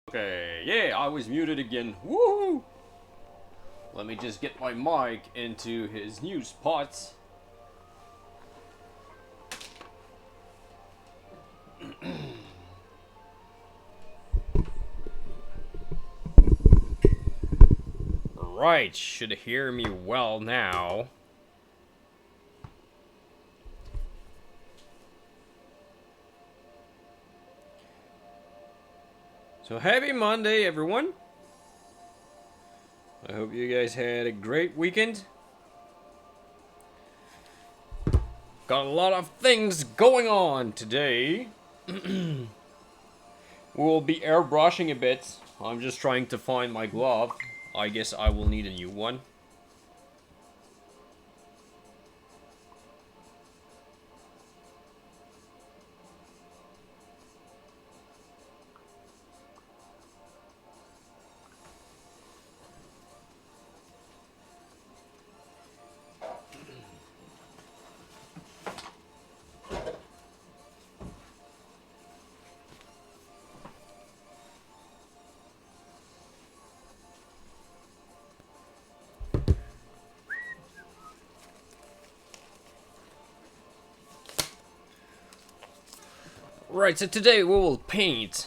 Okay, yeah, I was muted again. Woo! Let me just get my mic into his new spots. Right, should hear me well now. So happy Monday, everyone. I hope you guys had a great weekend. Got a lot of things going on today. We'll be airbrushing a bit. I'm just trying to find my glove. I guess I will need a new one. Right, so today we will paint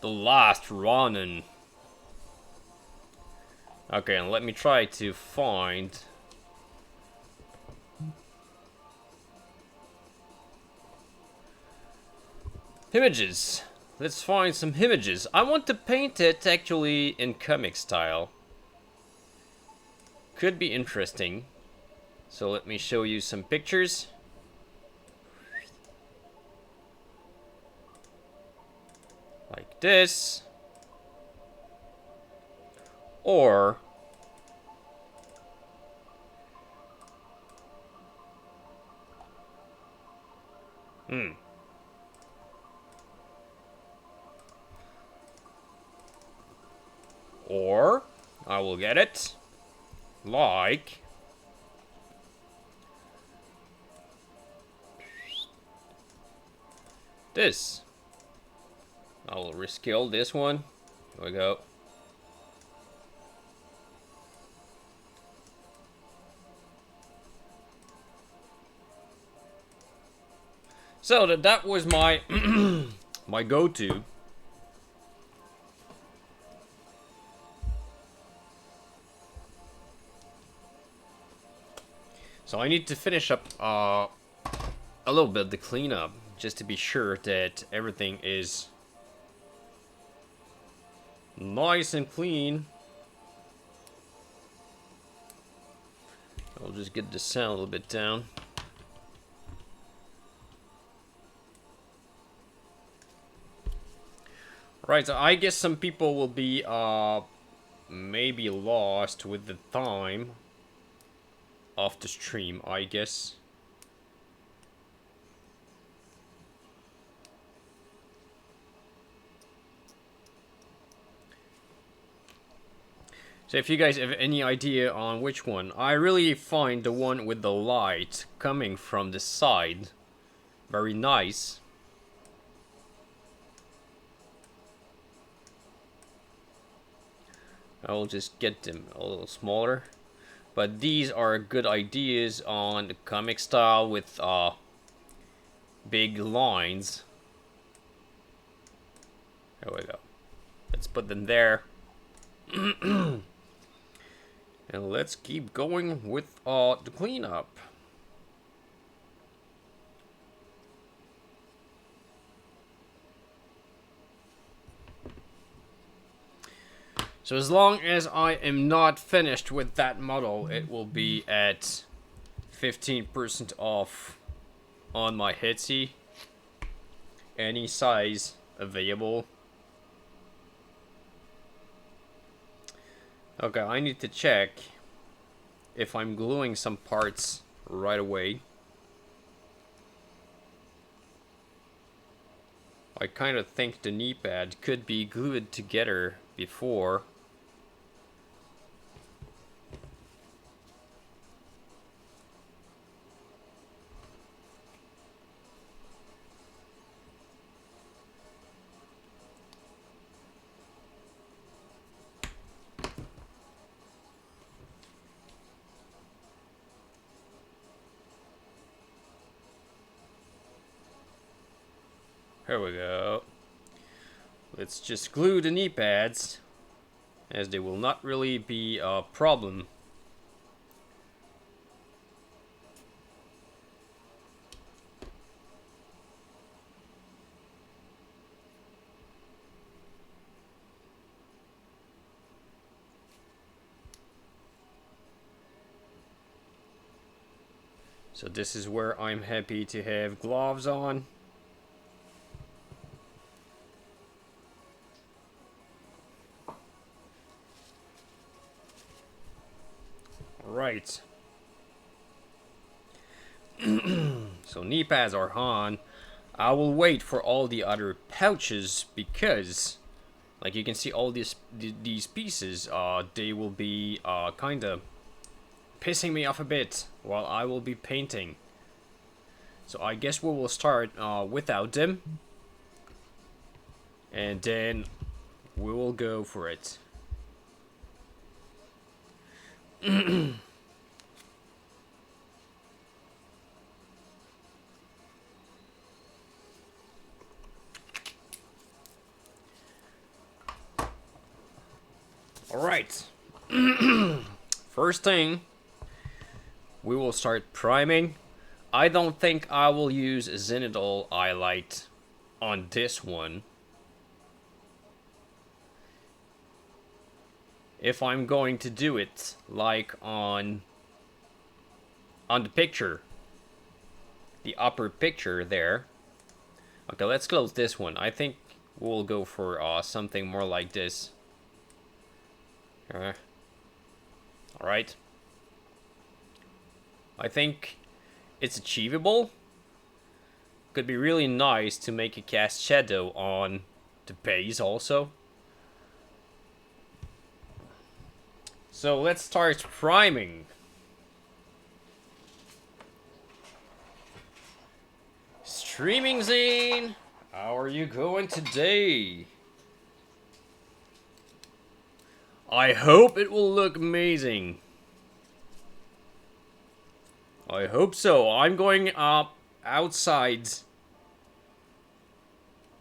the last Ronin. Okay, and let me try to find images. Let's find some images. I want to paint it actually in comic style. Could be interesting. So let me show you some pictures. Like this. Or Or I will get it like this. I will rescale this one. Here we go. So that was my my go-to. So I need to finish up a little bit the cleanup just to be sure that everything is nice and clean. I'll just get the sound a little bit down. Right, so I guess some people will be maybe lost with the time of the stream, I guess. So if you guys have any idea on which one, I really find the one with the light coming from the side very nice. I'll just get them a little smaller. But these are good ideas on the comic style with big lines. There we go. Let's put them there. And let's keep going with the cleanup. So as long as I am not finished with that model, it will be at 15% off on my Etsy. Any size available. Okay, I need to check if I'm gluing some parts right away. I kind of think the knee pad could be glued together before. Here we go. Let's just glue the knee pads, as they will not really be a problem. So this is where I'm happy to have gloves on. Right. So knee pads are on. I will wait for all the other pouches because, like you can see, all these pieces, they will be kind of pissing me off a bit while I will be painting. So I guess we will start without them, and then we will go for it. Alright. First thing, we will start priming. I don't think I will use Zenithal highlight on this one. If I'm going to do it like on the picture, the upper picture there. Okay, let's close this one. I think we'll go for something more like this. Alright. I think it's achievable. Could be really nice to make a cast shadow on the base also. So let's start priming. Streaming Zane, how are you going today? I hope it will look amazing. I hope so. I'm going up outside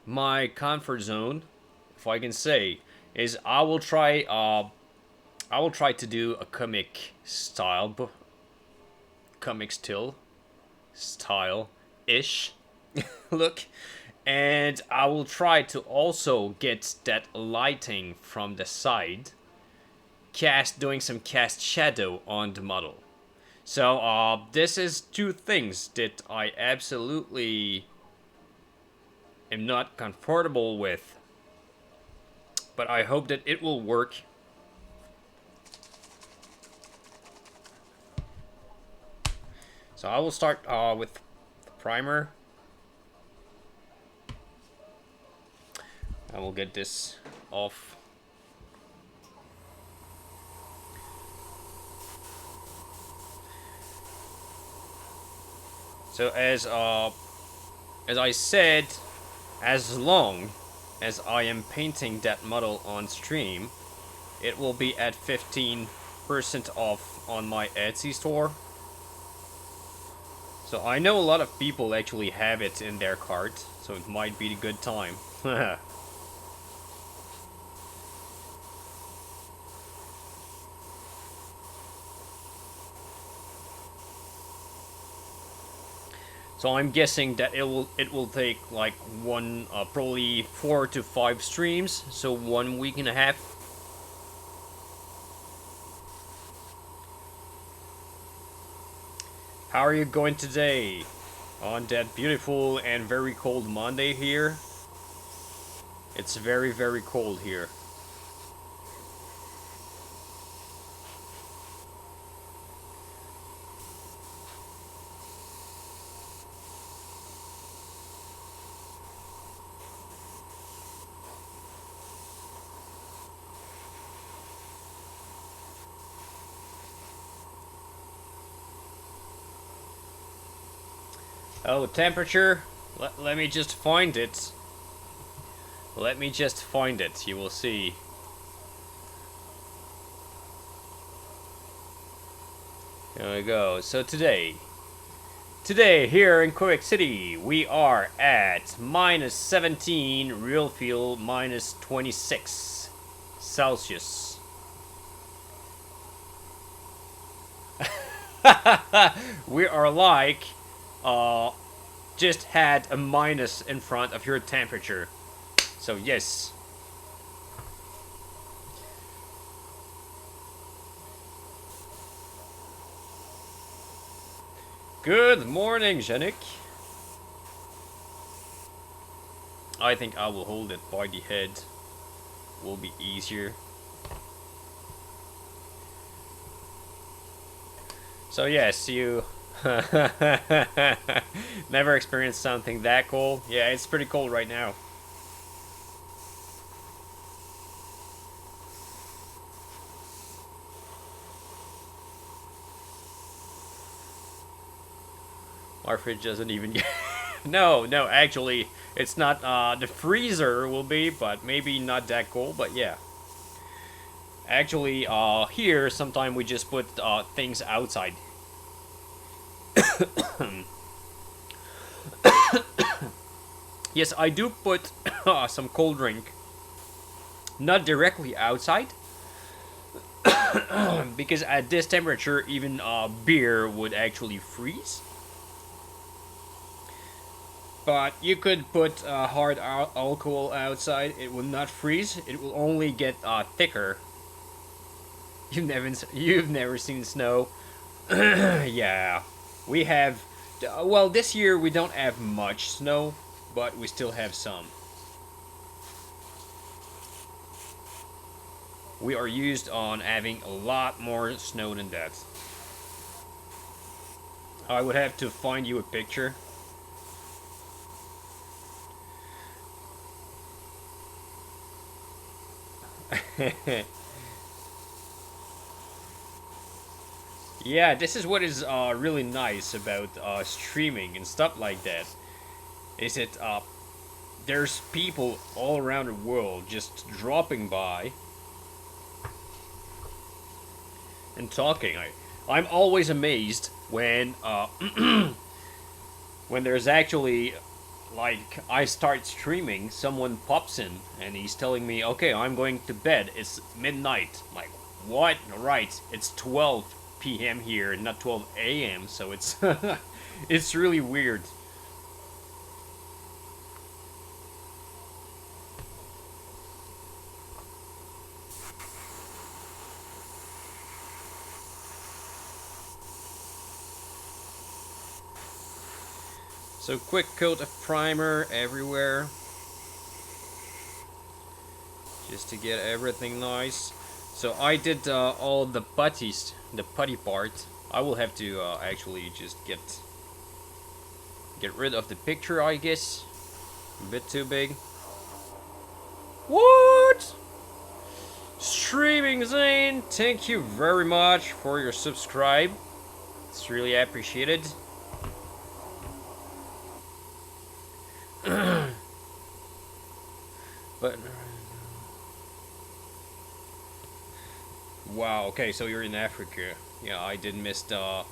my comfort zone, if I can say, is I will try to do a comic style, style-ish look, and I will try to also get that lighting from the side, doing some cast shadow on the model. So this is two things that I absolutely am not comfortable with, but I hope that it will work. So I will start with the primer. I will get this off. So as I said, as long as I am painting that model on stream, it will be at 15% off on my Etsy store. So I know a lot of people actually have it in their cart, so it might be a good time. So I'm guessing that it will take like probably 4 to 5 streams, so 1 week and a half. How are you going today on that beautiful and very cold Monday here? It's very, very cold here. Oh, temperature? Let me just find it. Let me just find it, you will see. There we go. So today, Today, here in Quebec City, we are at minus 17, real feel minus 26 Celsius. We are like, just had a minus in front of your temperature. So, yes. Good morning, Janik. I think I will hold it by the head. Will be easier. So yes, you never experienced something that cold. Yeah, it's pretty cold right now. My fridge doesn't even get... No, actually, it's not, the freezer will be, but maybe not that cold, but yeah. Actually, here, sometimes we just put, things outside. Yes, I do put some cold drink, not directly outside, because at this temperature, even, beer would actually freeze. But you could put hard alcohol outside. It will not freeze. It will only get thicker. You've never seen snow. Yeah, we have. Well, this year we don't have much snow, but we still have some. We are used on having a lot more snow than that. I would have to find you a picture. Yeah, this is what is really nice about streaming and stuff like that. Is it there's people all around the world just dropping by and talking. I'm always amazed when when there's actually, like, I start streaming, someone pops in and he's telling me, okay, I'm going to bed. It's midnight. I'm like, what? Right, it's 12 p.m. here, not 12 a.m. So it's it's really weird. So quick coat of primer everywhere, just to get everything nice. So I did all the putty part. I will have to actually just get rid of the picture, I guess. A bit too big. What? Streaming Zane, thank you very much for your subscribe. It's really appreciated. But wow, okay, so you're in Africa. Yeah, I did miss that.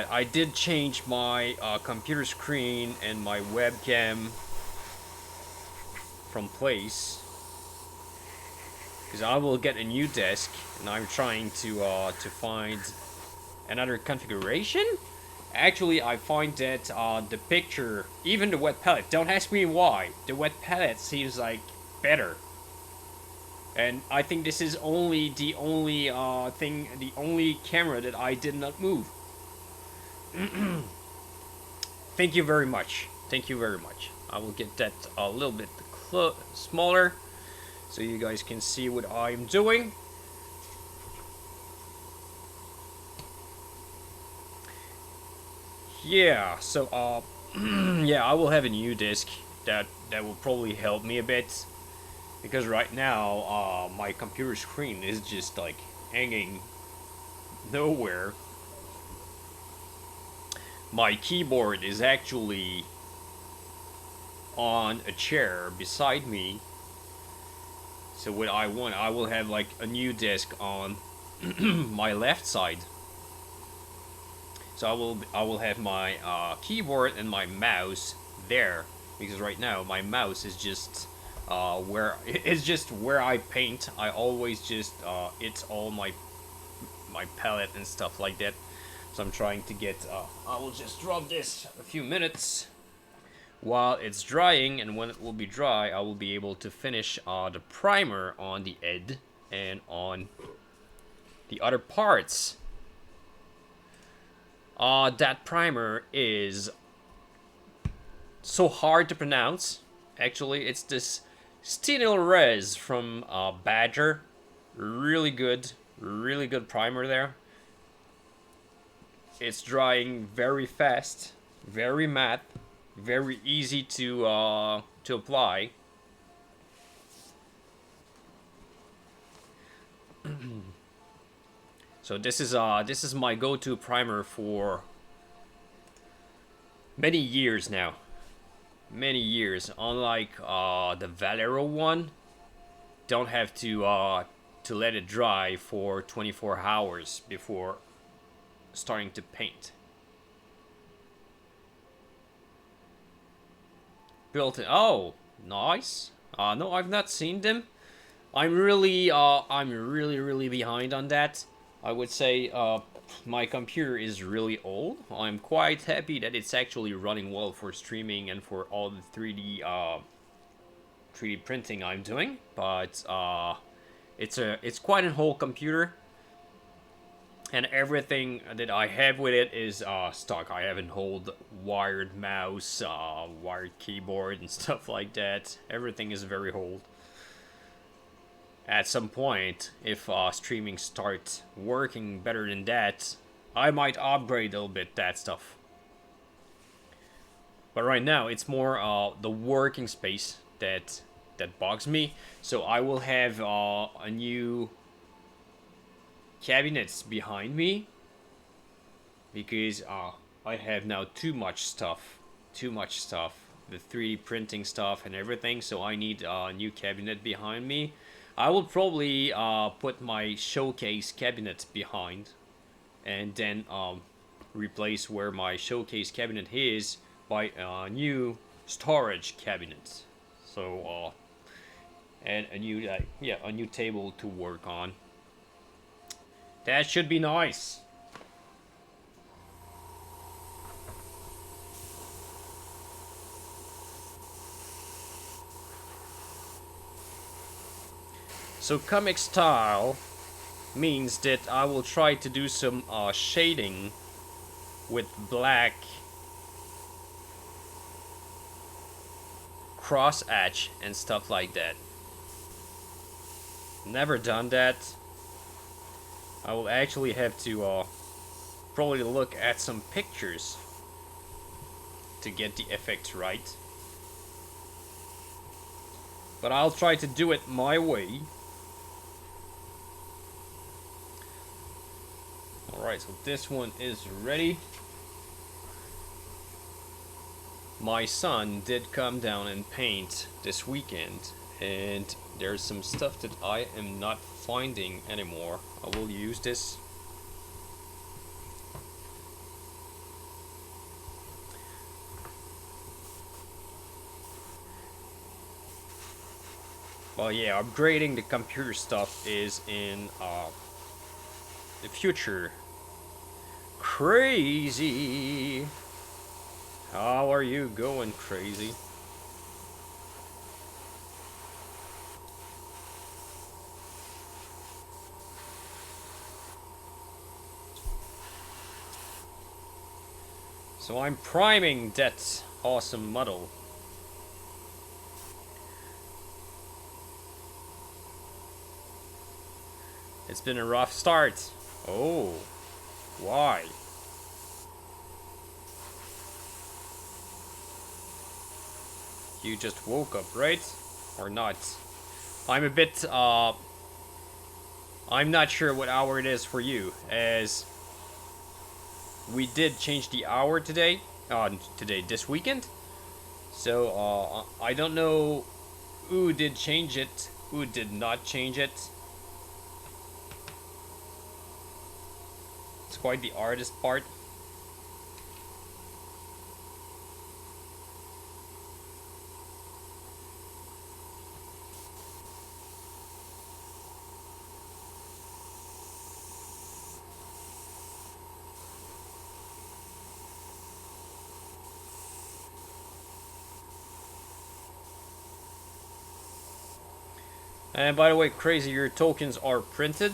I did change my computer screen and my webcam from place, because I will get a new desk, and I'm trying to find another configuration. Actually, I find that the picture, even the wet palette, don't ask me why, the wet palette seems like better. And I think this is only the only the only camera that I did not move. Thank you very much. Thank you very much. I will get that a little bit smaller so you guys can see what I'm doing. Yeah, so yeah, I will have a new disc that will probably help me a bit, because right now my computer screen is just like hanging nowhere. My keyboard is actually on a chair beside me. So what I want, I will have like a new disc on my left side. So I will have my keyboard and my mouse there, because right now my mouse is just where it's just where I paint. I always just it's all my palette and stuff like that. So I'm trying to get. I will just drop this a few minutes while it's drying, and when it will be dry, I will be able to finish the primer on the head and on the other parts. That primer is so hard to pronounce. Actually, it's this Stenil Res from Badger. Really good primer there. It's drying very fast, very matte, very easy to apply. So this is my go-to primer for many years now. Many years. Unlike the Valero one, don't have to let it dry for 24 hours before starting to paint. Built in. Oh, nice. No, I've not seen them. I'm really behind on that. I would say my computer is really old. I'm quite happy that it's actually running well for streaming and for all the 3D printing I'm doing. But it's quite an old computer, and everything that I have with it is stock. I haven't hold wired mouse, wired keyboard, and stuff like that. Everything is very old. At some point, if streaming starts working better than that, I might upgrade a little bit that stuff. But right now, it's more the working space that bugs me. So I will have a new cabinets behind me, because I have now too much stuff, the 3D printing stuff and everything. So I need a new cabinet behind me. I will probably put my showcase cabinet behind, and then replace where my showcase cabinet is by a new storage cabinet. So and a new a new table to work on. That should be nice. So comic style means that I will try to do some shading with black cross hatch and stuff like that. Never done that. I will actually have to probably look at some pictures to get the effect right. But I'll try to do it my way. Alright, so this one is ready. My son did come down and paint this weekend, and there's some stuff that I am not finding anymore. I will use this. Well, yeah, upgrading the computer stuff is in the future. Crazy! How are you going, crazy? So I'm priming that awesome model. It's been a rough start. Oh, why? You just woke up, right? Or not? I'm a bit, I'm not sure what hour it is for you, as we did change the hour today, this weekend. So, I don't know who did change it, who did not change it. It's quite the artist part. And by the way, Crazy, your tokens are printed.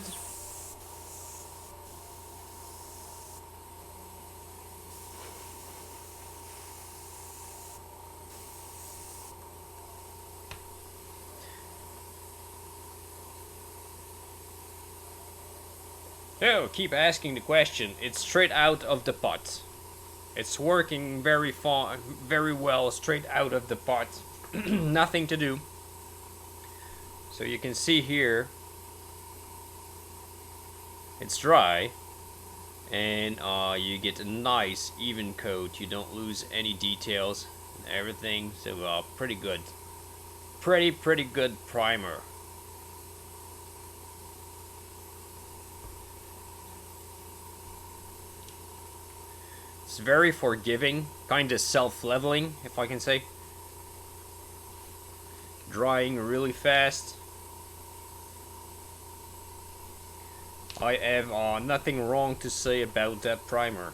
Oh, keep asking the question. It's straight out of the pot. It's working very well straight out of the pot. Nothing to do. So you can see here, it's dry, and you get a nice even coat. You don't lose any details and everything. So pretty good. Pretty good primer. It's very forgiving, kind of self-leveling, if I can say. Drying really fast. I have nothing wrong to say about that primer.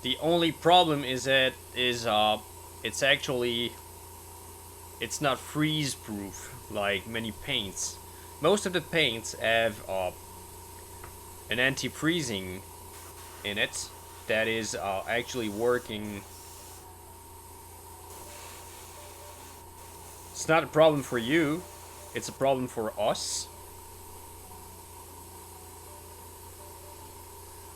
The only problem is that it's actually it's not freeze proof like many paints. Most of the paints have an anti-freezing in it that is actually working. It's not a problem for you, it's a problem for us.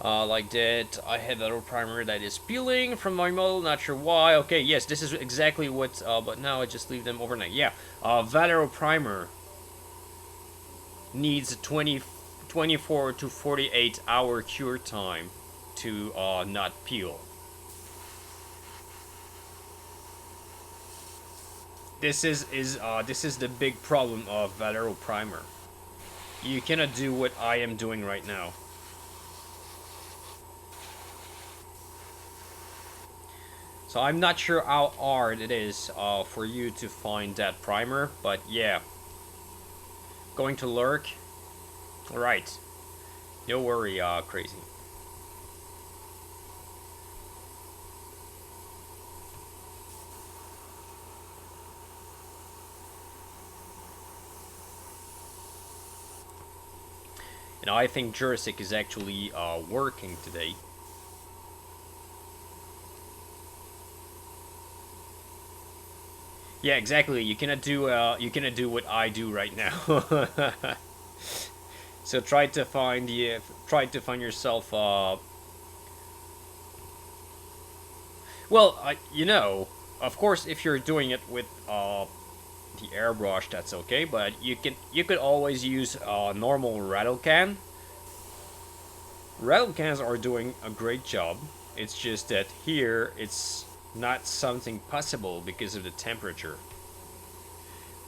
Like that, I have a little primer that is peeling from my model, not sure why. Okay, yes, this is exactly what, but now I just leave them overnight. Yeah, Valero primer needs a 24 to 48 hour cure time to not peel. This is the big problem of Valero primer. You cannot do what I am doing right now. So I'm not sure how hard it is for you to find that primer, but yeah. Going to lurk? Alright. No worry, Crazy. And I think Jurassic is actually working today. Yeah, exactly. You cannot do what I do right now. So try to find yourself. Well, you know, of course, if you're doing it with the airbrush, that's okay. But you could always use a normal rattle can. Rattle cans are doing a great job. It's just that here it's not something possible because of the temperature.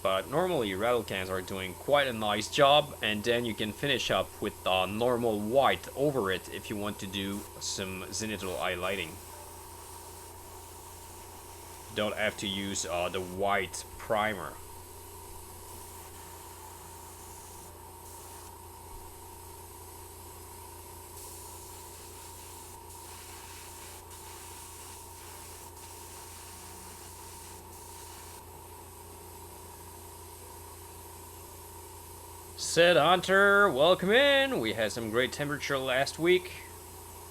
But normally rattle cans are doing quite a nice job, and then you can finish up with normal white over it if you want to do some zenithal highlighting. Don't have to use the white primer. Said Hunter, welcome in. We had some great temperature last week.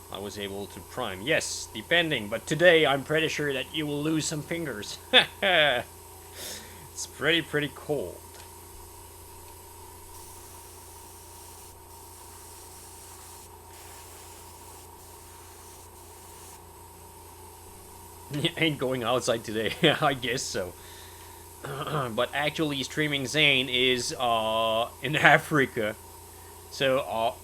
I was able to prime. Yes, depending, but today I'm pretty sure that you will lose some fingers. It's pretty cold. Ain't going outside today. I guess so. But actually, streaming Zane is in Africa, so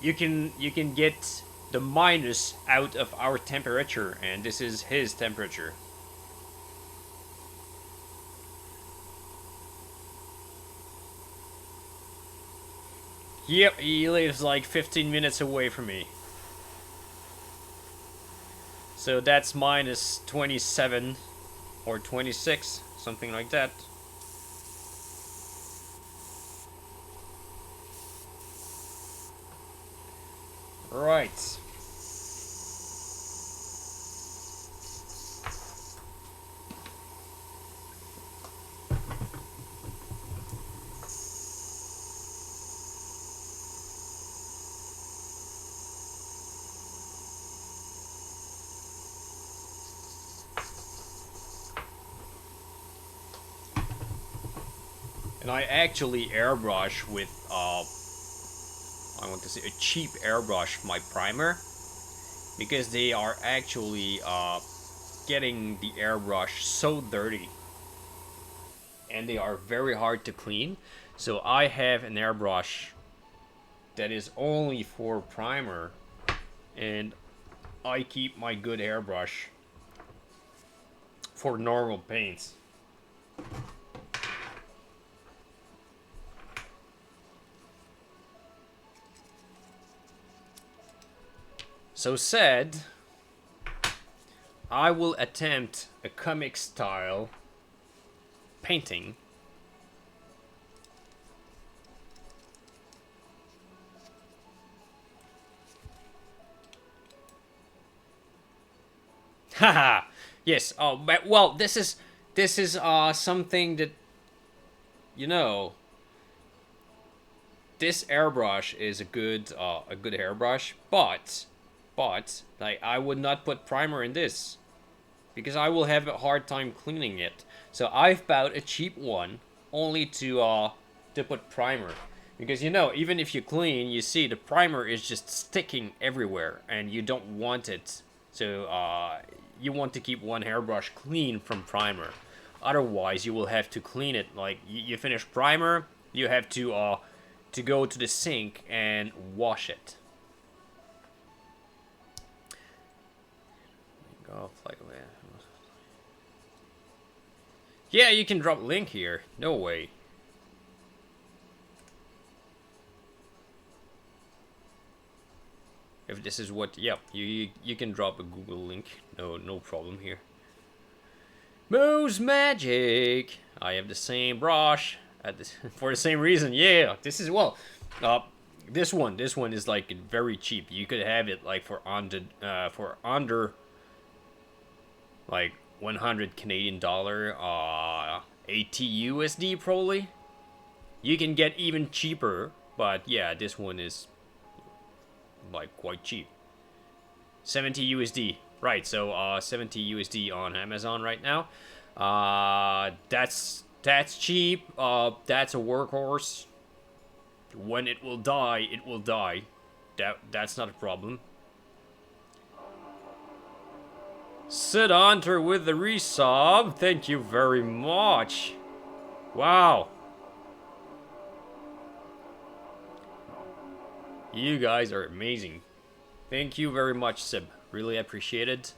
you can get the minus out of our temperature, and this is his temperature. Yep, he lives like 15 minutes away from me. So that's minus 27 or 26, something like that. Right. And I actually airbrush with, I want to say a cheap airbrush, my primer. Because they are actually getting the airbrush so dirty. And they are very hard to clean. So I have an airbrush that is only for primer. And I keep my good airbrush for normal paints. So said, I will attempt a comic style painting. Haha. Yes. Oh, but well, this is something that, you know, this airbrush is a good airbrush, but like I would not put primer in this because I will have a hard time cleaning it. So I've bought a cheap one only to put primer. Because, you know, even if you clean, you see the primer is just sticking everywhere and you don't want it. So you want to keep one hairbrush clean from primer. Otherwise, you will have to clean it. Like, you finish primer, you have to go to the sink and wash it. Yeah, you can drop link here. No way. If this is what, yep, you can drop a Google link. No problem here. Moose Magic. I have the same brush at this, for the same reason. Yeah, this is this one is like very cheap. You could have it like for under like 100 Canadian dollar, 80 USD probably. You can get even cheaper, but yeah, this one is like quite cheap. 70 USD. Right, so 70 USD on Amazon right now. That's cheap. That's a workhorse. When it will die, it will die. That's not a problem. Sid Hunter with the resub. Thank you very much. Wow. You guys are amazing. Thank you very much, Sib. Really appreciate it.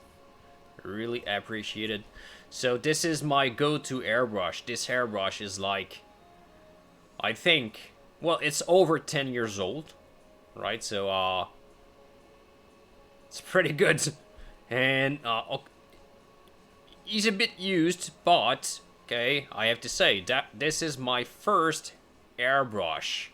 Really appreciate it. So this is my go-to airbrush. This hairbrush is like, I think, well, it's over 10 years old, right? So it's pretty good. And he's a bit used, but okay, I have to say that this is my first airbrush.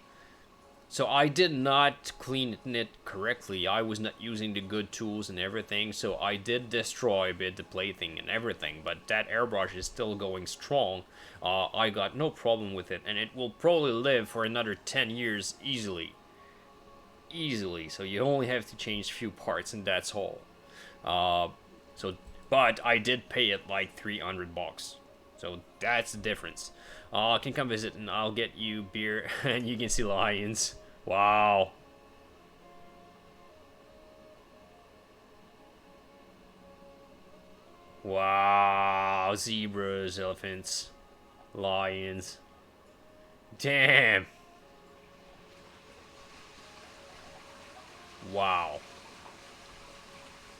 So I did not clean it correctly. I was not using the good tools and everything, so I did destroy a bit the plaything and everything, but that airbrush is still going strong. I got no problem with it, and it will probably live for another 10 years easily. Easily, so you only have to change a few parts and that's all. But I did pay it like $300. So that's the difference. Can come visit and I'll get you beer and you can see lions. Wow. Wow. Zebras, elephants, lions. Damn. Wow.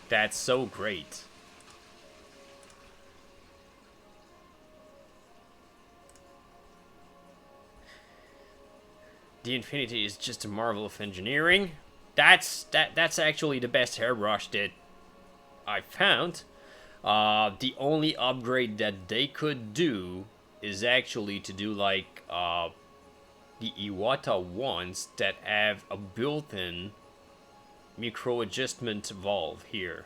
That's so great. The Infinity is just a marvel of engineering. That's actually the best hairbrush that I found. The only upgrade that they could do is actually to do like the Iwata ones that have a built-in micro adjustment valve here.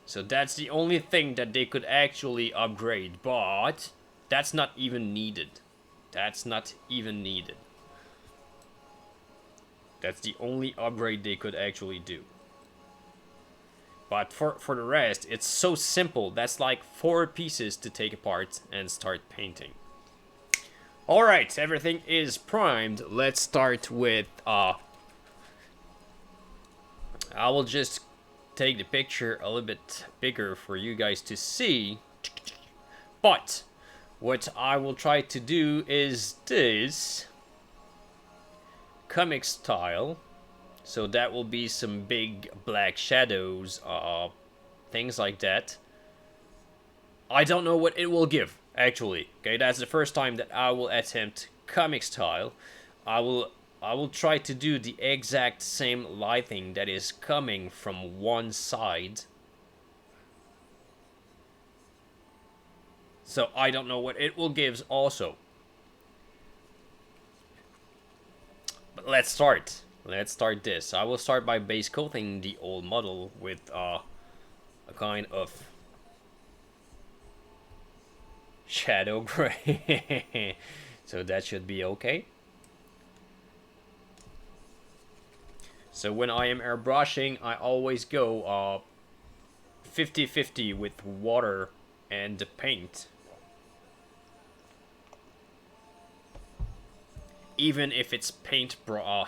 So that's the only thing that they could actually upgrade, but that's not even needed. That's not even needed. That's the only upgrade they could actually do. But for the rest, it's so simple. That's like 4 pieces to take apart and start painting. Alright, everything is primed. Let's start with, I will just take the picture a little bit bigger for you guys to see. But, what I will try to do is this. Comic style. So that will be some big black shadows, things like that. I don't know what it will give, actually. Okay, that's the first time that I will attempt comic style. I will try to do the exact same lighting that is coming from one side. So I don't know what it will give also. But let's start. Let's start this. I will start by base coating the old model with a kind of shadow gray. So that should be okay. So when I am airbrushing, I always go 50-50 with water and the paint. Even if it's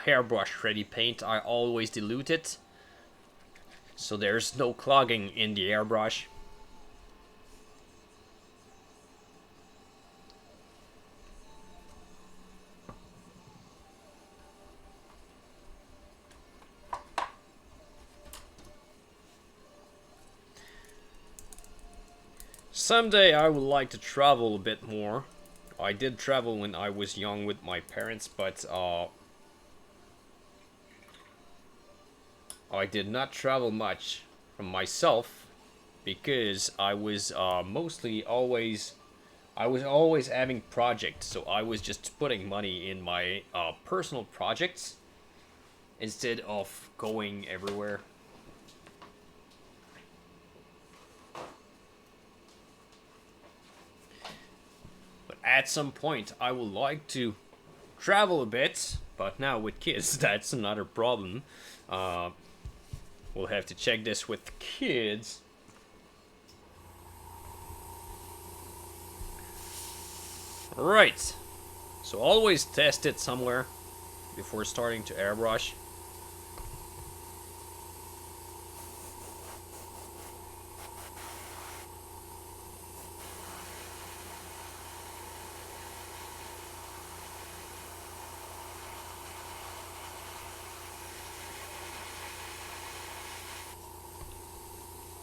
hairbrush ready paint, I always dilute it. So there's no clogging in the airbrush. Someday I would like to travel a bit more. I did travel when I was young with my parents, but I did not travel much from myself because I was always having projects, so I was just putting money in my personal projects instead of going everywhere. At some point, I would like to travel a bit, but now with kids, that's another problem. We'll have to check this with kids. Right. So always test it somewhere before starting to airbrush.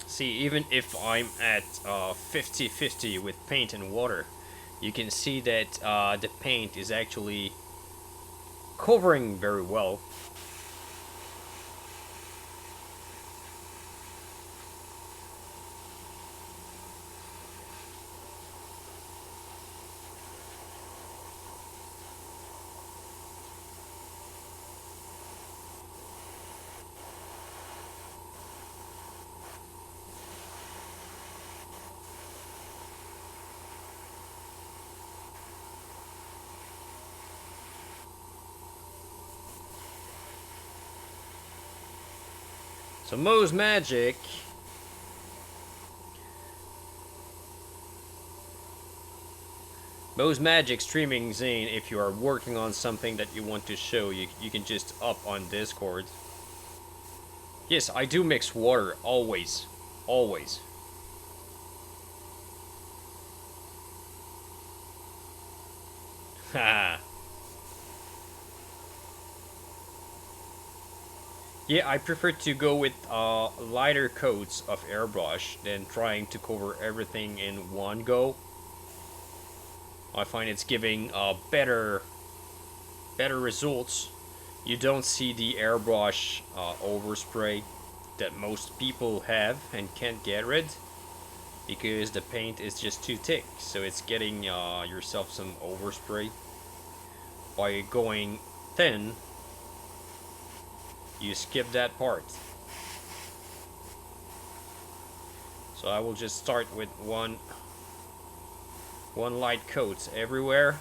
See, even if I'm at 50-50 with paint and water, you can see that the paint is actually covering very well. So Mo's Magic streaming Zane, if you are working on something that you want to show, you can just up on Discord. Yes, I do mix water, always. Always. Haha. Yeah, I prefer to go with lighter coats of airbrush than trying to cover everything in one go. I find it's giving better results. You don't see the airbrush overspray that most people have and can't get rid because the paint is just too thick. So it's getting yourself some overspray. By going thin, you skip that part. So I will just start with one light coat everywhere.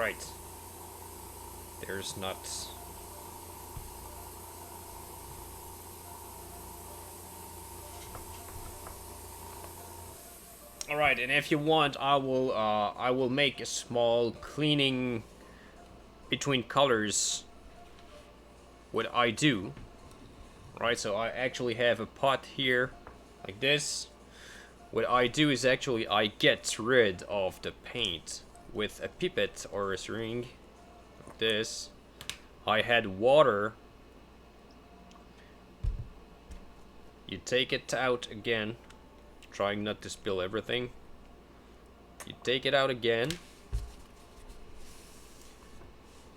Right. There's not... Alright, and if you want, I will make a small cleaning between colors. What I do, right? So I actually have a pot here, like this. What I do is actually I get rid of the paint with a pipette or a syringe, like this. I had water. You take it out again, trying not to spill everything. You take it out again.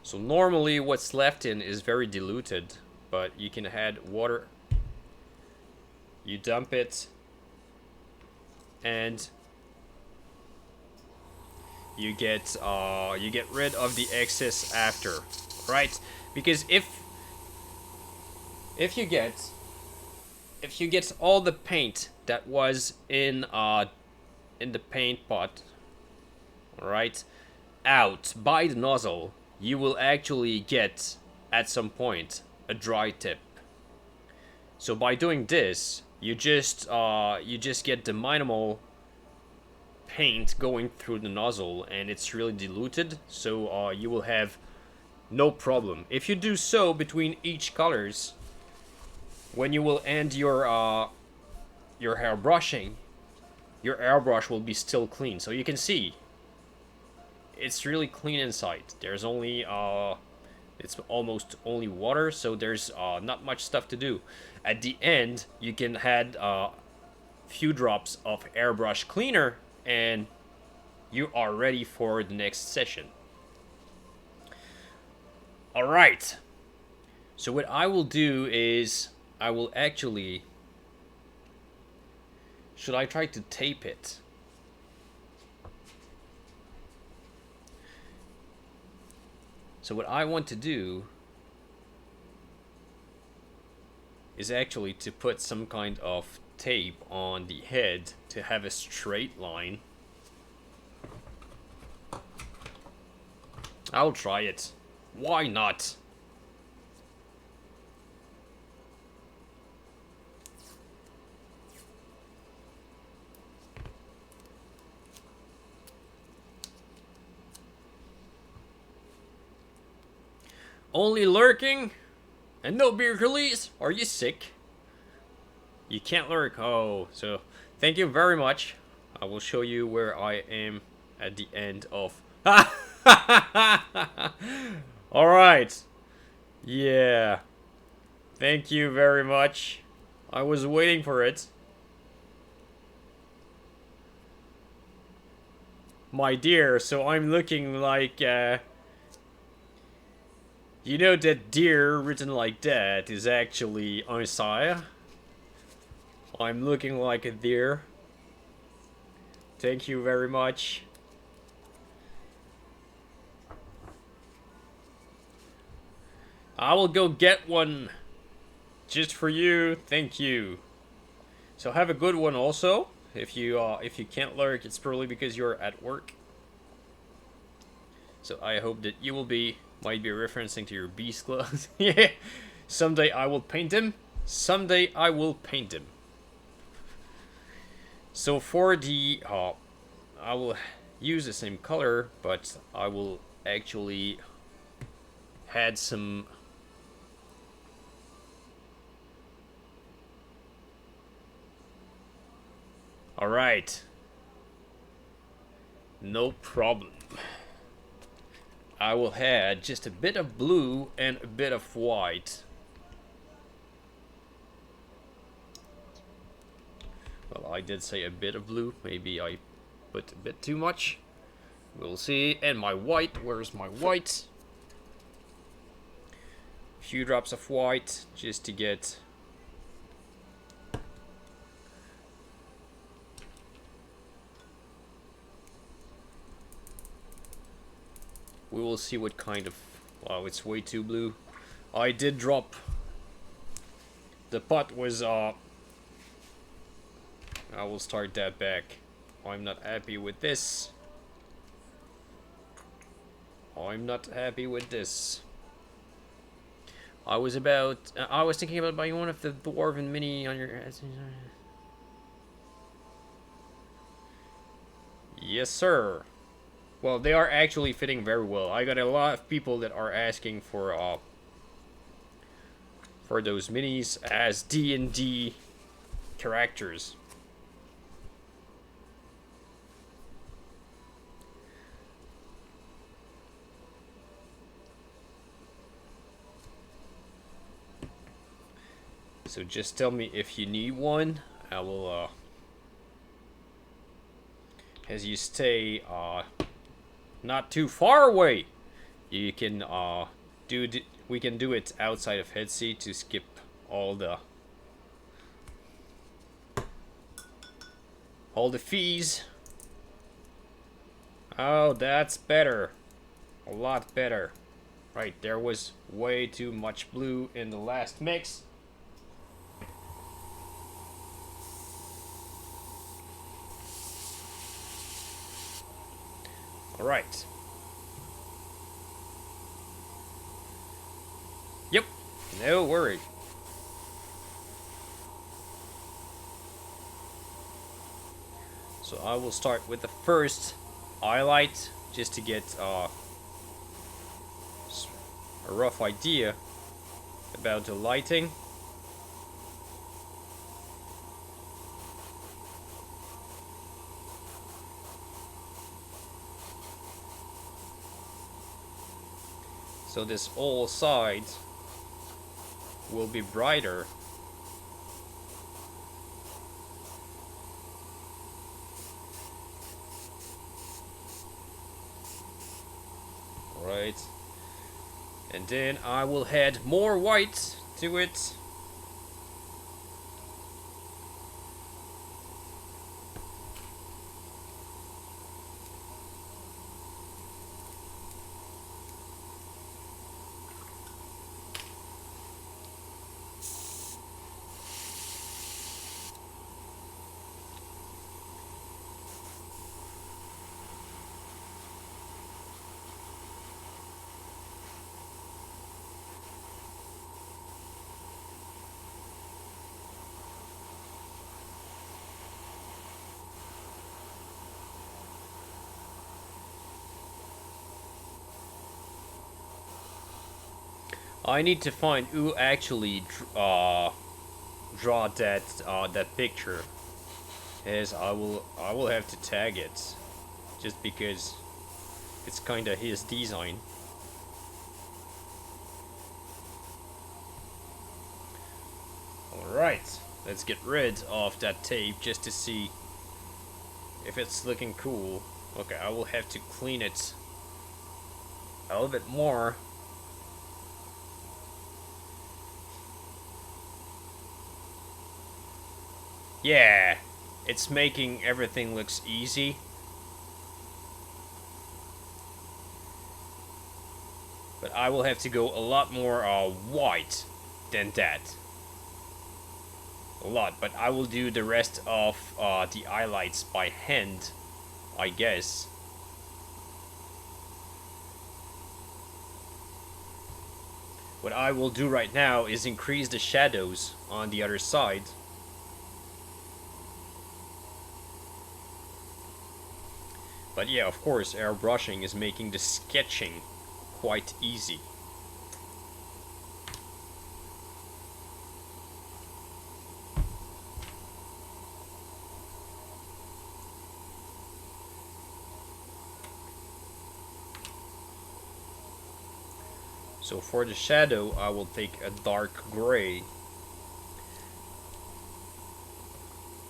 So normally what's left in is very diluted, but you can add water. You dump it, and you get rid of the excess after, right? Because if you get all the paint that was in the paint pot, right, out by the nozzle, you will actually get at some point a dry tip. So by doing this, you just get the minimal paint going through the nozzle, and it's really diluted, so you will have no problem. If you do so between each colors, when you will end your hair brushing, your airbrush will be still clean. So you can see it's really clean inside. There's only it's almost only water, so there's not much stuff to do. At the end, you can add few drops of airbrush cleaner, and you are ready for the next session. All right. So what I will do is I will actually... Should I try to tape it? So what I want to do is actually to put some kind of tape on the head to have a straight line. I'll try it. Why not? Only lurking and no beer release? Are you sick? You can't lurk. Oh, so thank you very much. I will show you where I am at the end of... Alright. Yeah. Thank you very much. I was waiting for it. My dear, so I'm looking like... You know that deer written like that is actually Isaiah? I'm looking like a deer. Thank you very much. I will go get one just for you. Thank you. So have a good one also. If you can't lurk, it's probably because you're at work. So I hope that you will be... Might be referencing to your beast clothes. Yeah. Someday I will paint him. Someday I will paint him. So for the... I will use the same color, but I will actually add some... Alright. No problem. I will add just a bit of blue and a bit of white. Well, I did say a bit of blue. Maybe I put a bit too much. We'll see. And my white. Where's my white? A few drops of white just to get... We will see what kind of... Wow, it's way too blue. I did drop... The pot was... I will start that back. I'm not happy with this. I'm not happy with this. I was thinking about buying one of the Dwarven Mini on your... Yes, sir. Well, they are actually fitting very well. I got a lot of people that are asking for those minis as D&D characters. So just tell me if you need one. I will, as you stay, not too far away, you can, we can do it outside of Headsea to skip all the fees. Oh, that's better. A lot better. Right, there was way too much blue in the last mix. Alright. Yep, no worry. So I will start with the first highlight, just to get a rough idea about the lighting. So this whole side will be brighter. Right. And then I will add more white to it. I need to find who actually draw that picture, as I will have to tag it, just because it's kind of his design. Alright, let's get rid of that tape just to see if it's looking cool. Okay, I will have to clean it a little bit more. Yeah, it's making everything looks easy. But I will have to go a lot more white than that. A lot, but I will do the rest of the highlights by hand, I guess. What I will do right now is increase the shadows on the other side. But yeah, of course, airbrushing is making the sketching quite easy. So for the shadow, I will take a dark gray,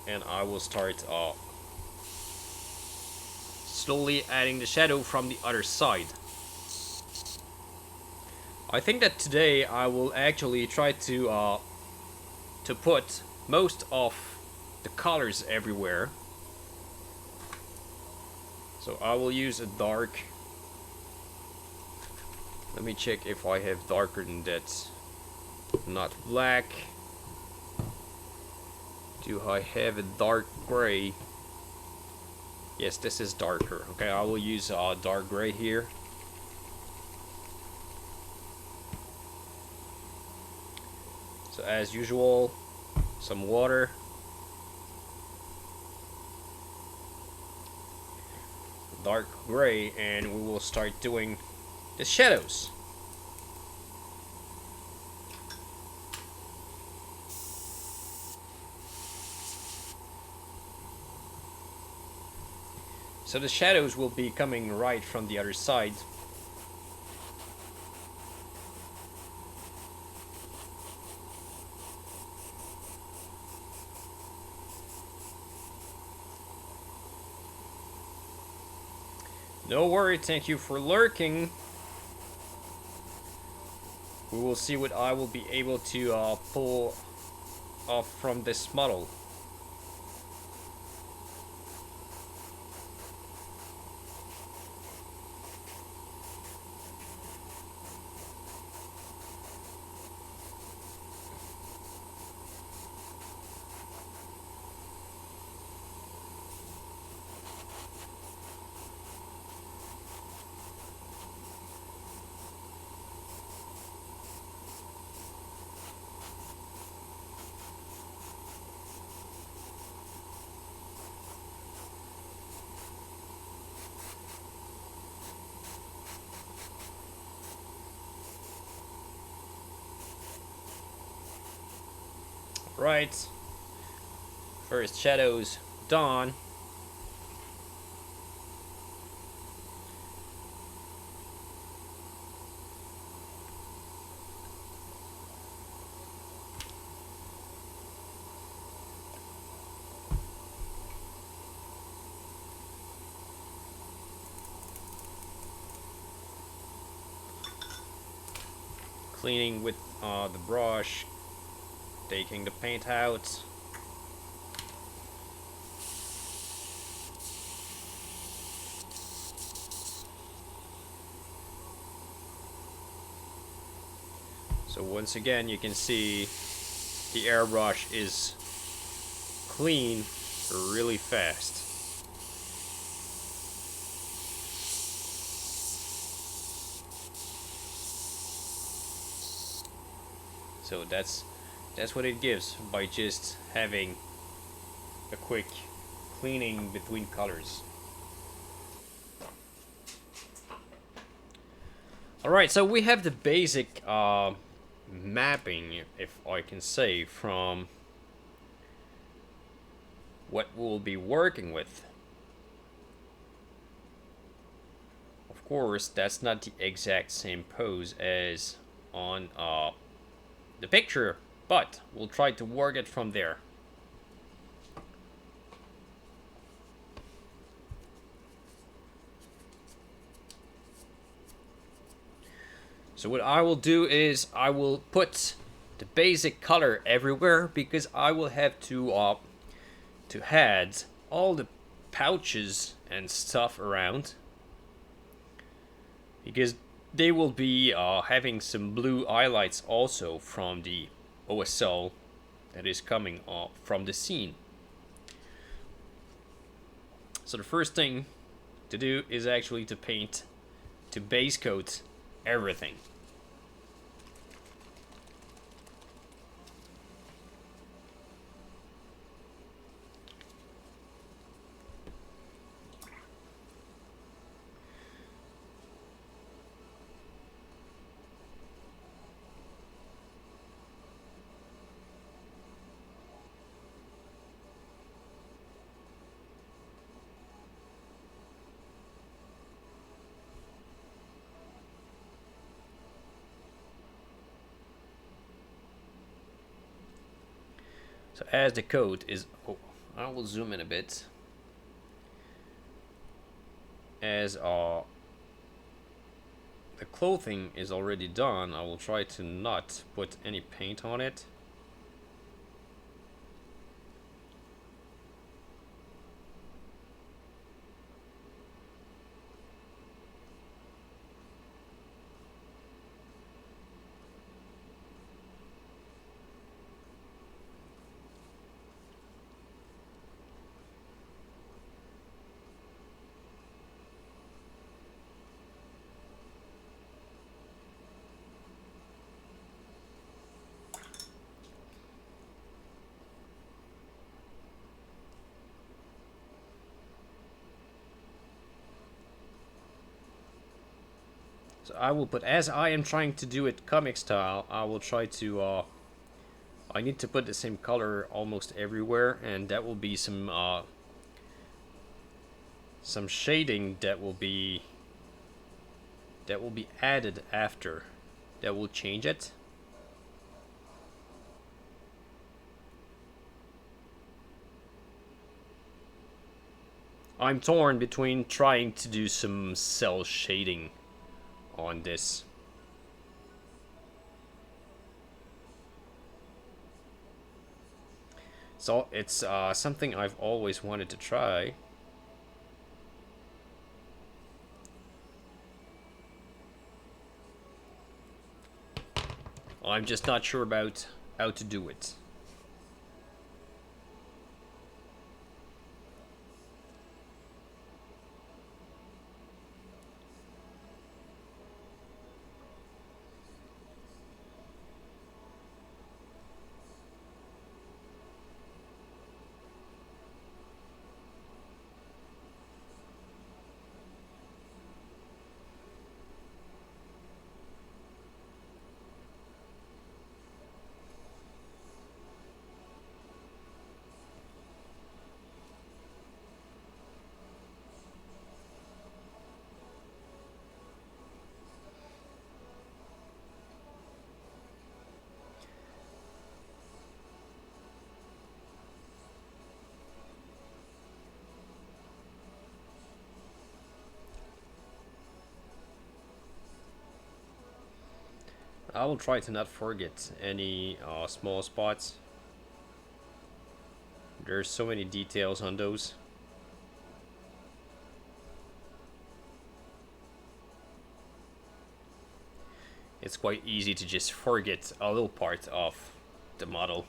and I will start slowly adding the shadow from the other side. I think that today I will actually try to put most of the colors everywhere. So I will use a dark. Let me check if I have darker than that. Not black. Do I have a dark gray? Yes, this is darker. Okay, I will use dark gray here. as usual, some water. Dark gray, and we will start doing the shadows. So the shadows will be coming right from the other side. No worry, thank you for lurking. We will see what I will be able to pull off from this model. Right. First shadows done. Cleaning with the brush, taking the paint out. So once again, you can see the airbrush is clean really fast. So that's what it gives by just having a quick cleaning between colors. Alright, so we have the basic mapping, if I can say, from what we'll be working with. Of course, that's not the exact same pose as on the picture, but we'll try to work it from there. So what I will do is I will put the basic color everywhere, because I will have to add all the pouches and stuff around, because they will be having some blue highlights also from the OSL that is coming from the scene. So the first thing to do is actually to paint, to base coat everything. So as the coat is, I will zoom in a bit. As the clothing is already done, I will try to not put any paint on it. So I will put, as I am trying to do it comic style, I will try to, I need to put the same color almost everywhere, and that will be some shading that will be added after, that will change it. I'm torn between trying to do some cell shading on this. So it's something I've always wanted to try. I'm just not sure about how to do it. I will try to not forget any small spots. There's so many details on those. It's quite easy to just forget a little part of the model.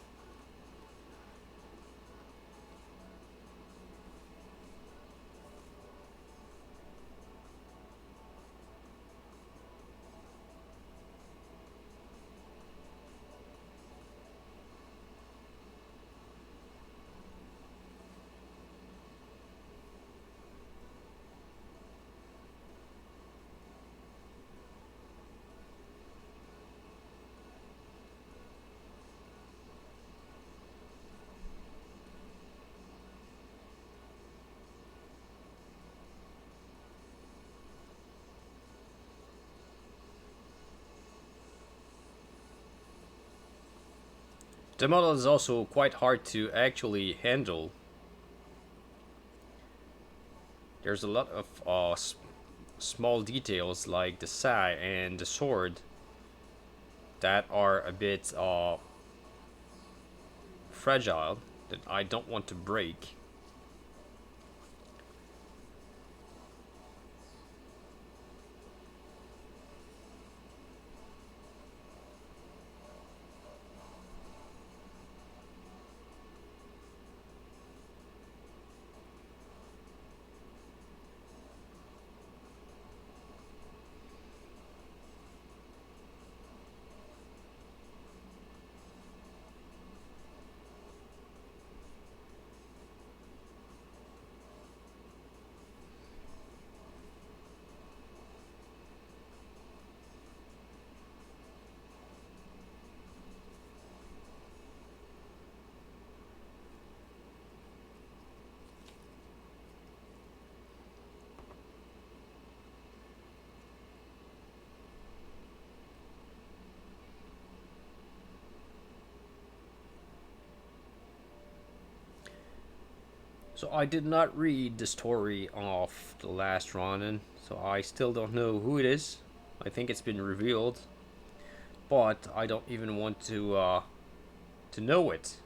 The model is also quite hard to actually handle. There's a lot of small details like the sai and the sword that are a bit fragile that I don't want to break. So I did not read the story of the last Ronin, so I still don't know who it is. I think it's been revealed, but I don't even want to know it.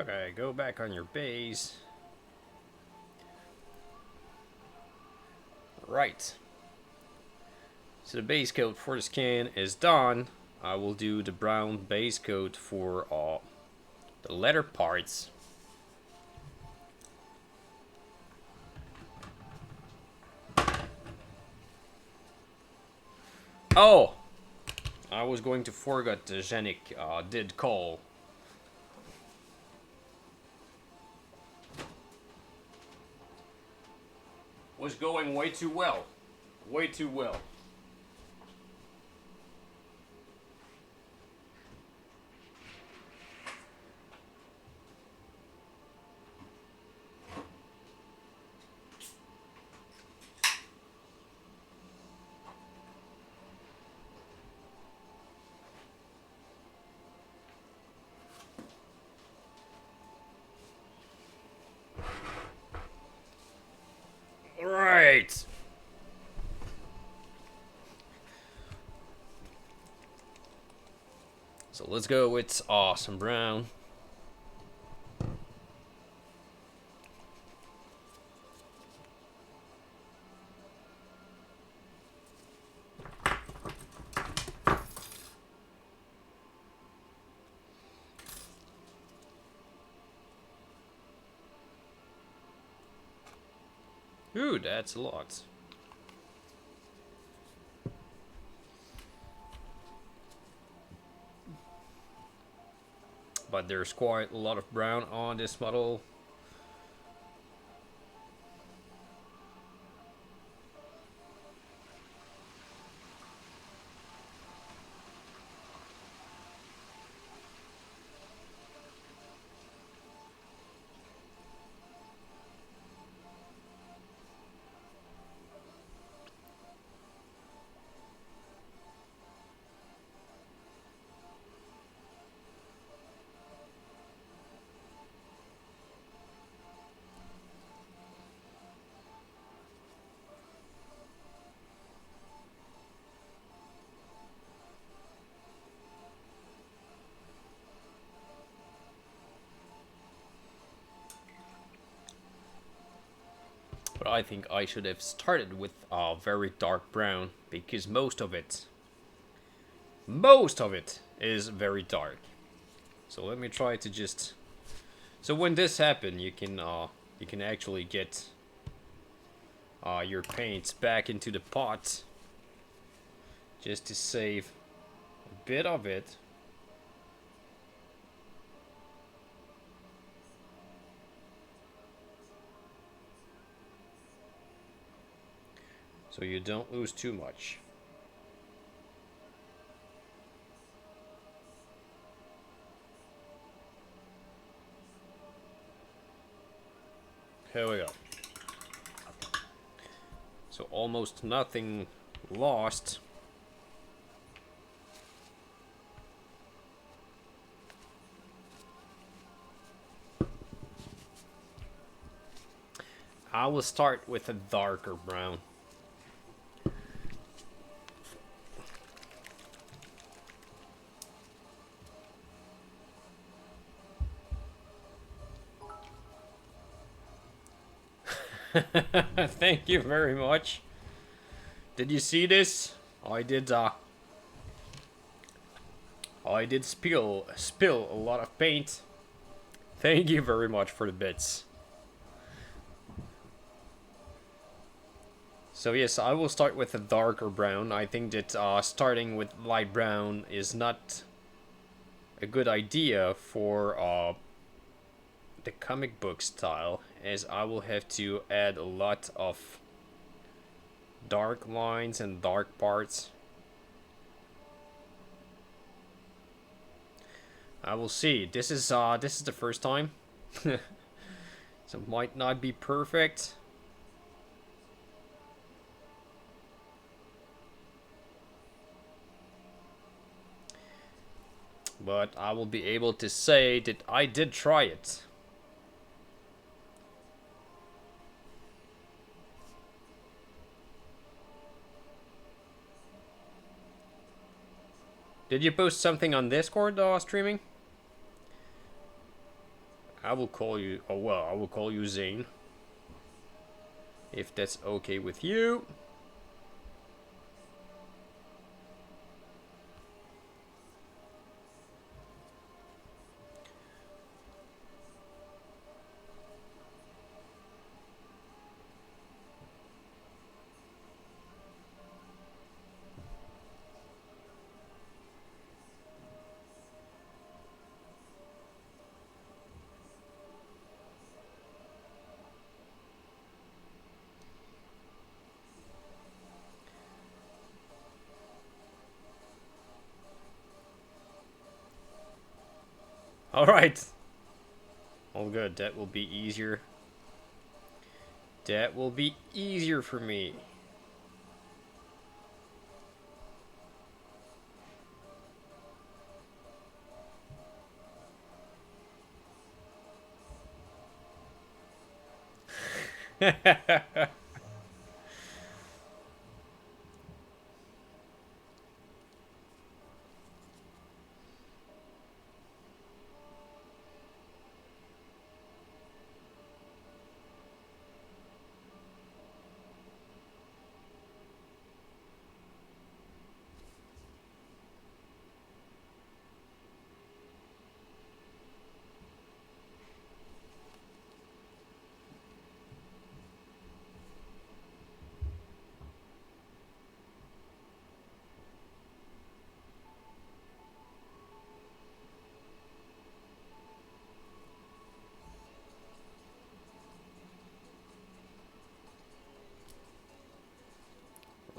Okay, go back on your base. Right. So the base coat for the skin is done. I will do the brown base coat for the leather parts. Oh! I was going to forget the Zenik did call. Was going way too well. Way too well. Right. So let's go with some brown. Ooh, that's a lot. But there's quite a lot of brown on this model. But I think I should have started with a very dark brown because most of it is very dark. So let me try to just. So when this happens, you can actually get your paints back into the pot just to save a bit of it. So you don't lose too much. Here we go. So almost nothing lost. I will start with a darker brown. Thank you very much. Did you see this? I did spill a lot of paint. Thank you very much for the bits. So yes, I will start with a darker brown. I think that starting with light brown is not a good idea for the comic book style, as I will have to add a lot of dark lines and dark parts. I will see. This is the first time, so it might not be perfect. But I will be able to say that I did try it. Did you post something on Discord streaming? I will call you, oh well, I will call you Zane. If that's okay with you. Alright. All good. That will be easier. That will be easier for me.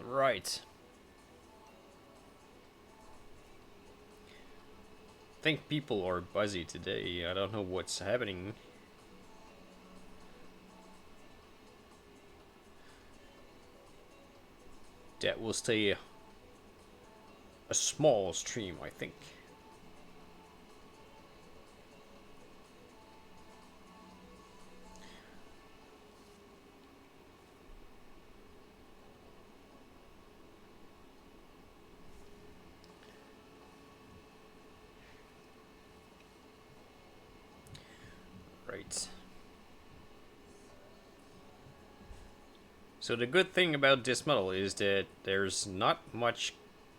Right. I think people are busy today. I don't know what's happening. That will stay a small stream, I think. Right. So the good thing about this model is that there's not much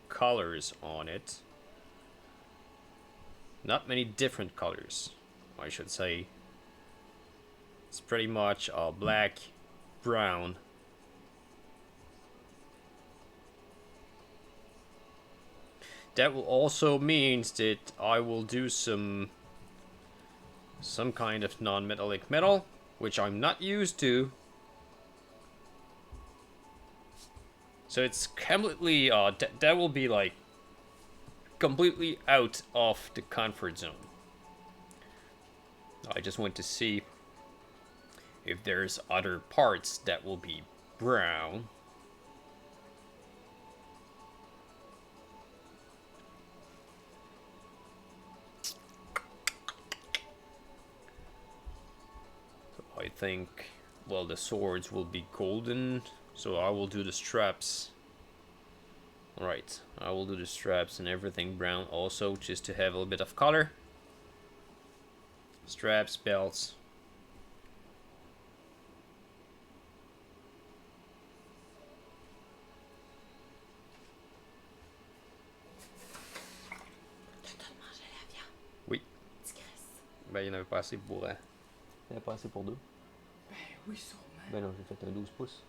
colors on it. Not many different colors, I should say. It's pretty much black, brown. That will also mean that I will do some kind of non-metallic metal, which I'm not used to. So it's completely, that will be like completely out of the comfort zone. I just want to see if there's other parts that will be brown. So I think, well, the swords will be golden, so I will do the straps. Right, I will do the straps and everything brown also, just to have a little bit of color. Straps, belts. Oui. Ben, il n'y en avait pas assez pour... Il n'y en avait pas assez pour deux. Ben oui, sûrement. Ben non, j'ai fait un 12 pouces.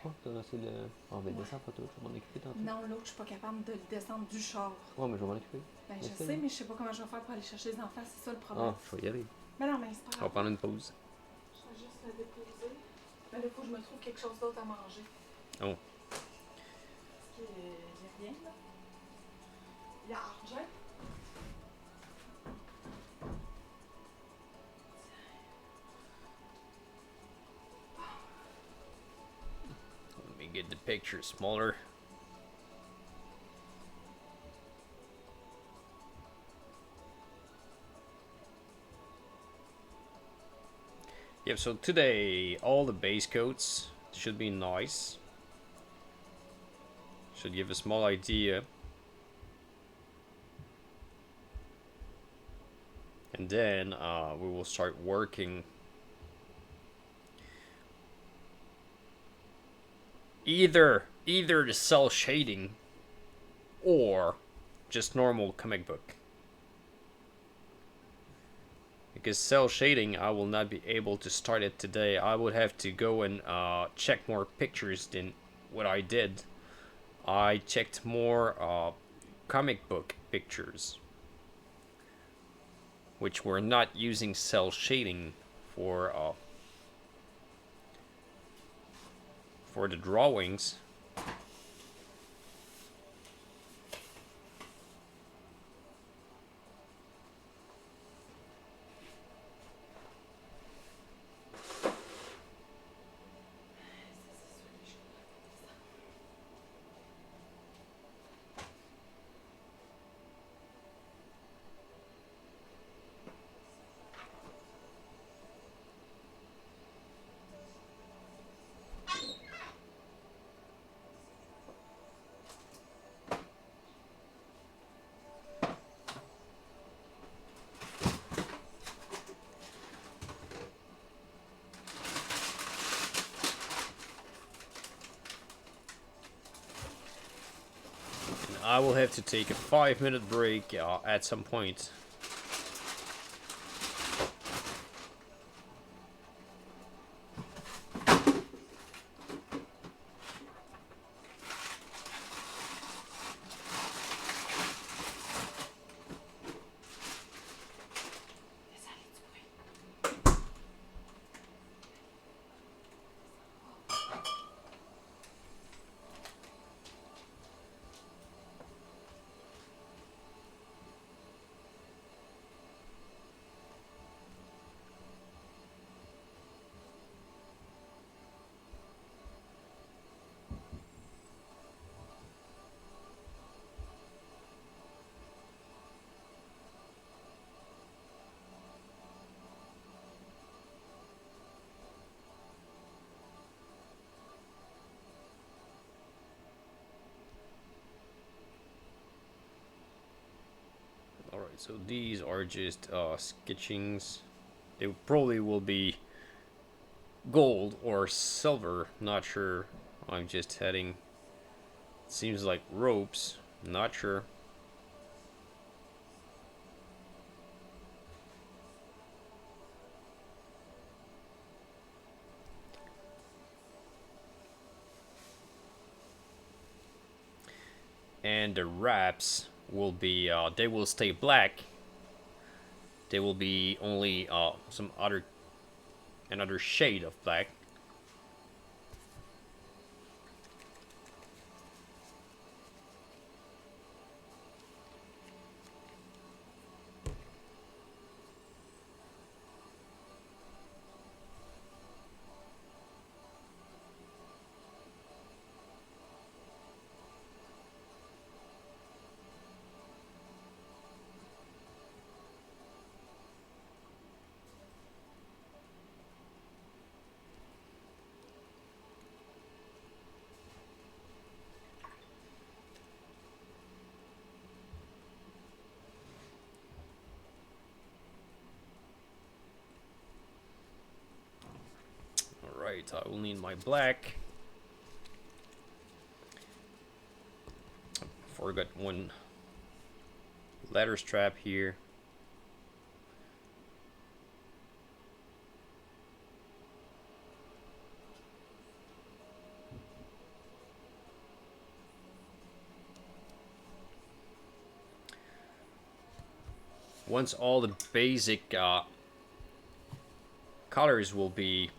Oh, t'as assez de... On va le descendre, pas toi, je vais m'en occuper tantôt. Non, l'autre, je suis pas capable de le descendre du char. Ouais, mais je vais m'en occuper. Ben je sais, mais je sais pas comment je vais faire pour aller chercher les enfants, c'est ça le problème. Ah, je vais y aller. Ben non, mais c'est pas grave. On va prendre une pause. Je vais juste le déposer. Ben là, il faut que je me trouve quelque chose d'autre à manger. Oh. Parce que j'ai rien, là. Il y a argent. Let me get the picture smaller. Yep, so today all the base coats should be nice. Should give a small idea. And then we will start working either the cell shading or just normal comic book. Because cell shading, I will not be able to start it today. I would have to go and check more pictures than what I did. I checked more comic book pictures, which were not using cell shading for the drawings. I will have to take a 5-minute break at some point. Alright, so these are just sketchings. They probably will be gold or silver, not sure. I'm just heading. Seems like ropes, not sure. And the wraps will be they will stay black. They will be only another shade of black. Alright, I will need my black. Forgot one ladder strap here. Once all the basic colors will be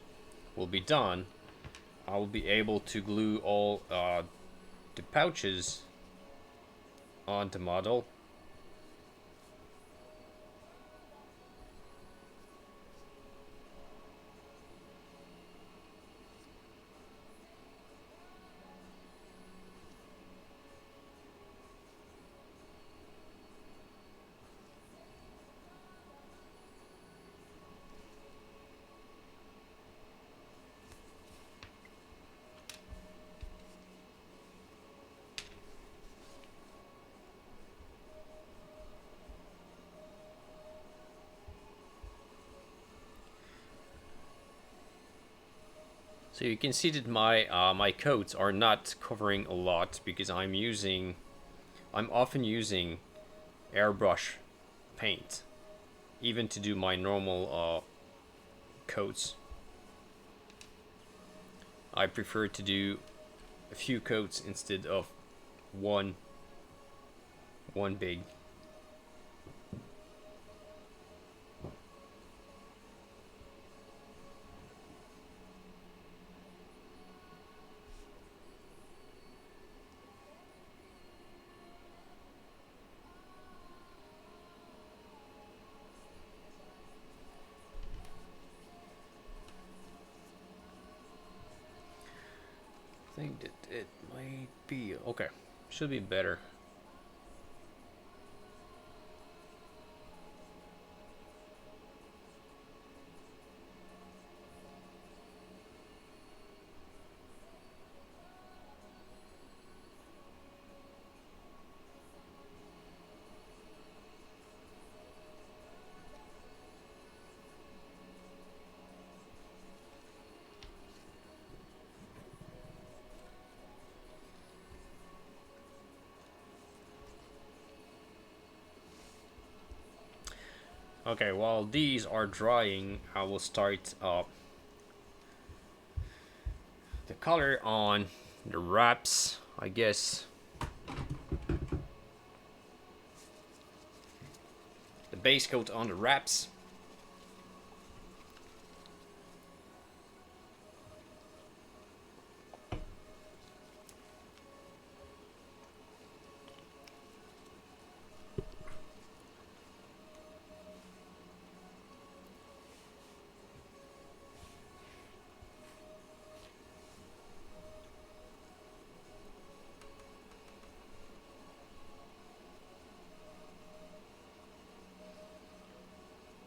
done, I will be able to glue all the pouches on the model. So you can see that my coats are not covering a lot because I'm often using airbrush paint, even to do my normal coats. I prefer to do a few coats instead of one big. I think that it might be okay. Should be better. Okay, while these are drying, I will start the color on the wraps, I guess. The base coat on the wraps.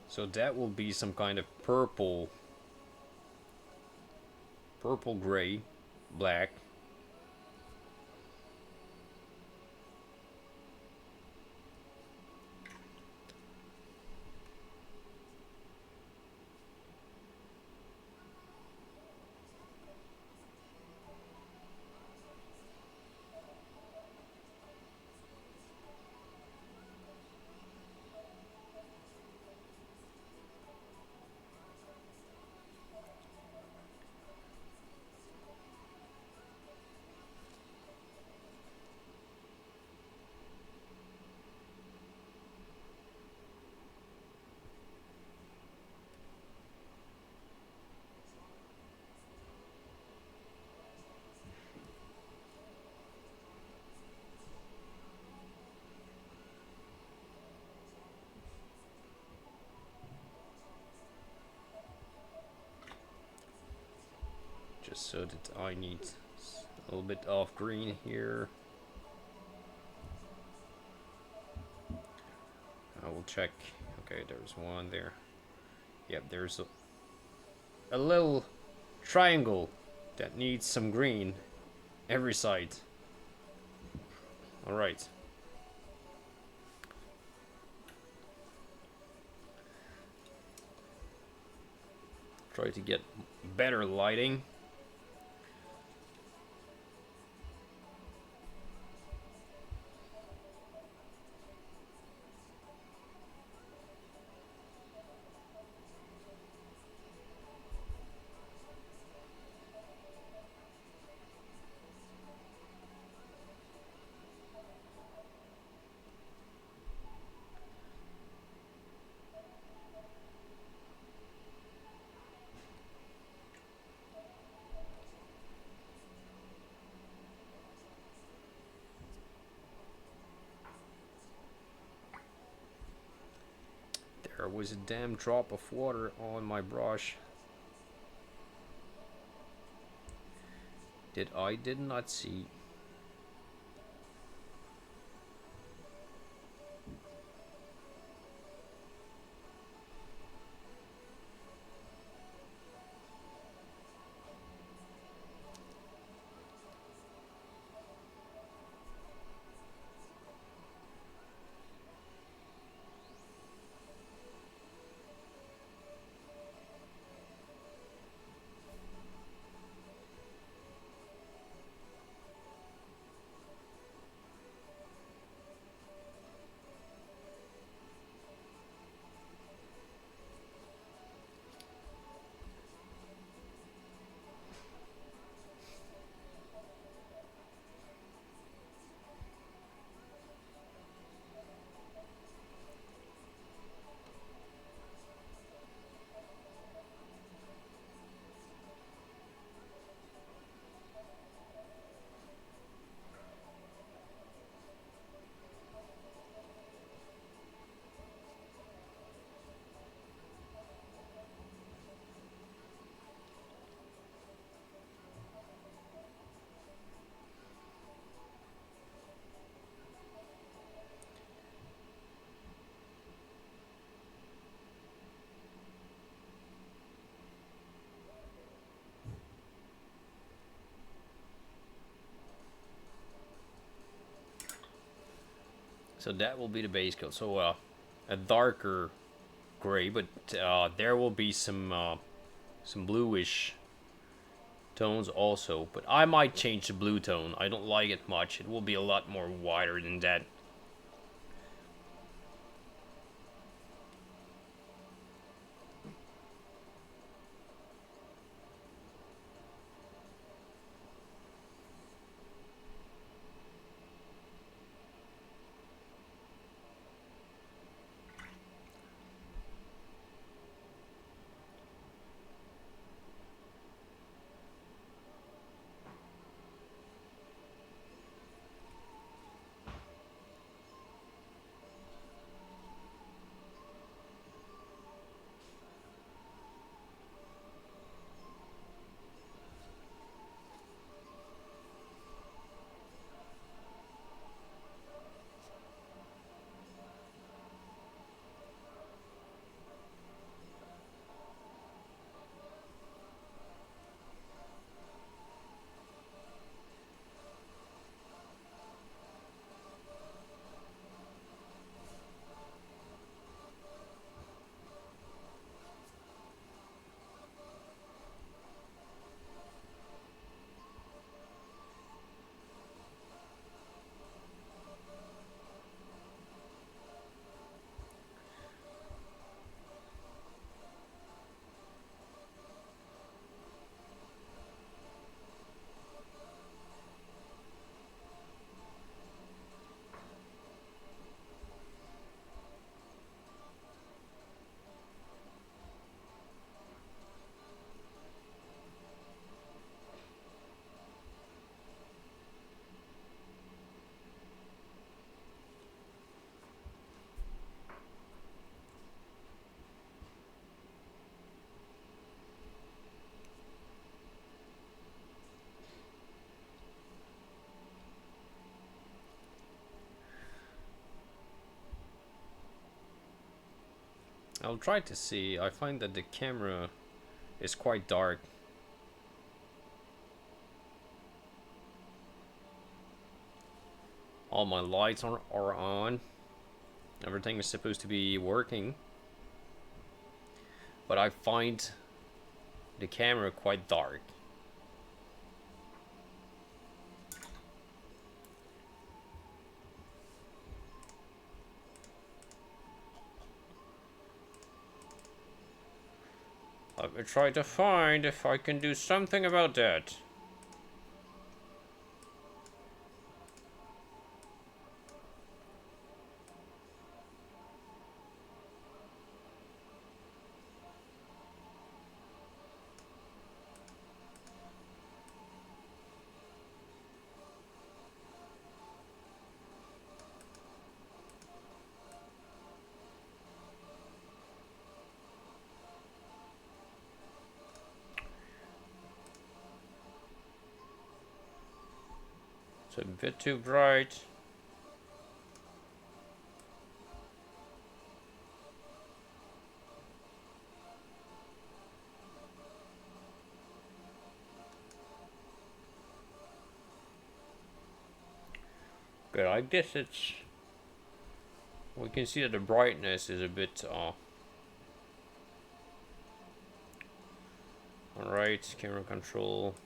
So that will be some kind of purple gray, black. Just so that I need a little bit of green here. I will check. Okay, there's one there. Yep, there's a little triangle that needs some green every side. Alright. Try to get better lighting. There was a damn drop of water on my brush that I did not see. So that will be the base coat. So a darker gray, but there will be some bluish tones also. But I might change the blue tone. I don't like it much. It will be a lot more wider than that. I'll try to see. I find that the camera is quite dark. All my lights are on. Everything is supposed to be working. But I find the camera quite dark. Let me try to find if I can do something about that. It's a bit too bright. Good, I guess it's... We can see that the brightness is a bit... Alright, camera control.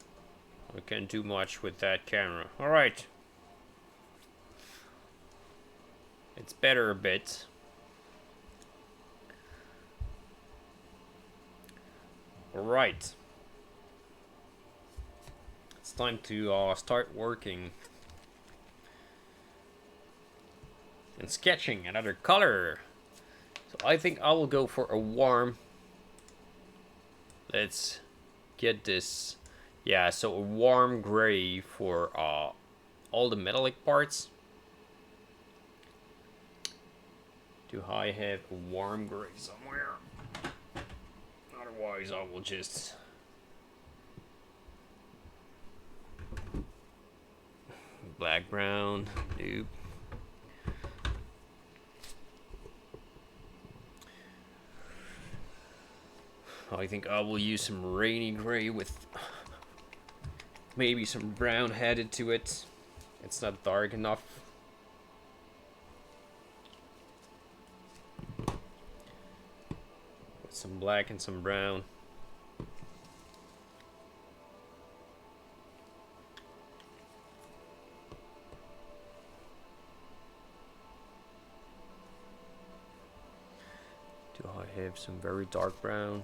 I can't do much with that camera. Alright. It's better a bit. Alright. It's time to start working. And sketching another color. So I think I will go for a warm. Let's get this. Yeah, so a warm gray for all the metallic parts. Do I have a warm gray somewhere? Otherwise I will just black, brown, nope. I think I will use some rainy gray with maybe some brown added to it. It's not dark enough. some black and some brown. Do I have some very dark brown?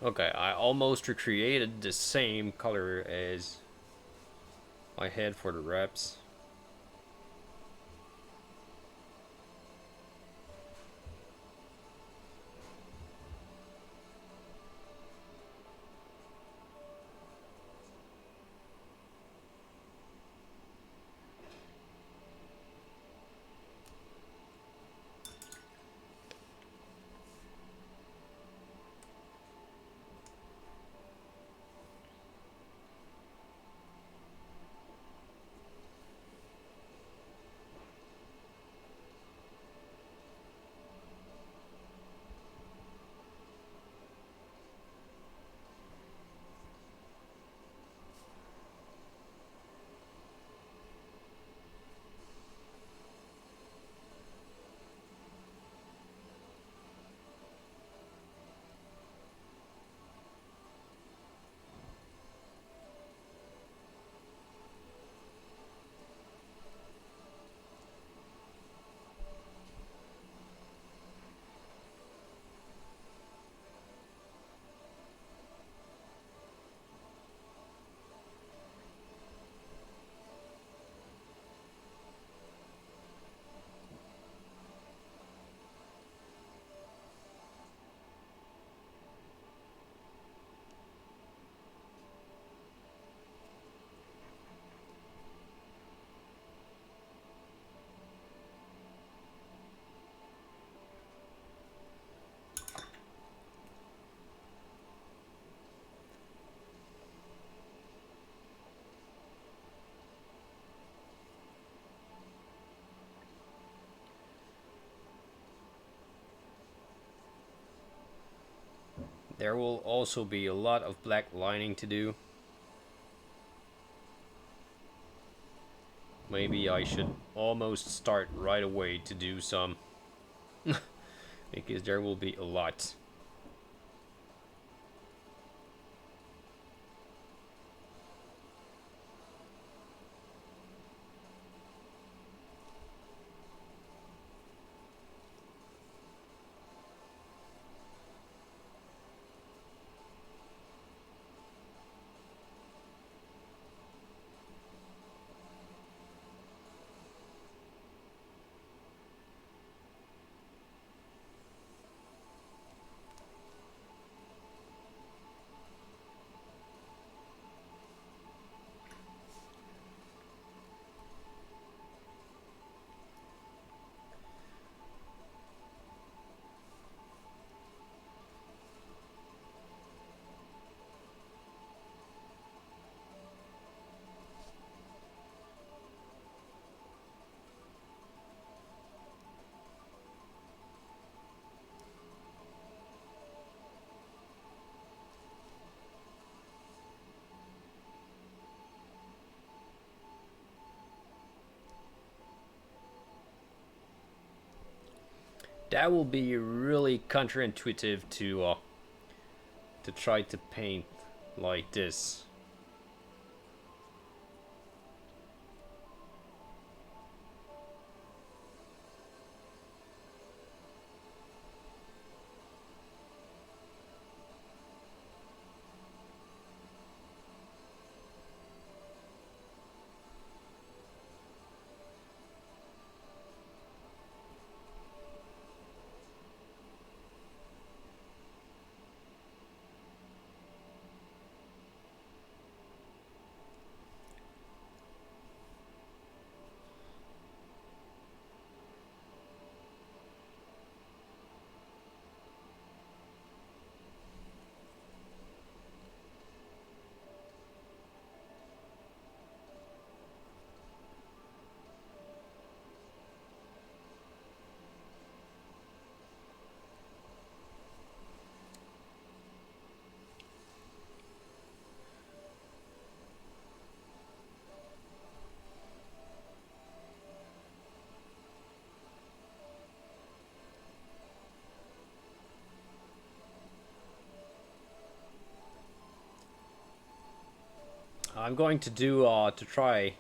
Okay, I almost recreated the same color as I had for the reps. There will also be a lot of black lining to do. Maybe I should almost start right away to do some. Because there will be a lot. That will be really counterintuitive to try to paint like this. I'm going to do to try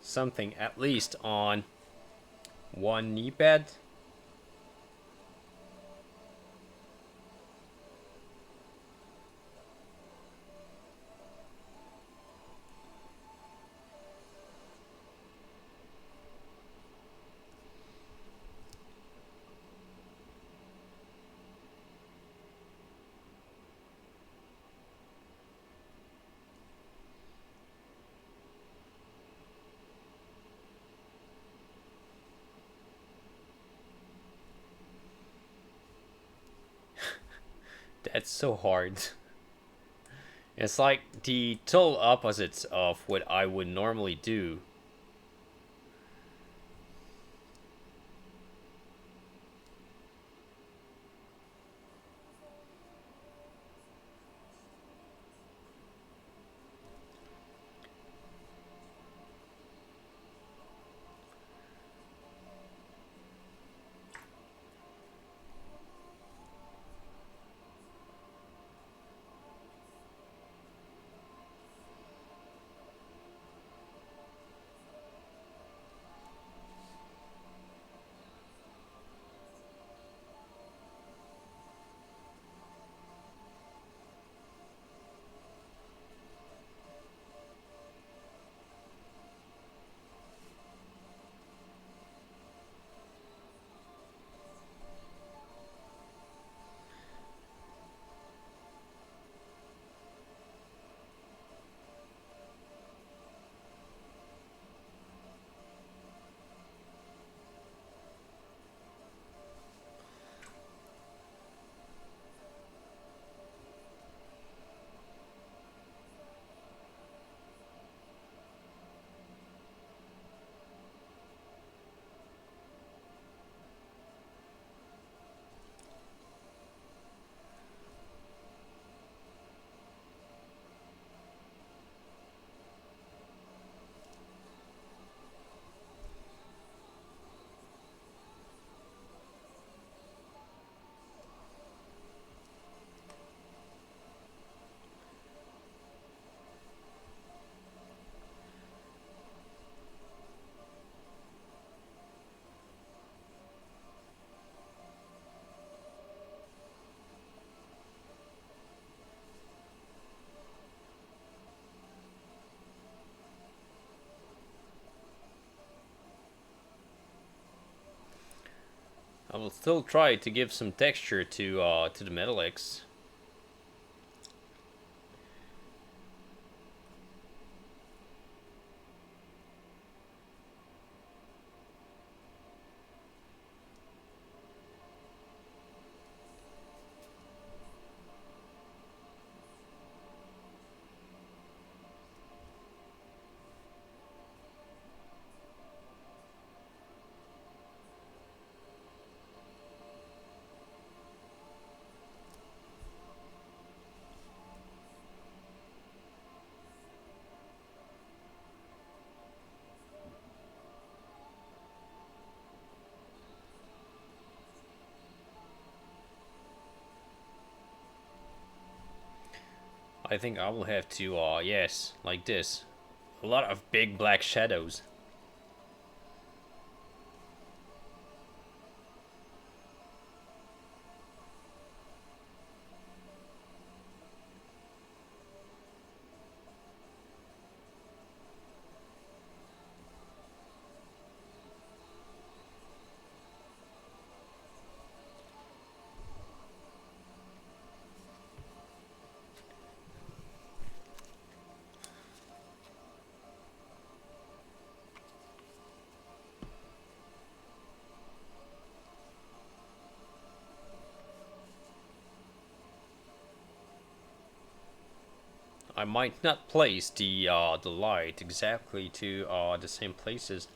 something at least on one knee pad. That's so hard. It's like the total opposites of what I would normally do. I will still try to give some texture to the Metalex. I think I will have to, yes, like this. A lot of big black shadows. I might not place the light exactly to the same places.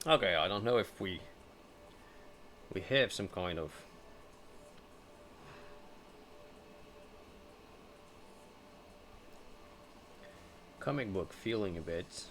Okay, I don't know if we have some kind of comic book feeling a bit.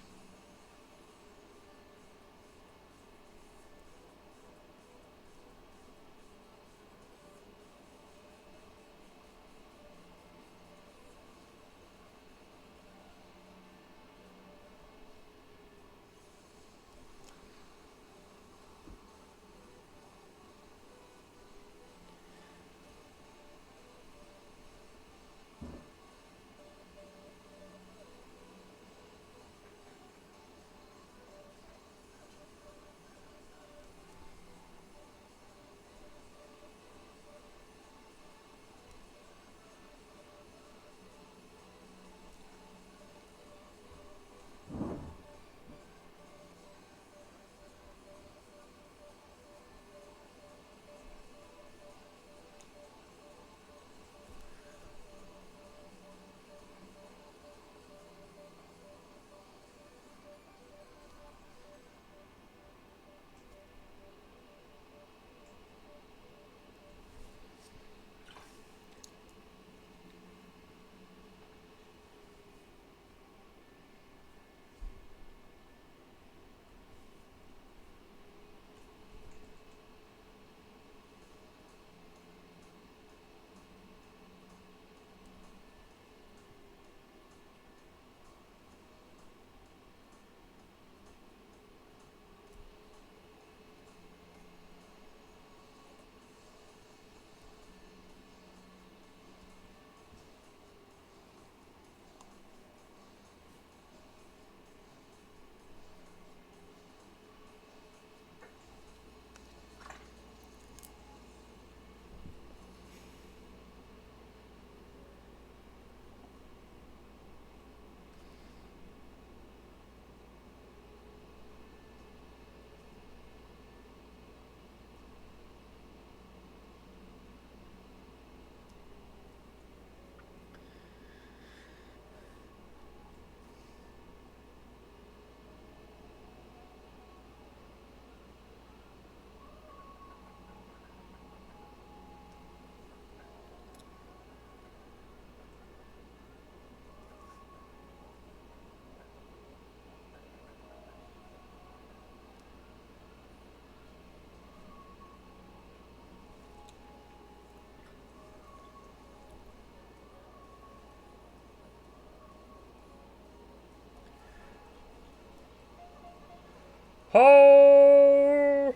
Oh,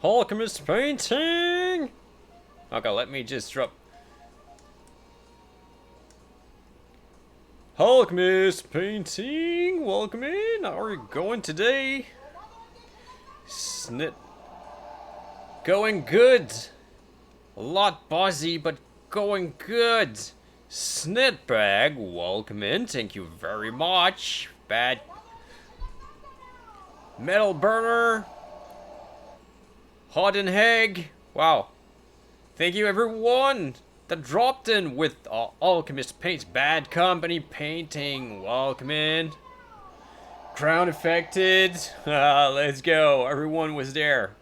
Alchemist painting. Okay, let me just drop. Alchemist painting. Welcome in. How are you going today? Snit. Going good. A lot buzzy, but going good. Snitbag, welcome in. Thank you very much. Bad Metal Burner. Hot and Heg. Wow. Thank you everyone that dropped in with Alchemist Paints. Bad Company Painting. Welcome in. Crown Affected. Let's go. Everyone was there.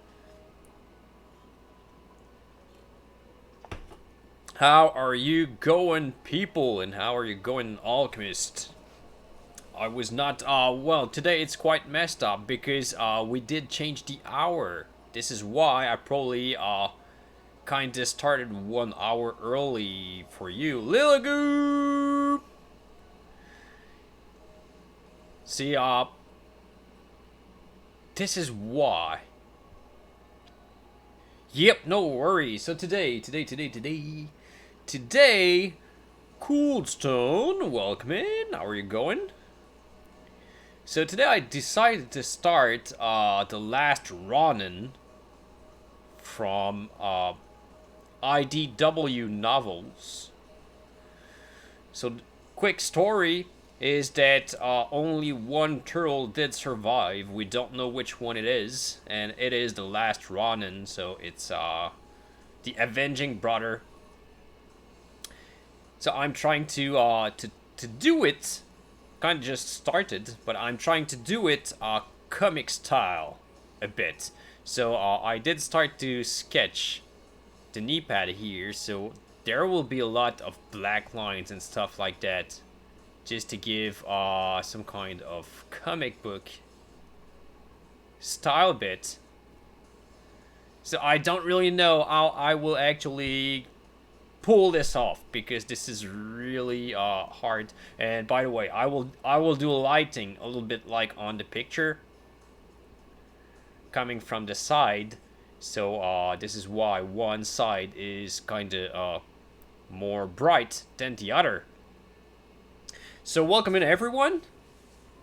How are you going, people? And how are you going, Alchemist? I was not, well, today it's quite messed up because, we did change the hour. This is why I probably, kinda started 1 hour early for you. Lilagoo! See, this is why. Yep, no worries. So today, Coolstone, welcome in. How are you going? So today I decided to start the last Ronin from IDW novels. So quick story is that only one turtle did survive. We don't know which one it is, and it is the last Ronin. So it's the Avenging Brother. So I'm trying to do it. Kind of just started, but I'm trying to do it comic style. a bit. So I did start to sketch the knee pad here, so there will be a lot of black lines and stuff like that, just to give some kind of comic book style bit. So I don't really know how I will actually pull this off, because this is really hard. And by the way, I will do lighting a little bit like on the picture, coming from the side. So this is why one side is kind of more bright than the other. So welcome in everyone.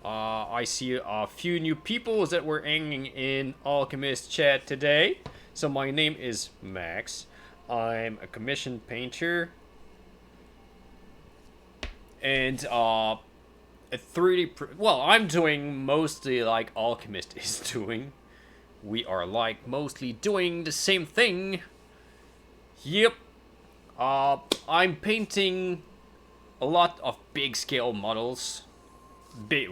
I see a few new people that were hanging in Alchemist chat today. So my name is Max. I'm a commissioned painter and a 3D. Well, I'm doing mostly like Alchemist is doing. We are like mostly doing the same thing. Yep. I'm painting a lot of big scale models. Big.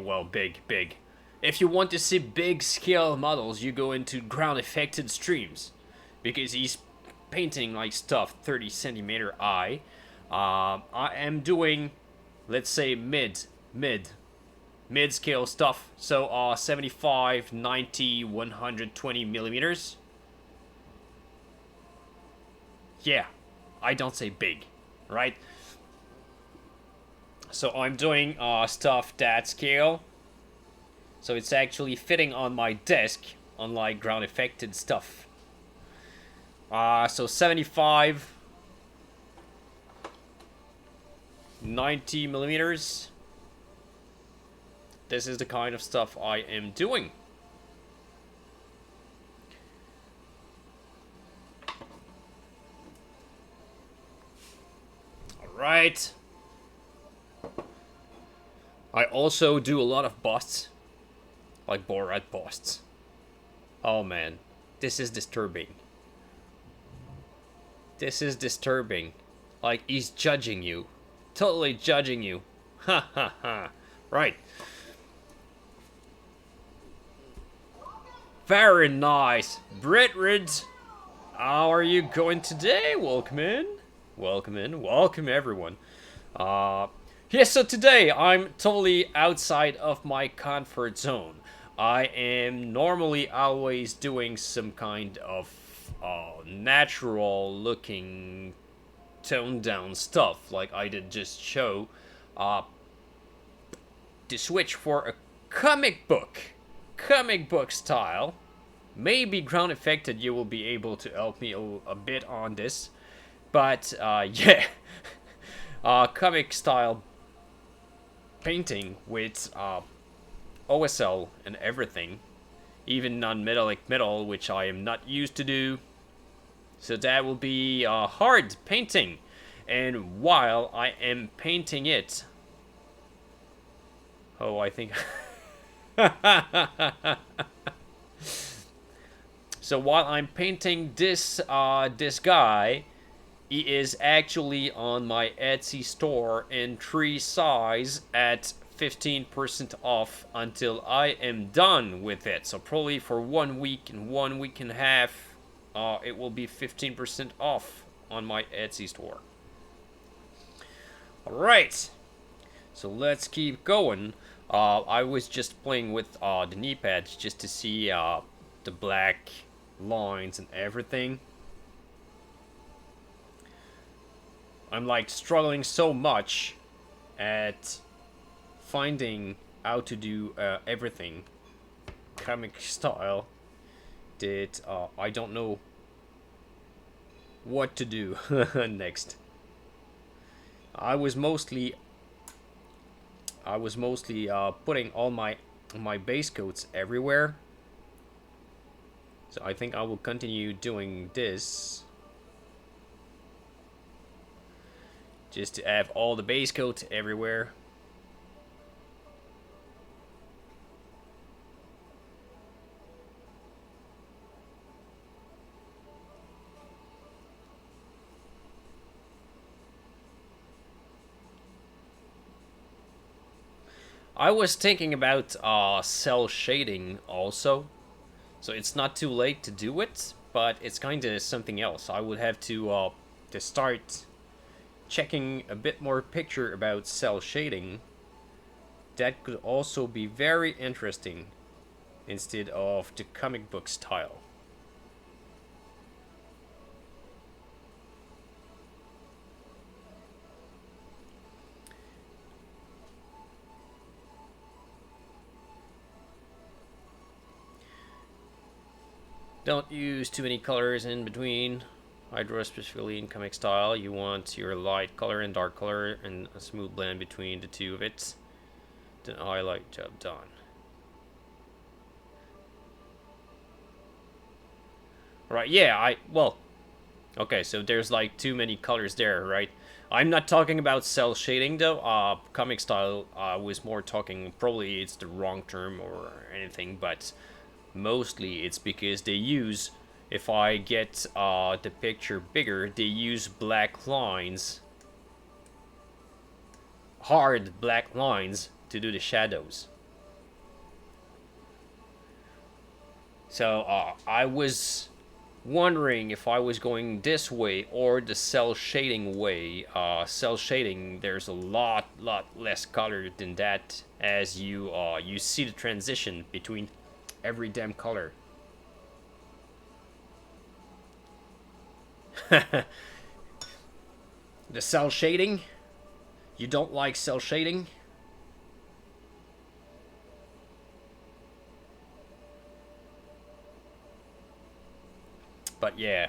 If you want to see big scale models, you go into ground affected streams, because he's painting like stuff 30 centimeter high. I am doing, let's say, mid scale stuff. So 75, 90, 120 millimeters. Yeah, I don't say big, right? So I'm doing stuff that scale. So it's actually fitting on my desk, unlike ground affected stuff. So 75, 90 millimeters. This is the kind of stuff I am doing. Alright. I also do a lot of busts. Like Borat busts. Oh man. This is disturbing. This is disturbing. Like, he's judging you. Totally judging you. Ha ha ha. Right. Very nice. Britrid, how are you going today? Welcome in. Welcome in. Welcome everyone. Yeah, so today I'm totally outside of my comfort zone. I am normally always doing some kind of natural looking toned down stuff, like I did just show. To switch for a comic book style. Maybe ground affected, you will be able to help me a bit on this. But yeah, comic style painting with OSL and everything, even non-metallic metal, which I am not used to do. So that will be hard painting. And while I am painting it, oh, I think. So while I'm painting this this guy, he is actually on my Etsy store in 3 size at 15% off until I am done with it. So probably for 1 week and 1 week and a half, it will be 15% off on my Etsy store. Alright, so let's keep going. I was just playing with the knee pads just to see the black lines and everything. I'm like struggling so much at finding how to do everything comic style that I don't know what to do next. I was mostly putting all my base coats everywhere. So I think I will continue doing this. Just to have all the base coat everywhere. I was thinking about cell shading also. So it's not too late to do it, but it's kind of something else. I would have to start checking a bit more picture about cell shading. That could also be very interesting instead of the comic book style. Don't use too many colors in between. I draw specifically in comic style. You want your light color and dark color and a smooth blend between the two of it. Then highlight, job done. Right, yeah, well, okay, so there's like too many colors there, right? I'm not talking about cell shading though. Comic style, was more talking, probably it's the wrong term or anything, but mostly it's because they use, if I get the picture bigger, they use black lines, hard black lines, to do the shadows. So I was wondering if I was going this way or the cell shading way. Cell shading, there's a lot less color than that, as you see the transition between every damn color. The cell shading? You don't like cell shading? But yeah.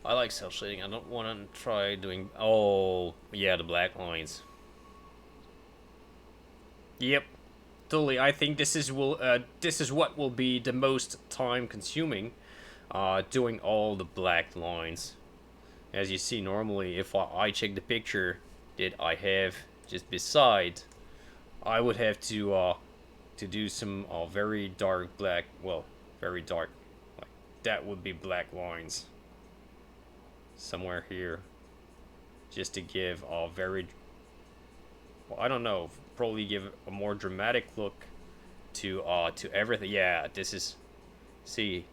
I like cell shading. I don't want to try doing... Oh, yeah, the black lines. Yep, totally. I think this is what will be the most time consuming, doing all the black lines. As you see, normally if I check the picture that I have just beside, I would have to do some very dark black, well, very dark, like that would be black lines somewhere here, just to give a very, well, I don't know, probably give a more dramatic look to everything. Yeah, this is, see,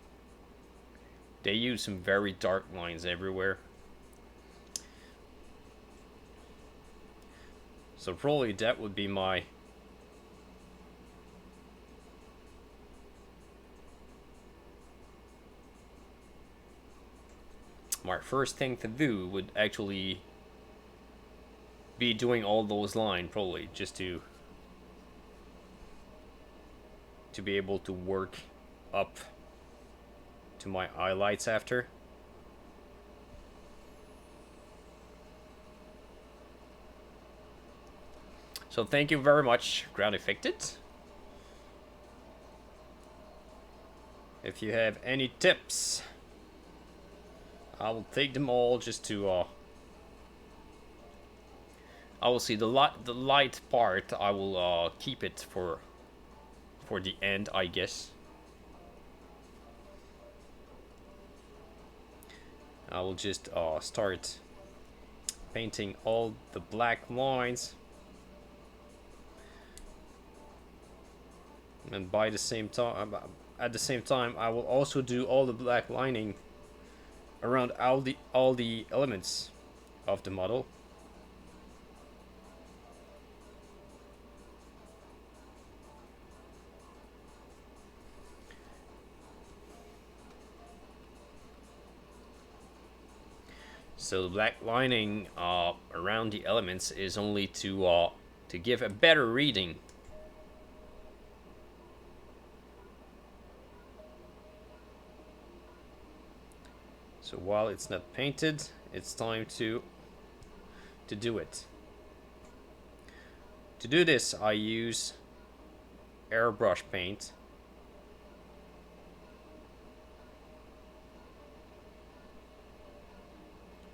they use some very dark lines everywhere. So probably that would be my first thing to do would actually be doing all those lines, probably just to be able to work up to my highlights after. So thank you very much, Ground Affected. If you have any tips, I will take them all, just to I will see the light part. I will keep it for the end, I guess. I will just start painting all the black lines, and by the same time, at the same time, I will also do all the black lining around all the elements of the model. So the black lining around the elements is only to give a better reading. So while it's not painted, it's time to do it. To do this, I use airbrush paint.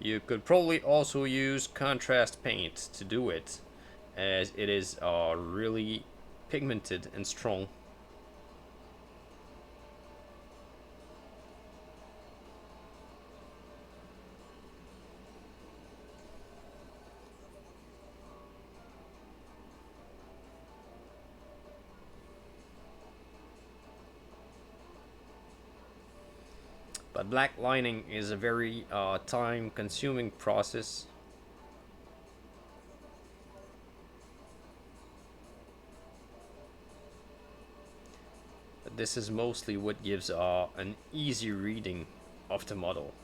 You could probably also use contrast paint to do it, as it is really pigmented and strong. But black lining is a very time consuming process. But this is mostly what gives an easy reading of the model.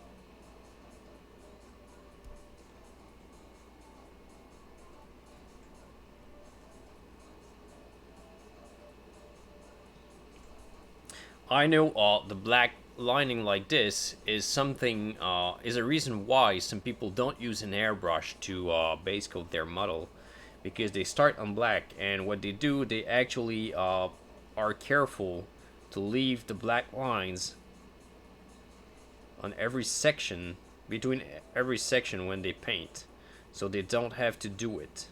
I know the black lining like this is something is a reason why some people don't use an airbrush to base coat their model, because they start on black, and what they do, they actually are careful to leave the black lines on every section, between every section when they paint, so they don't have to do it.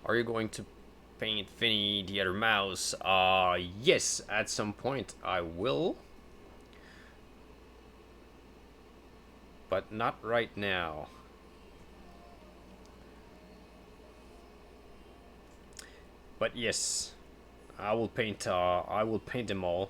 Are you going to paint Finny the other mouse? Yes, at some point I will. But not right now. But yes, I will paint them all.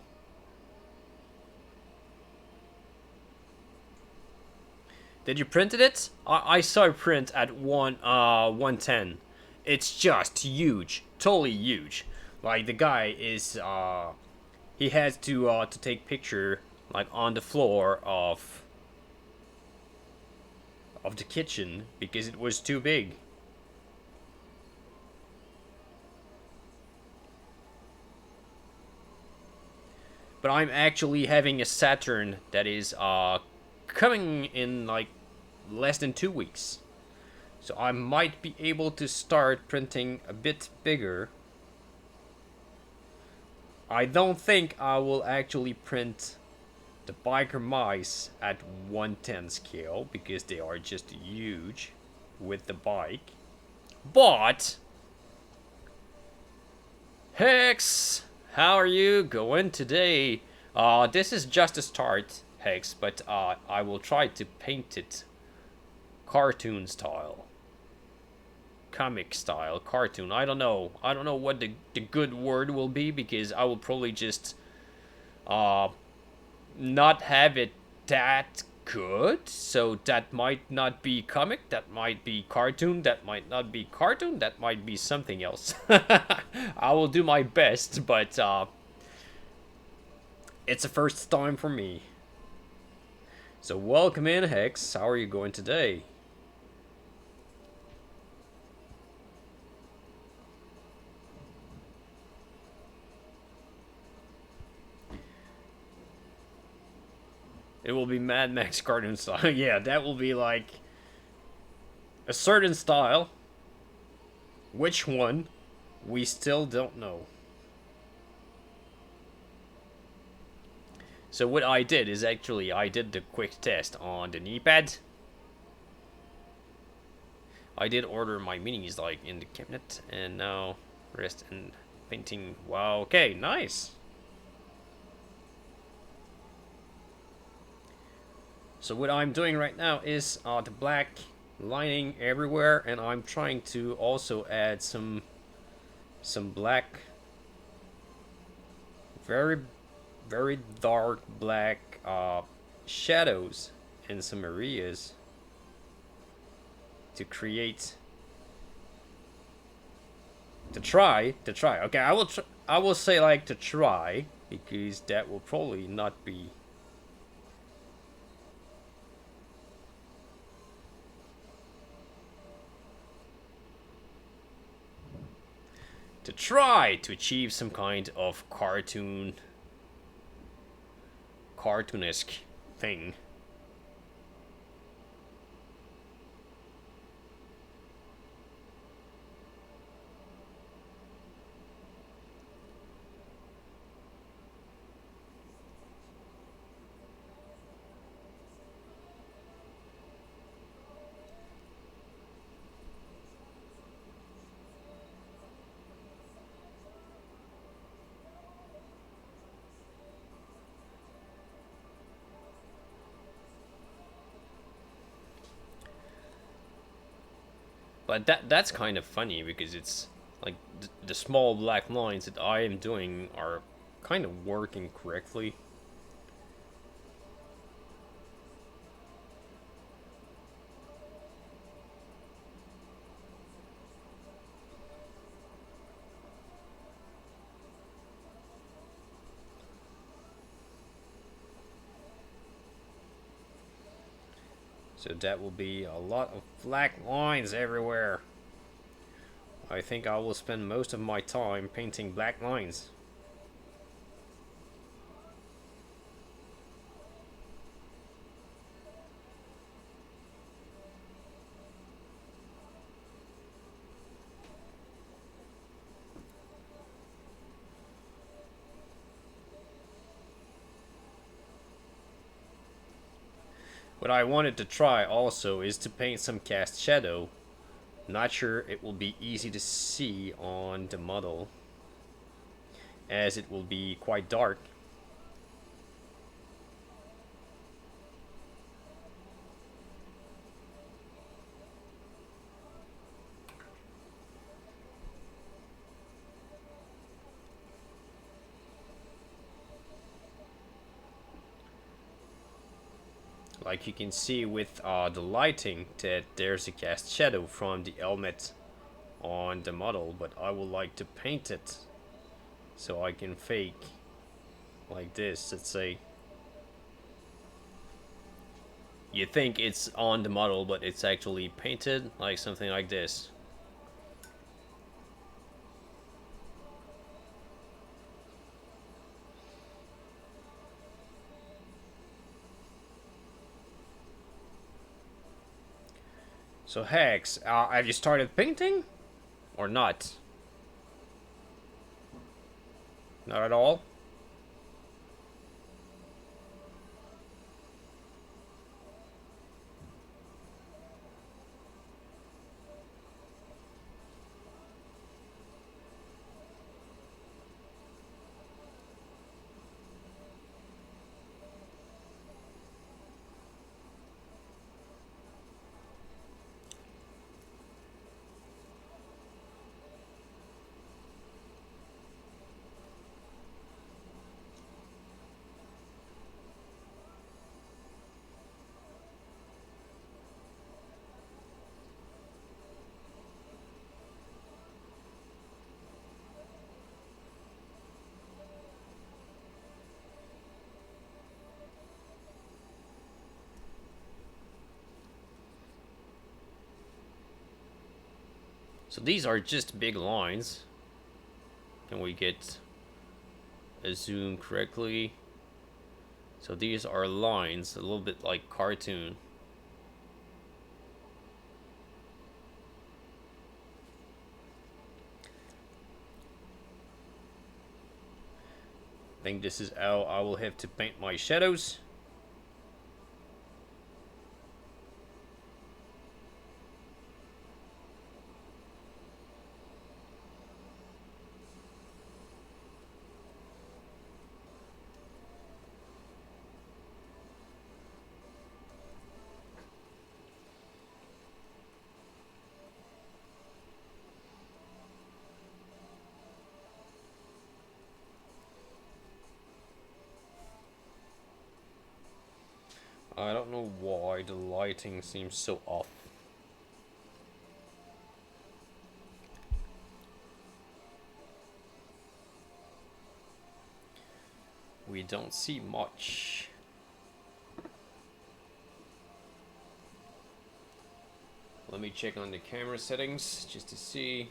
Did you printed it? I saw a print at 110. It's just huge, totally huge. Like the guy is he has to take picture like on the floor of the kitchen because it was too big. But I'm actually having a Saturn that is coming in like less than 2 weeks. So I might be able to start printing a bit bigger. I don't think I will actually print the biker mice at 110 scale because they are just huge with the bike. But Hex, how are you going today? This is just a start, Hex, but I will try to paint it cartoon style. Comic style, cartoon. I don't know. I don't know what the good word will be because I will probably just not have it that good. So that might not be comic, that might be cartoon, that might not be cartoon, that might be something else. I will do my best, but it's a first time for me. So welcome in, Hex. How are you going today? It will be Mad Max cartoon style. Yeah, that will be like a certain style. Which one? We still don't know. So what I did is actually I did the quick test on the knee pad. I did order my minis like in the cabinet, and now rest and painting. Wow, okay, nice. So what I'm doing right now is the black lining everywhere, and I'm trying to also add some black, very very dark black shadows in some areas to create to try. Okay, I will say like to try because that will probably not be to try to achieve some kind of cartoonesque thing. But that's kind of funny because it's like the small black lines that I am doing are kind of working correctly. So that will be a lot of black lines everywhere. I think I will spend most of my time painting black lines. What I wanted to try also is to paint some cast shadow. Not sure it will be easy to see on the model, as it will be quite dark. Like you can see with the lighting that there's a cast shadow from the helmet on the model, but I would like to paint it so I can fake like this. Let's say you think it's on the model, but it's actually painted, like something like this. So Hex, have you started painting? Or not? Not at all? So these are just big lines. Can we get a zoom correctly? So these are lines, a little bit like cartoon. I think this is how I will have to paint my shadows. I don't know why the lighting seems so off. We don't see much. Let me check on the camera settings just to see.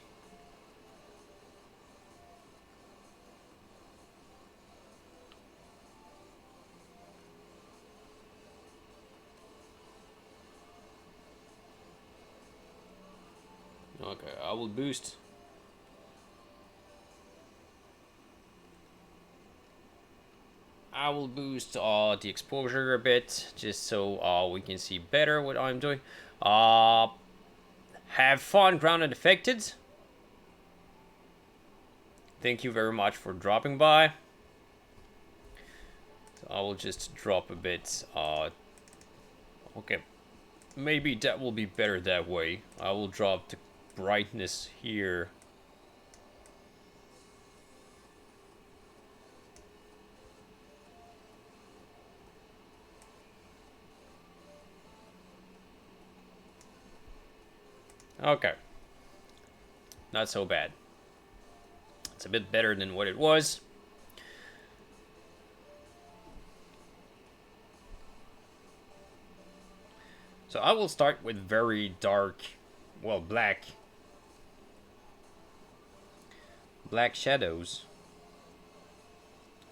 I will boost. I will boost the exposure a bit, just so we can see better what I'm doing. Have fun, Grounded Affected. Thank you very much for dropping by. So I will just drop a bit. Okay, maybe that will be better that way. I will drop the brightness here. Okay. Not so bad. It's a bit better than what it was. So I will start with very dark, well, black shadows.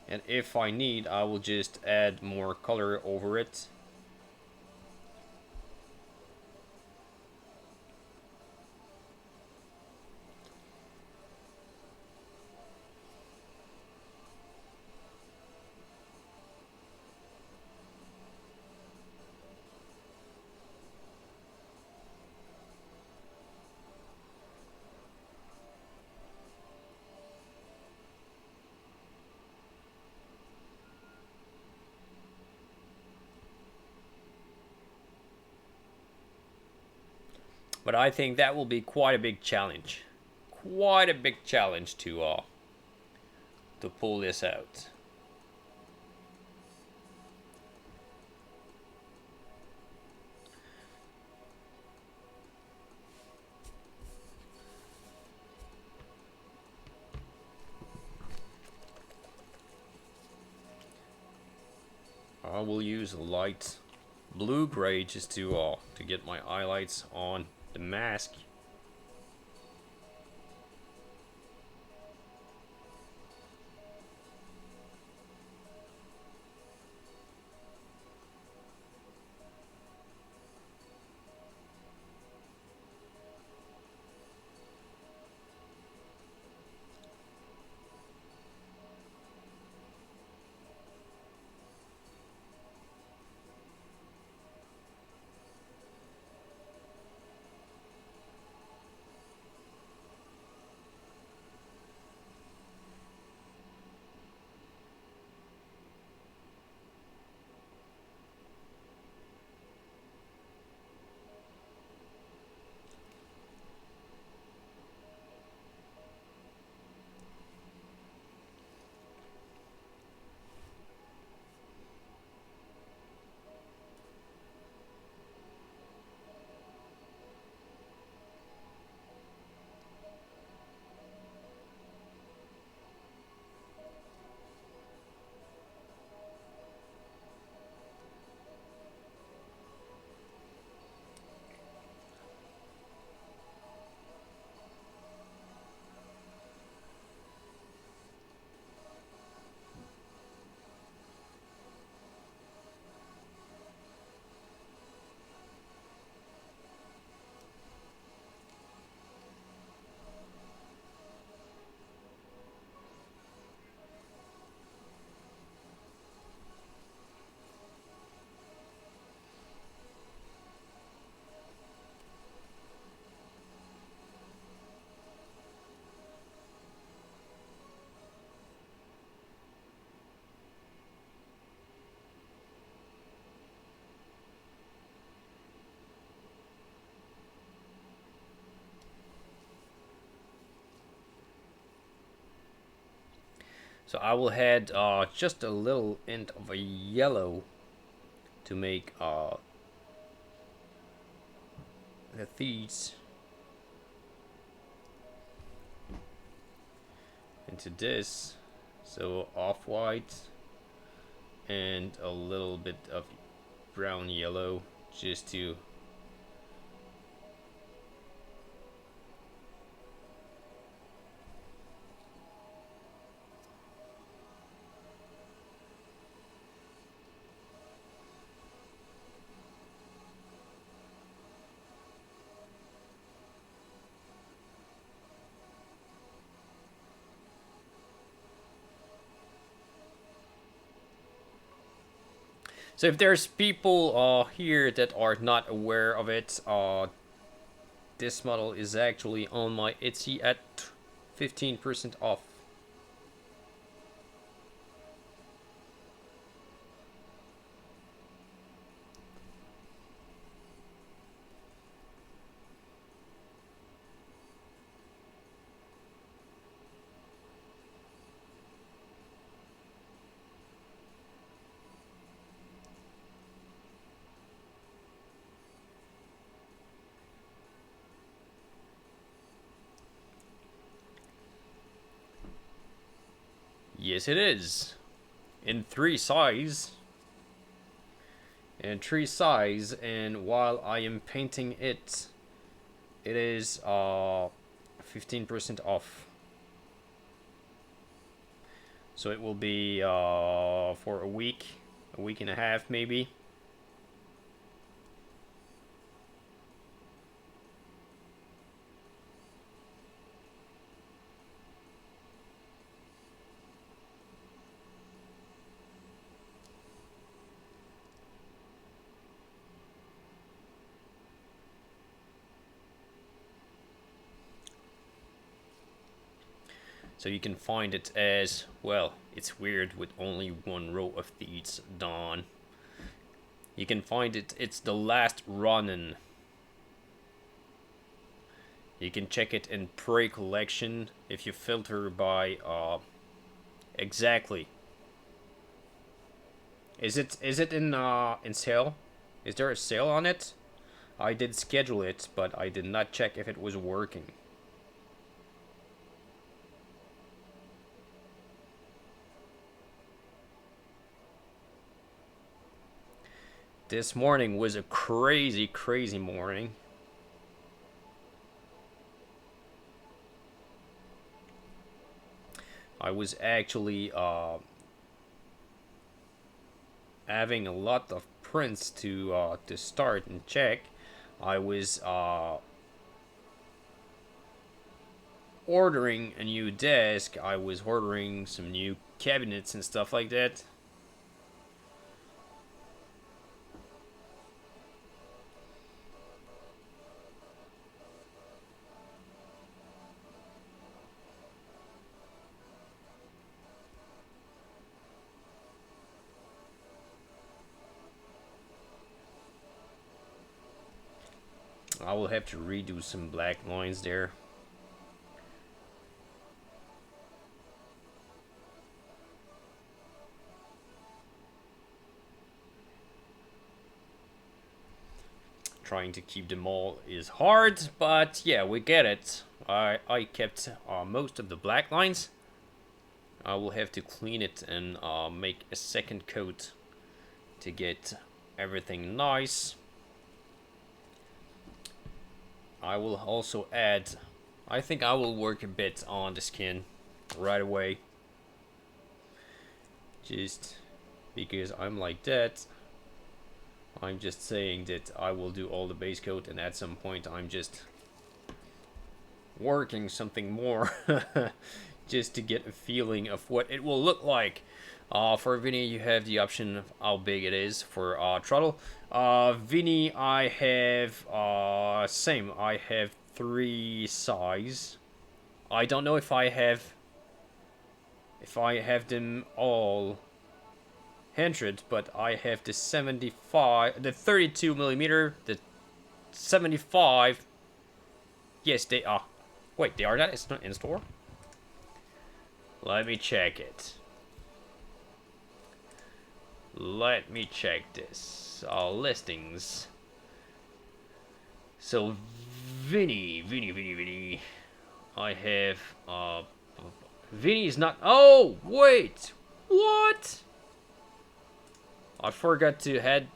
And if I need, I will just add more color over it. But I think that will be quite a big challenge. Quite a big challenge to pull this out. I will use a light blue gray just to get my highlights on the mask. So I will add just a little hint of a yellow to make the thieves into this. So off-white and a little bit of brown yellow just to So if there's people here that are not aware of it, this model is actually on my Etsy at 15% off. Yes, it is. In 3 size. And while I am painting it, it is 15% off. So it will be for a week and a half maybe. So you can find it as, well, it's weird with only 1 row of these done. You can find it, it's the last Ronin. You can check it in pre-collection if you filter by exactly. Is it in sale? Is there a sale on it? I did schedule it, but I did not check if it was working. This morning was a crazy, crazy morning. I was actually having a lot of prints to start and check. I was ordering a new desk. I was ordering some new cabinets and stuff like that. I will have to redo some black lines there. Trying to keep them all is hard, but yeah, we get it. I kept most of the black lines. I will have to clean it and make a second coat to get everything nice. I will also add, I think I will work a bit on the skin right away. Just because I'm like that. I'm just saying that I will do all the base coat, and at some point I'm just working something more just to get a feeling of what it will look like. For Vinny, you have the option of how big it is. For Trottle, Vinny, I have same. I have 3 size. I don't know if I have them all 100, but I have the 75, the 32 millimeter, the 75. Yes, they are. Wait, they are that? It's not in store? Let me check it. Let me check this. Listings. So, Vinny. I have, Vinny is not, oh, wait! What? I forgot to add,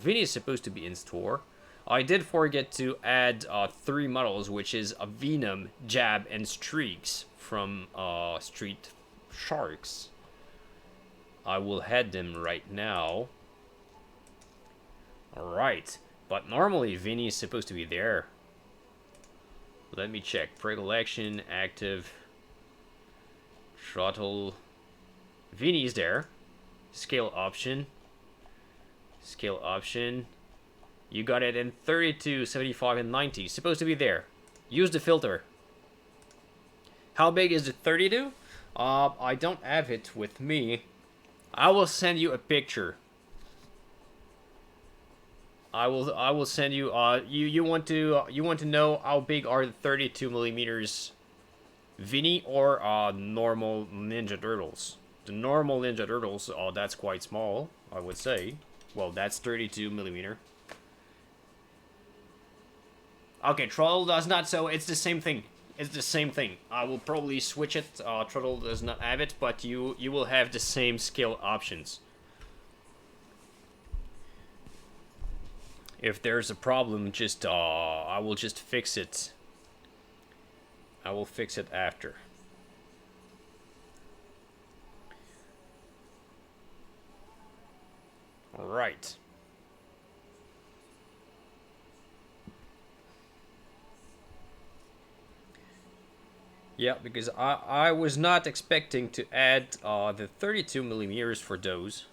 Vinny is supposed to be in store. I did forget to add 3 models, which is a Venom, Jab, and Streaks from Street Sharks. I will add them right now. Alright, but normally Vinny is supposed to be there. Let me check. Pre-collection, active, Throttle. Vinny is there. Scale option. Scale option. You got it in 32, 75, and 90. Supposed to be there. Use the filter. How big is it? 32? I don't have it with me. I will send you a picture. I will send you. You want to know how big are the 32 millimeters Vinny or normal Ninja Turtles? The normal Ninja Turtles, that's quite small, I would say. Well, that's 32 millimeter. Okay, Troll does not, so it's the same thing. It's the same thing. I will probably switch it. Troll does not have it, but you will have the same scale options. If there's a problem, just I will just fix it. I will fix it after. All right. Yeah, because I was not expecting to add the 32 millimeters for those.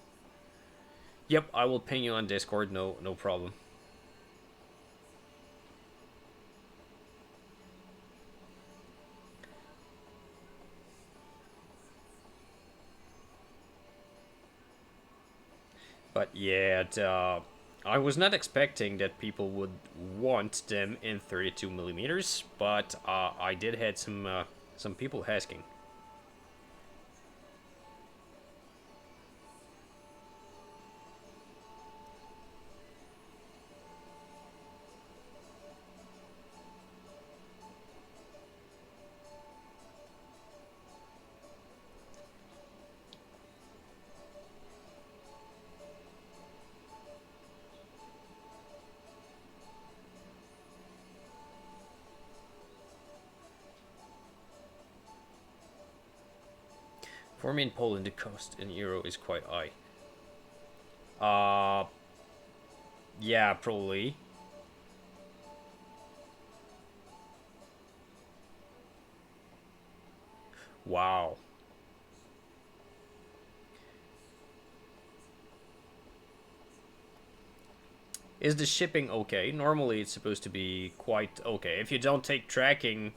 Yep, I will ping you on Discord. No problem. But yeah, I was not expecting that people would want them in 32 millimeters, but I did had some people asking. For me in Poland, the cost in euro is quite high. Yeah, probably. Wow. Is the shipping okay? Normally it's supposed to be quite okay. If you don't take tracking,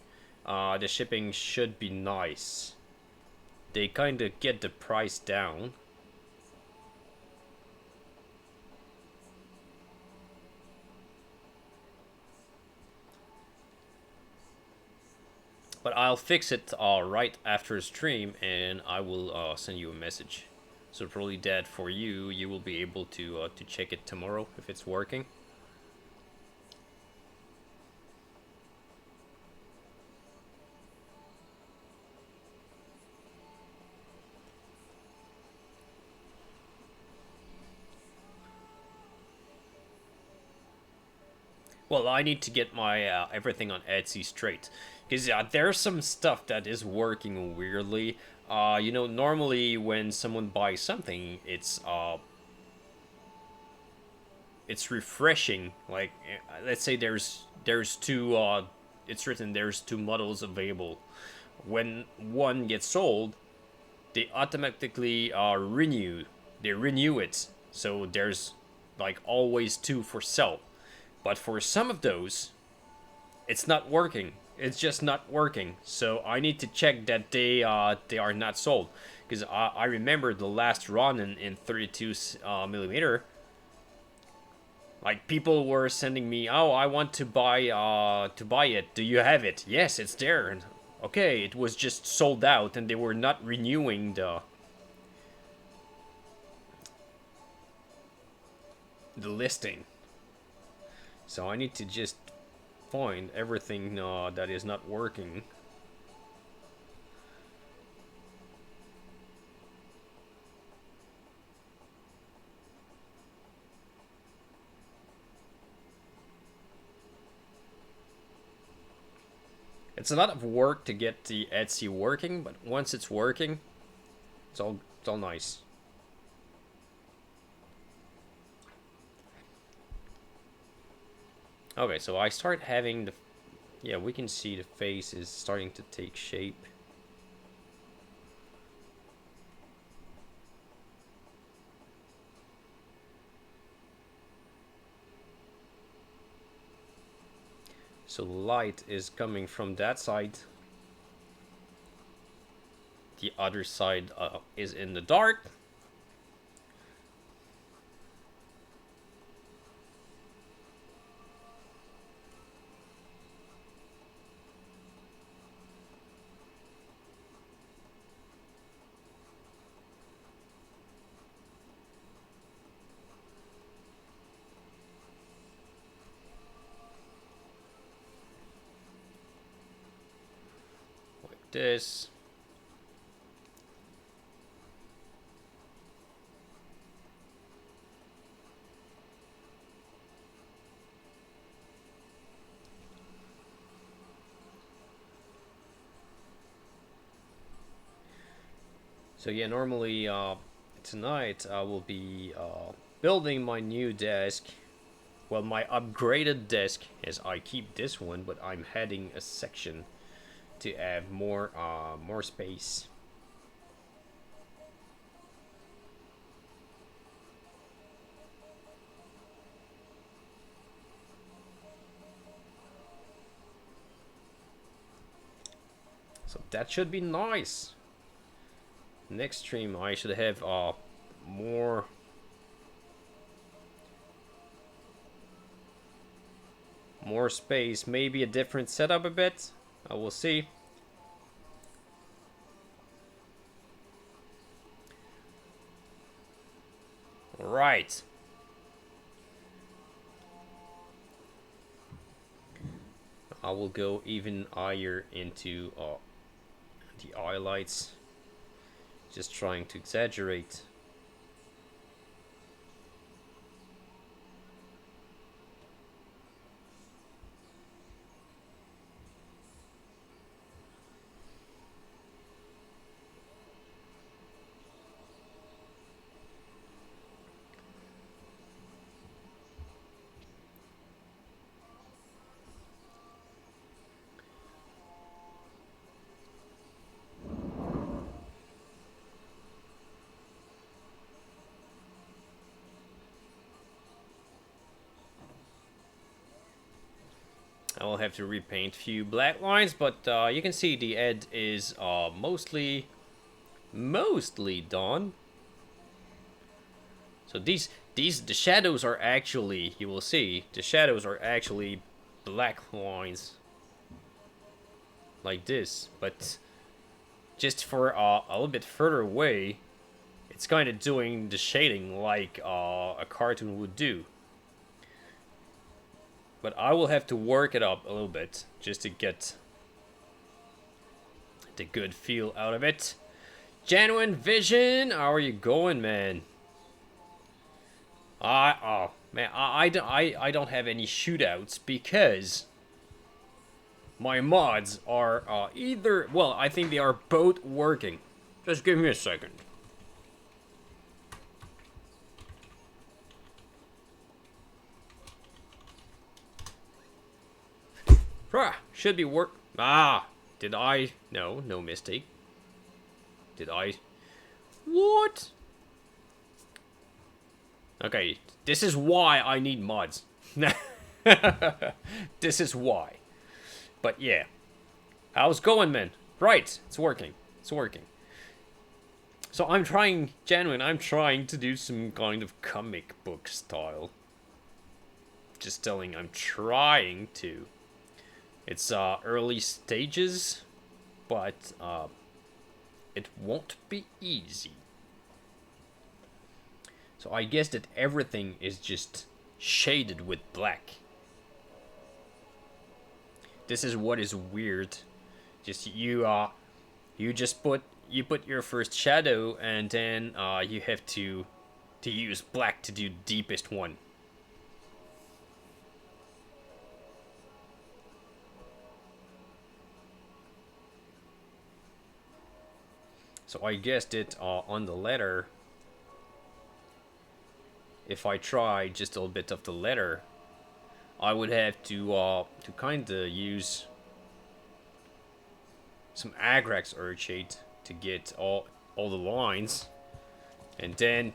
the shipping should be nice. They kind of get the price down. But I'll fix it right after stream, and I will send you a message. So probably that for you, you will be able to check it tomorrow if it's working. Well, I need to get my everything on Etsy straight, because there's some stuff that is working weirdly. You know, normally when someone buys something, it's refreshing. Like, let's say there's two it's written there's two models available. When one gets sold, they automatically renew. They renew it, so there's like always two for sale. But for some of those, it's not working. It's just not working. So I need to check that they are not sold, because I remember the last Ronin in 32 millimeter. Like, people were sending me, oh, I want to buy it. Do you have it? Yes, it's there. And okay, it was just sold out, and they were not renewing the listing. So I need to just find everything that is not working. It's a lot of work to get the Etsy working, but once it's working, it's all nice. Okay, so I start having the... Yeah, we can see the face is starting to take shape. So light is coming from that side. The other side is in the dark. Like this. So yeah, normally tonight I will be building my new desk. Well, my upgraded desk, as I keep this one, but I'm adding a section to have more space. So that should be nice. Next stream I should have more space, maybe a different setup a bit. I will see. Right. I will go even higher into the highlights. Just trying to exaggerate. I will have to repaint a few black lines, but you can see the head is mostly done. So the shadows are actually, you will see, the shadows are actually black lines like this, but just for a little bit further away, it's kind of doing the shading like a cartoon would do. But I will have to work it up a little bit just to get the good feel out of it. Genuine Vision, how are you going, man? I don't have any shootouts because my mods are either, well, I think they are both working. Just give me a second. Should be work. Did I? No mistake. Did I? What? Okay, this is why I need mods. This is why. But yeah. How's it going, man? Right, it's working. It's working. So I'm trying to do some kind of comic book style. Just telling, I'm trying to. It's early stages, but it won't be easy. So I guess that everything is just shaded with black. This is what is weird. Just you put your first shadow, and then you have to use black to do the deepest one. So I guessed it on the letter. If I try just a little bit of the letter, I would have to kind of use some Agrax Urchate to get all the lines, and then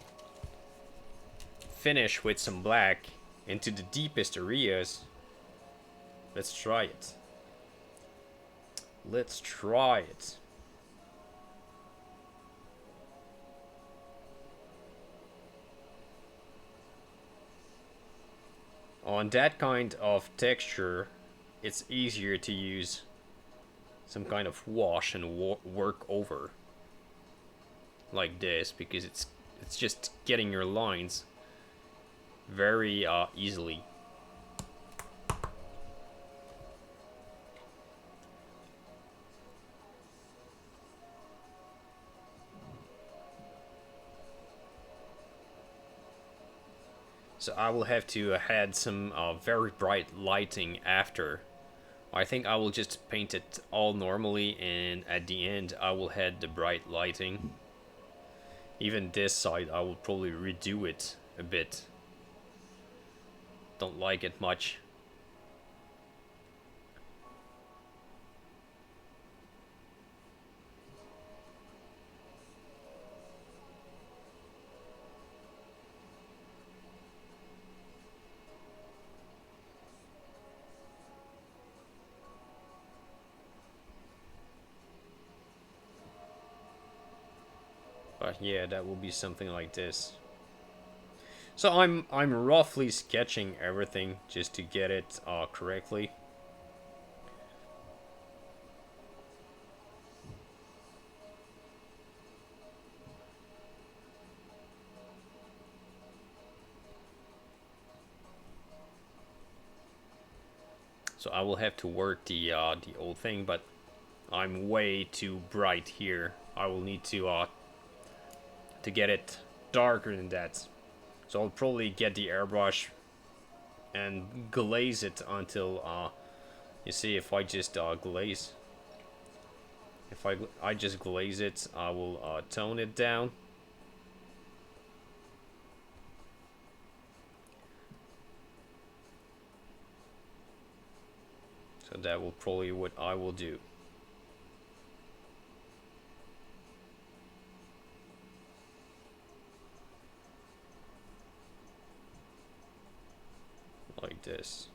finish with some black into the deepest areas. Let's try it. Let's try it. On that kind of texture, it's easier to use some kind of wash and work over like this, because it's just getting your lines very easily. So I will have to add some very bright lighting after. I think I will just paint it all normally, and at the end I will add the bright lighting. Even this side I will probably redo it a bit. Don't like it much. But yeah, that will be something like this. So I'm roughly sketching everything just to get it correctly. So I will have to work the old thing, but I'm way too bright here. I will need to get it darker than that. So I'll probably get the airbrush and glaze it until you see, if I just glaze, if I just glaze it, I will tone it down. So that will probably what I will do. Like this.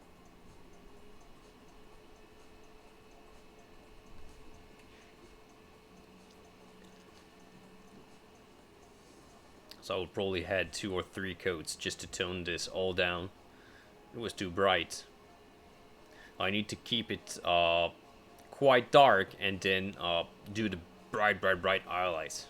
So I will probably had 2 or 3 coats just to tone this all down. It was too bright. I need to keep it quite dark, and then do the bright highlights.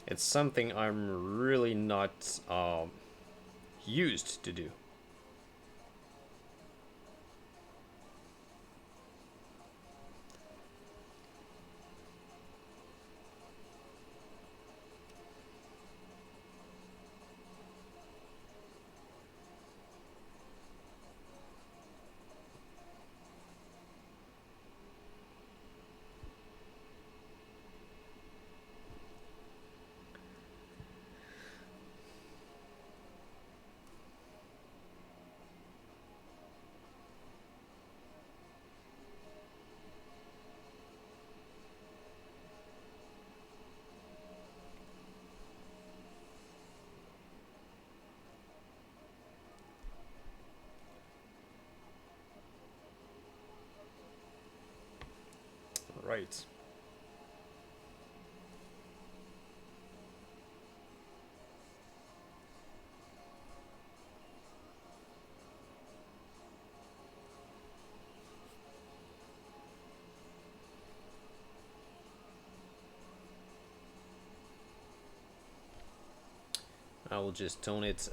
It's something I'm really not used to do. Right. I will just tone it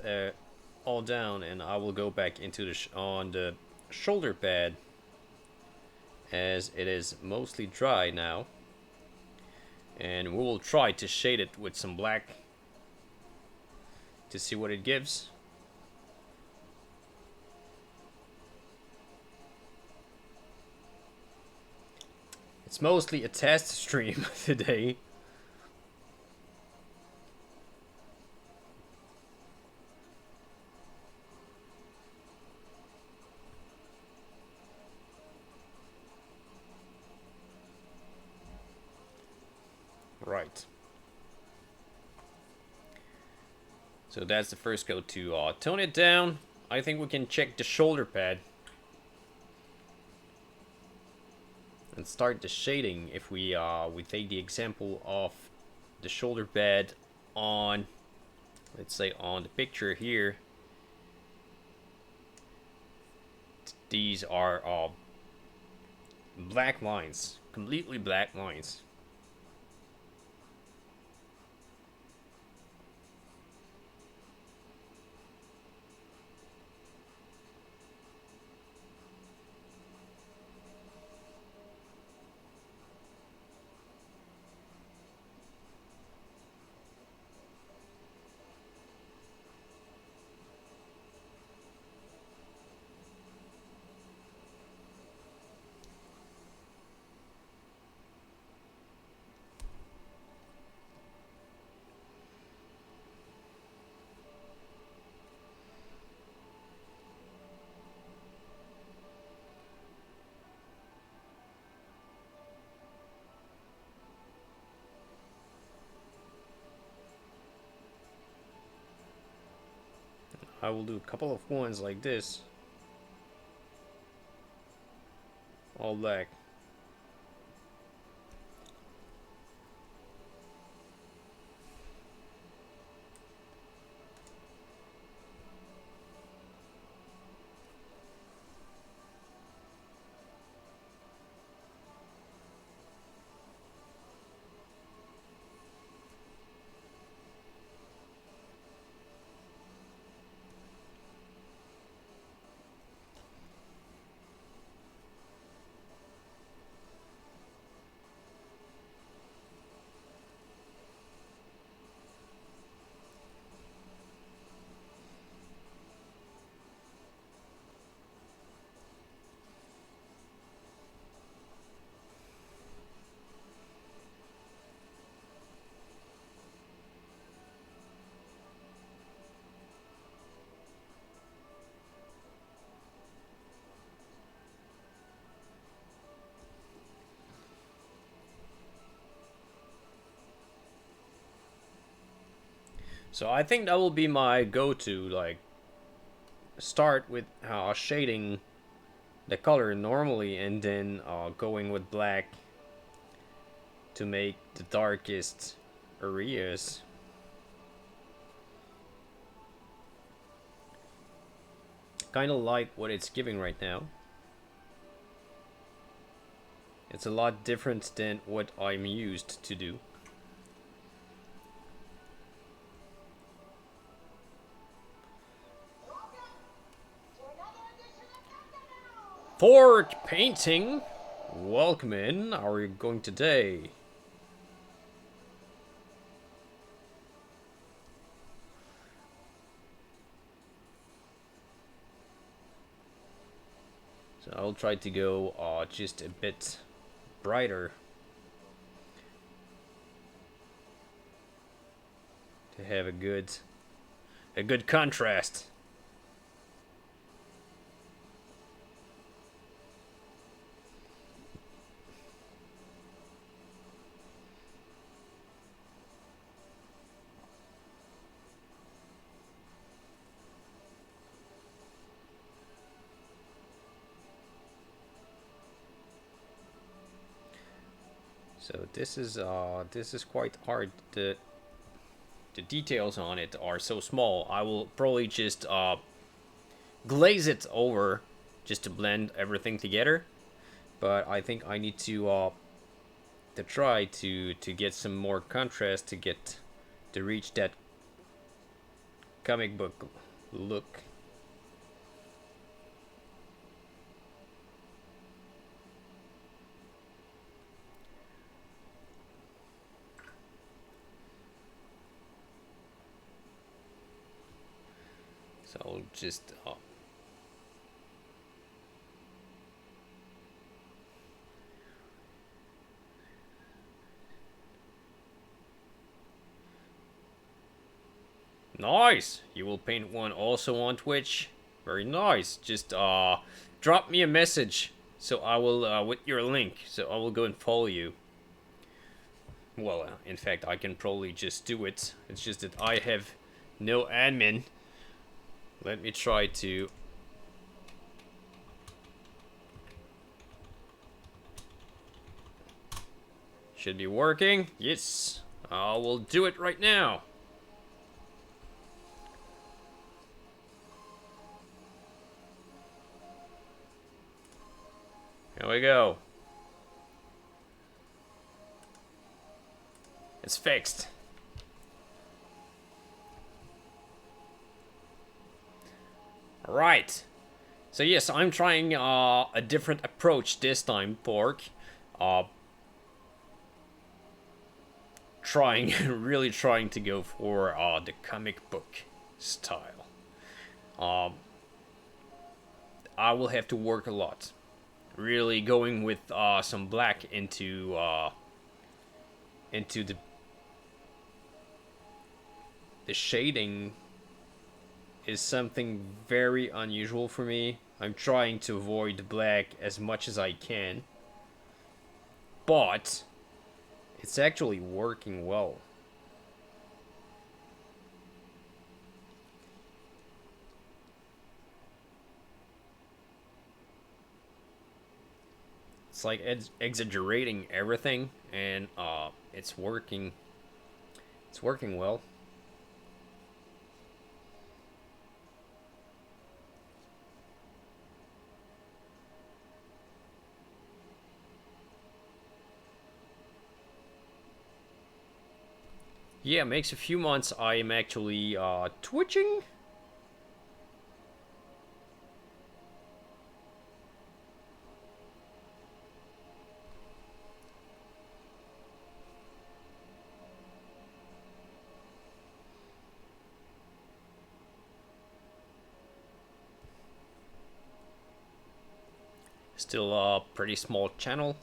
all down, and I will go back into the on the shoulder pad, as it is mostly dry now, and we will try to shade it with some black to see what it gives. It's mostly a test stream today. So that's the first go to tone it down. I think we can check the shoulder pad. And start the shading if we take the example of the shoulder pad on, let's say on the picture here. These are black lines, completely black lines. I will do a couple of ones like this. All black. So I think that will be my go-to, like, start with shading the color normally and then going with black to make the darkest areas. Kind of like what it's giving right now. It's a lot different than what I'm used to do. Fort Painting, welcome in. How are you going today? So I'll try to go just a bit brighter to have a good contrast. So this is quite hard. The details on it are so small. I will probably just glaze it over just to blend everything together. But I think I need to try to get some more contrast to reach that comic book look. So I'll just nice. You will paint one also on Twitch. Very nice. Just drop me a message so I will with your link. So I will go and follow you. Well, in fact, I can probably just do it. It's just that I have No admin. Let me try to... Should be working. Yes. I will do it right now. Here we go. It's fixed. Alright. So yes, I'm trying a different approach this time, Pork. Really trying to go for the comic book style. I will have to work a lot. Really going with some black into the shading is something very unusual for me. I'm trying to avoid black as much as I can, but it's actually working well. It's like exaggerating everything, and it's working. It's working well. Yeah, makes a few months I am actually twitching. Still a pretty small channel,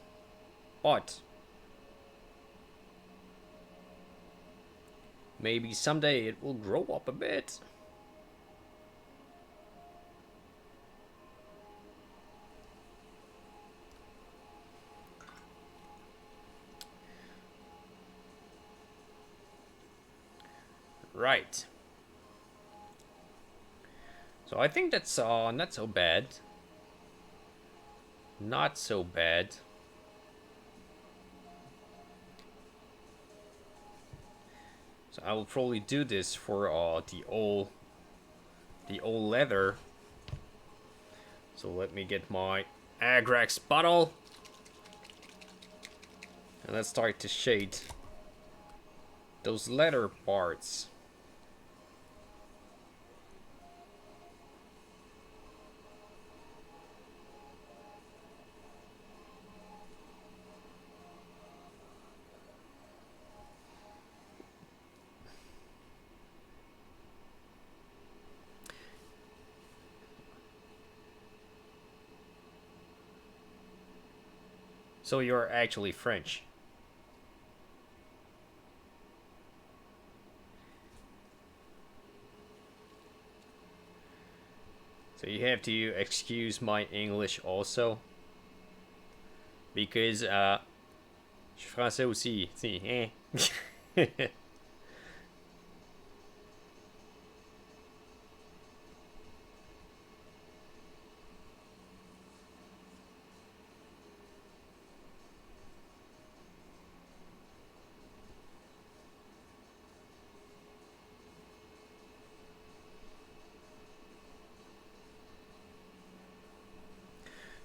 but maybe someday it will grow up a bit. Right. So I think that's not so bad. Not so bad. So I will probably do this for the old leather. So let me get my Agrax bottle, and let's start to shade those leather parts. So you're actually French. So you have to excuse my English also. Because, je suis français aussi. Si, hein?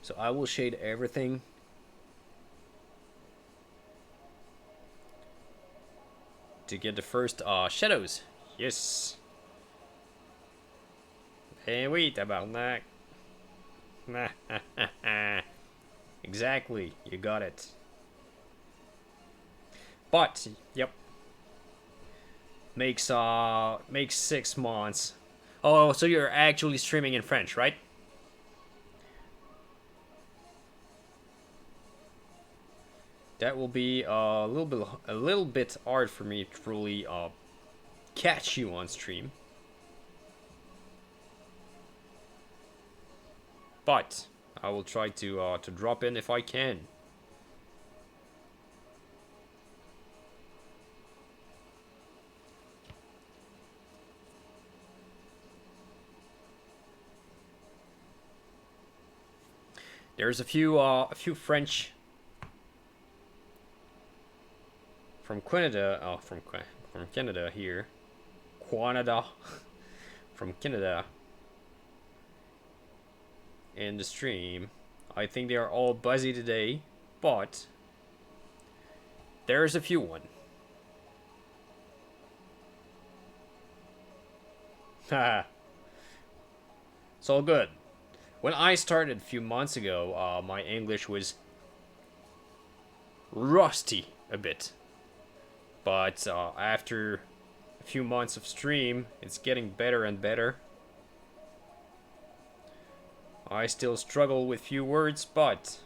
So I will shade everything. To get the first shadows. Yes. Eh oui, tabarnak. Exactly, you got it. But, yep. Makes 6 months. Oh, so you're actually streaming in French, right? That will be a little bit hard for me to really catch you on stream. But I will try to drop in if I can. There's a few French from Canada. Oh, from Canada here. Canada. From Canada. In the stream. I think they are all buzzy today, but there's a few one. Haha. It's all good. When I started a few months ago, my English was rusty a bit. But after a few months of stream, it's getting better and better. I still struggle with few words, but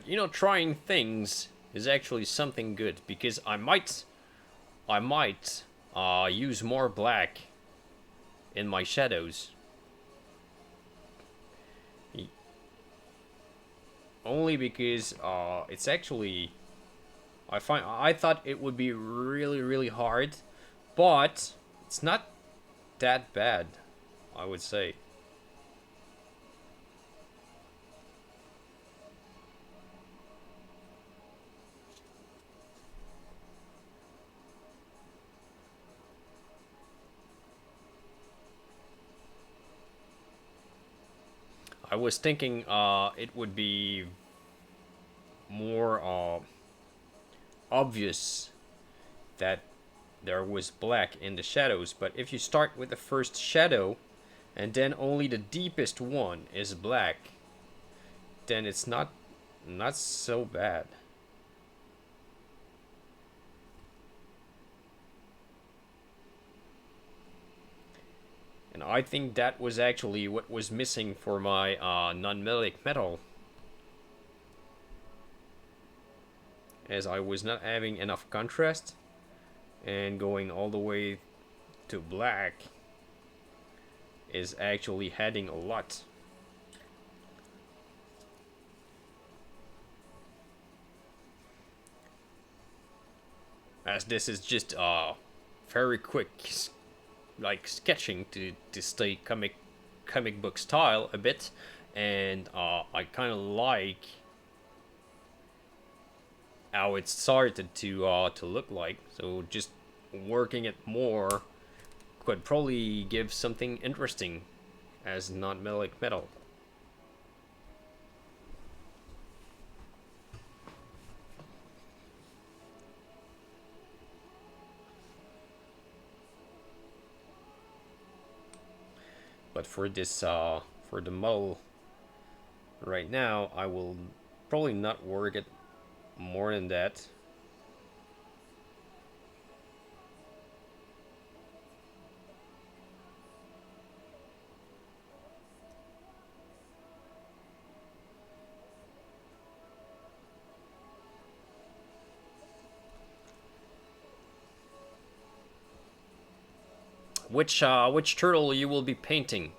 you know, trying things is actually something good because I might use more black in my shadows. Only because it's actually I thought it would be really hard, but it's not that bad, I would say. I was thinking it would be more obvious that there was black in the shadows, but if you start with the first shadow and then only the deepest one is black, then it's not so bad. And I think that was actually what was missing for my non-metallic metal, as I was not having enough contrast, and going all the way to black is actually adding a lot. As this is just very quick like sketching to stay comic book style a bit, and I kind of like how it started to look like. So just working it more could probably give something interesting as non-metallic metal. But for this for the model right now, I will probably not work it more than that. Which turtle you will be painting?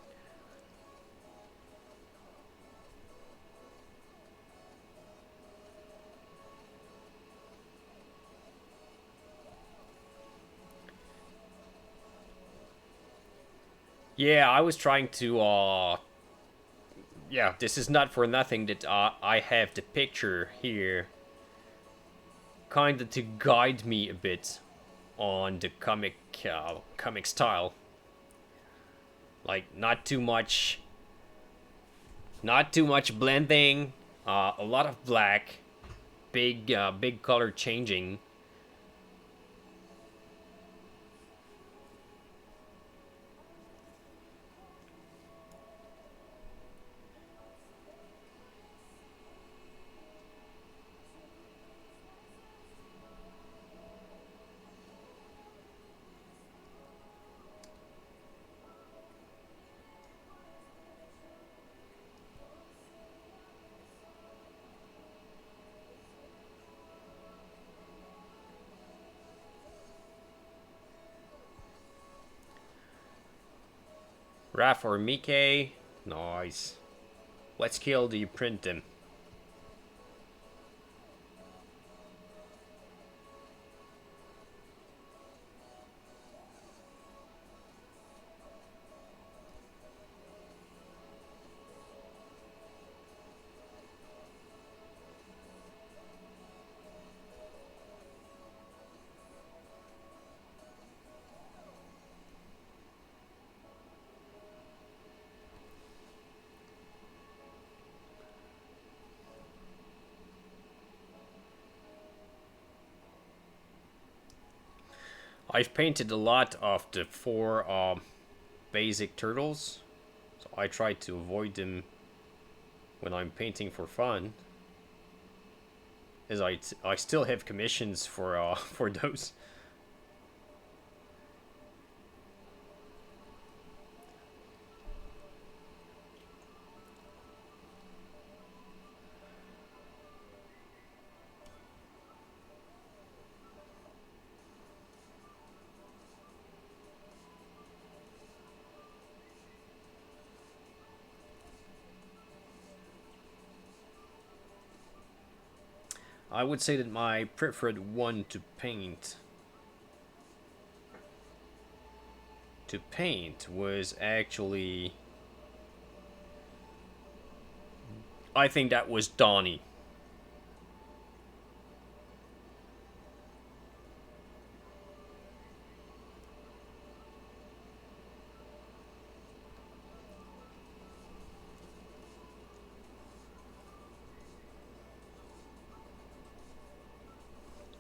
Yeah, I was trying to yeah, this is not for nothing that I have the picture here kinda to guide me a bit on the comic style. Like not too much blending, a lot of black, big color changing. Raph or Mickey? Nice. What skill do you print him? I've painted a lot of the 4 basic turtles, so I try to avoid them when I'm painting for fun, as I still have commissions for for those. I would say that my preferred one to paint was actually, I think that was Donnie.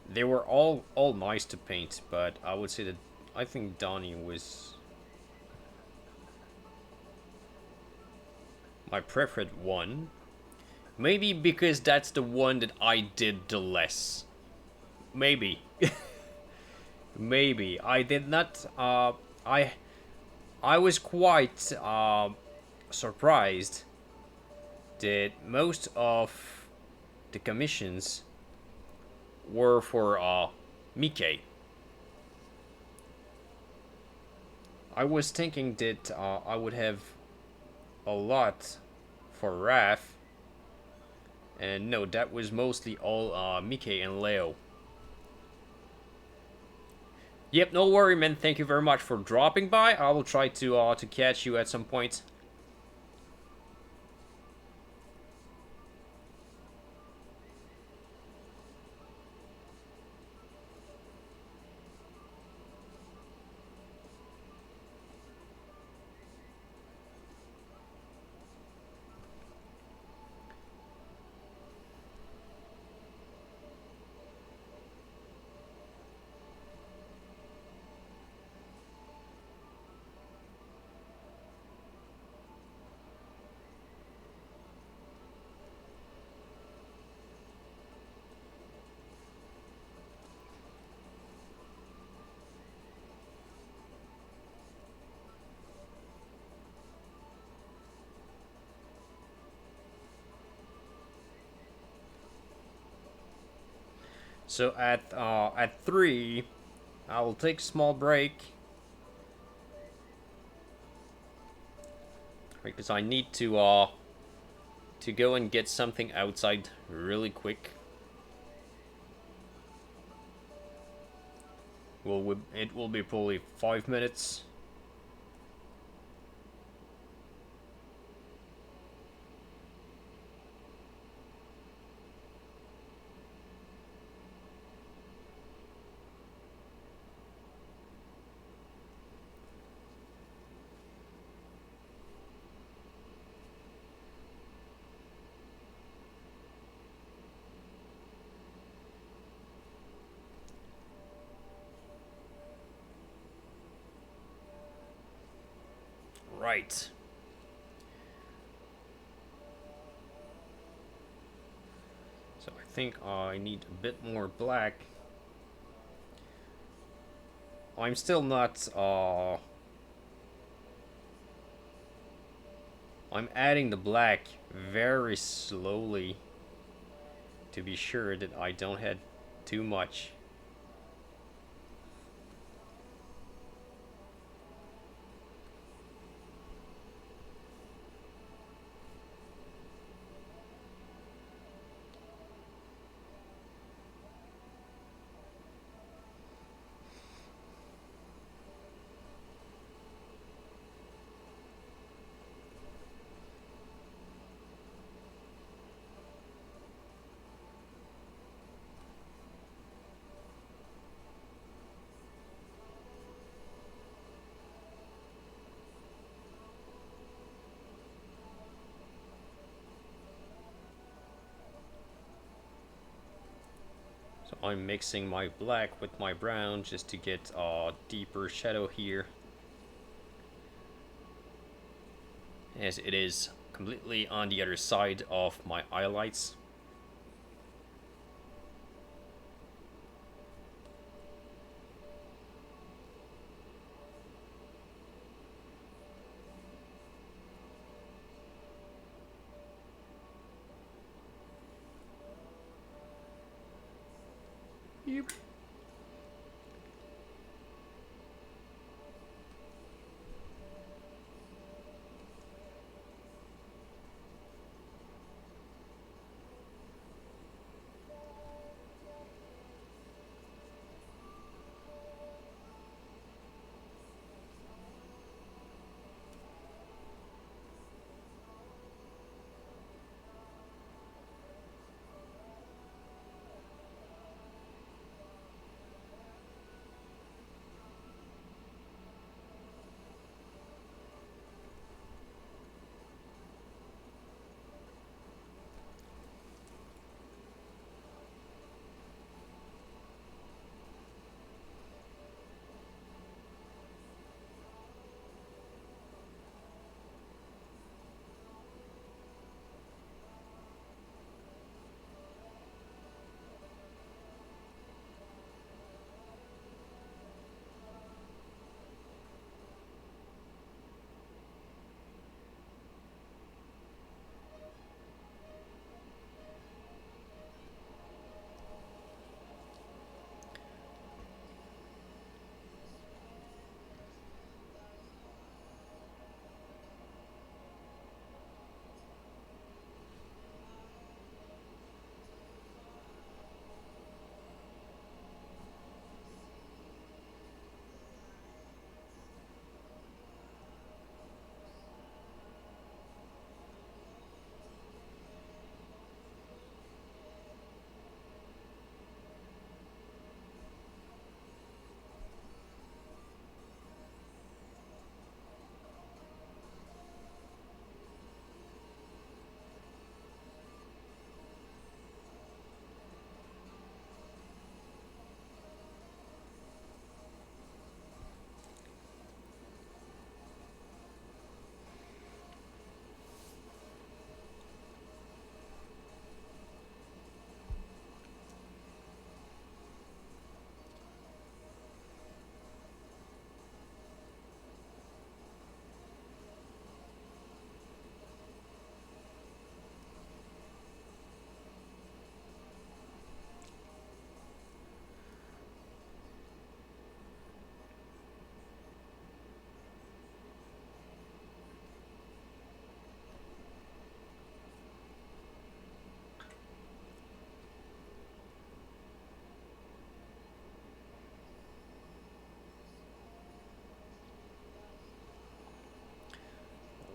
They were all nice to paint, but I would say that I think Donnie was my preferred one. Maybe because that's the one that I did the less. Maybe. Maybe. I did not I was quite surprised that most of the commissions were for Mickey. I was thinking that I would have a lot for Raph, and no, that was mostly all Mickey and Leo. Yep, no worry, man. Thank you very much for dropping by. I will try to catch you at some point. So at 3, I will take a small break because I need to go and get something outside really quick. Well, it will be probably 5 minutes. Right. So I think I need a bit more black. I'm still not I'm adding the black very slowly to be sure that I don't add too much. I'm mixing my black with my brown just to get a deeper shadow here, as it is completely on the other side of my highlights. Yep.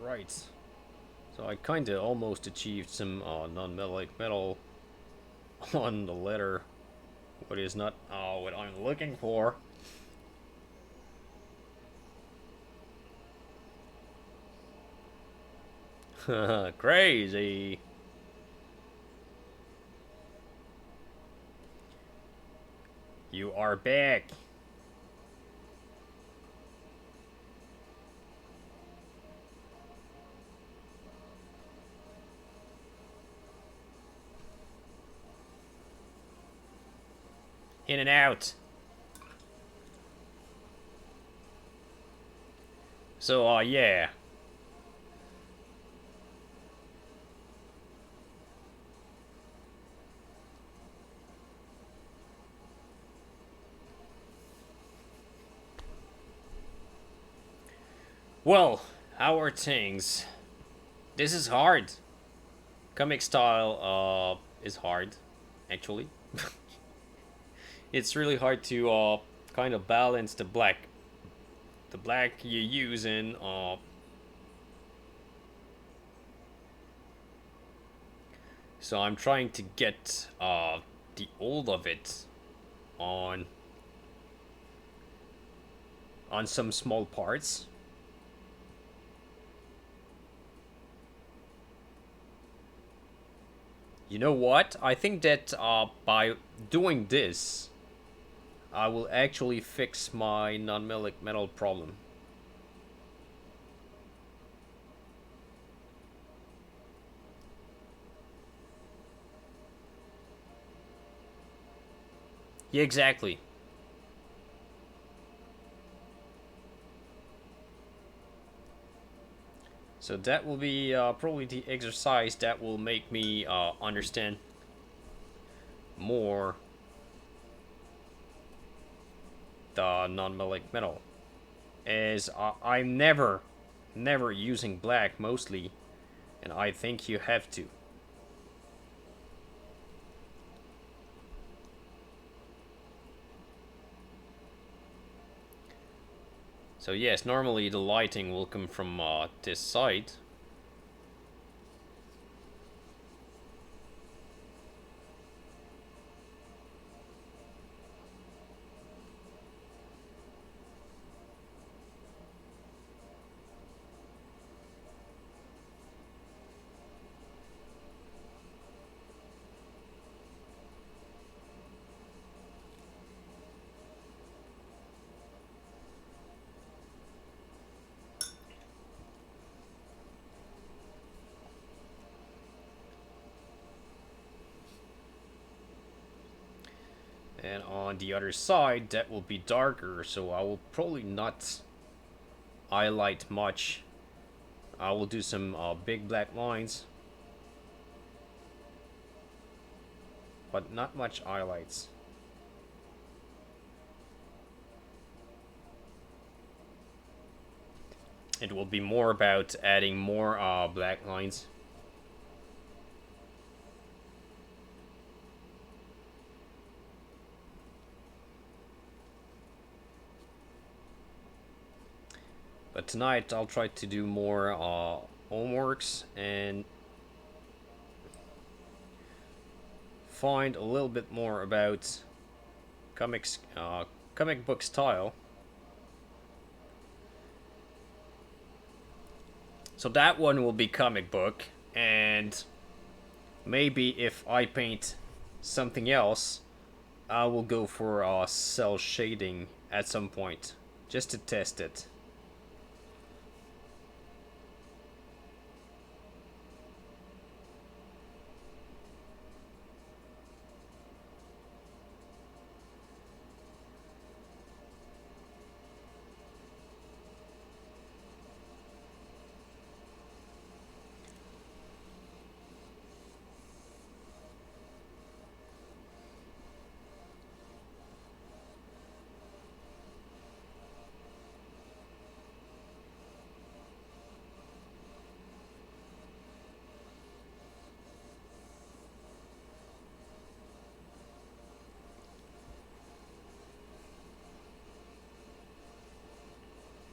Right. So I kinda almost achieved some non-metallic metal on the letter. What is not what I'm looking for. Crazy. You are back. In and out. So, yeah. Well, how are things? This is hard. Comic style, is hard, actually. It's really hard to, kind of balance the black you use in, so I'm trying to get, the old of it on some small parts. You know what? I think that by doing this, I will actually fix my non-metal problem. Yeah, exactly. So that will be probably the exercise that will make me understand more the non-metal. As I'm never using black mostly, and I think you have to. So yes, normally the lighting will come from this side. And on the other side, that will be darker, so I will probably not highlight much. I will do some big black lines, but not much highlights. It will be more about adding more black lines. But tonight I'll try to do more homeworks and find a little bit more about comic book style. So that one will be comic book, and maybe if I paint something else, I will go for cell shading at some point, just to test it.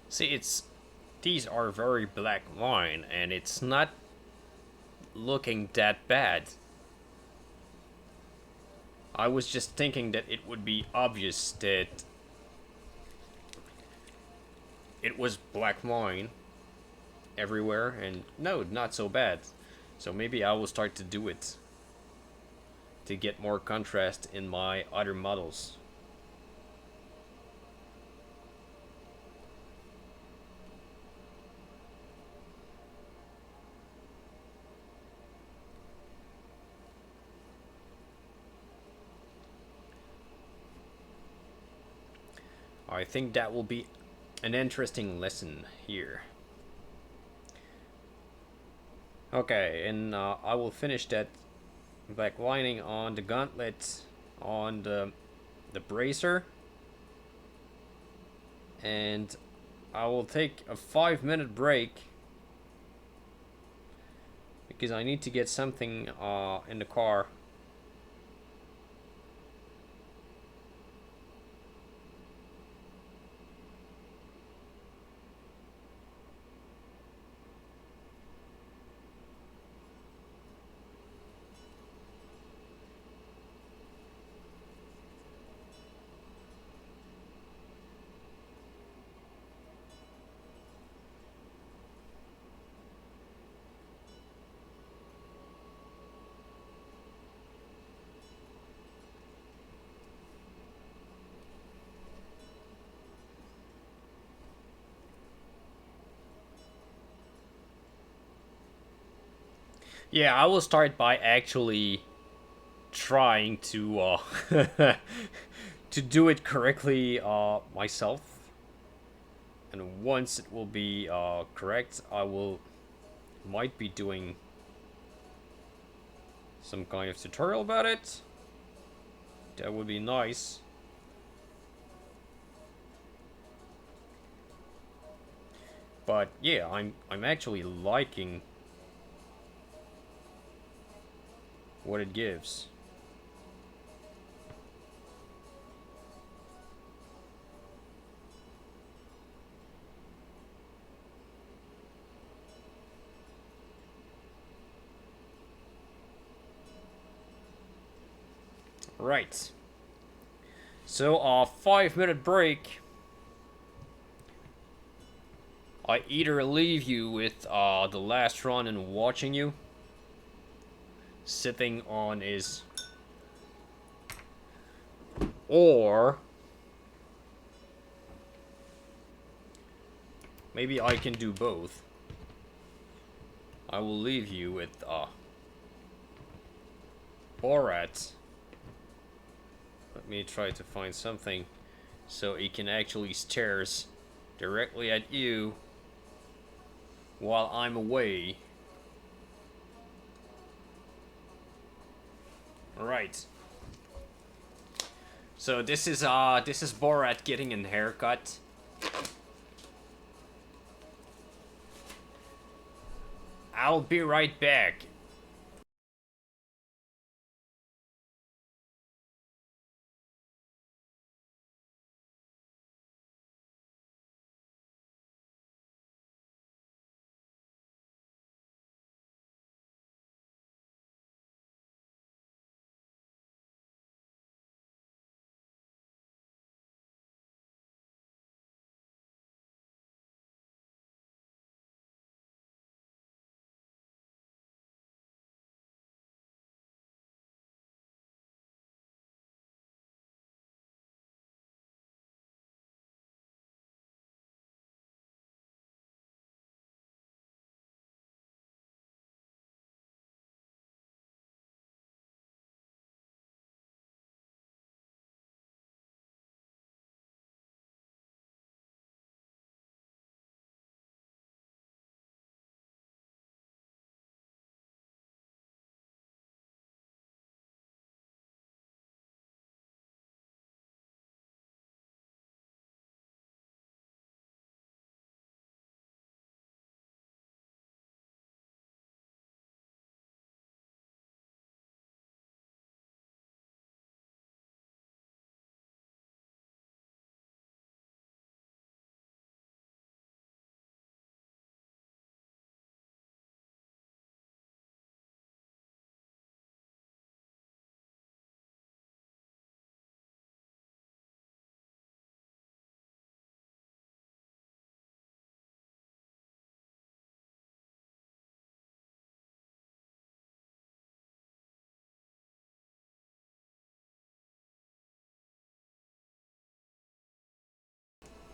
See, these are very black line, and it's not looking that bad. I was just thinking that it would be obvious that it was black line everywhere, and no, not so bad. So maybe I will start to do it to get more contrast in my other models. I think that will be an interesting lesson here. Okay, and I will finish that black lining on the gauntlet on the bracer, and I will take a 5-minute break because I need to get something in the car. Yeah, I will start by actually trying to to do it correctly myself. And once it will be correct, I will might be doing some kind of tutorial about it. That would be nice. But yeah, I'm actually liking what it gives. Right. So, 5-minute break. I either leave you with the last Ronin watching you, sitting on his, or maybe I can do both. I will leave you with Borat. Let me try to find something so he can actually stares directly at you while I'm away. Right. So this is Borat getting a haircut. I'll be right back.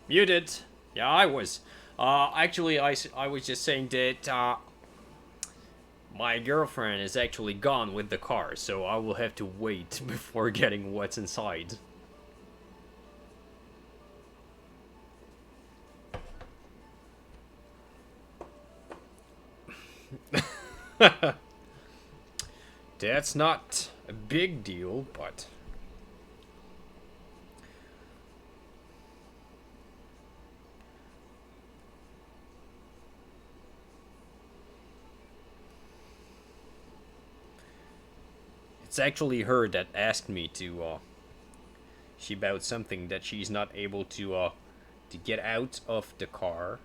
Muted. Yeah, I was. Actually, I was just saying that my girlfriend is actually gone with the car, so I will have to wait before getting what's inside. That's not a big deal, but it's actually her that asked me to she about something that she's not able to get out of the car.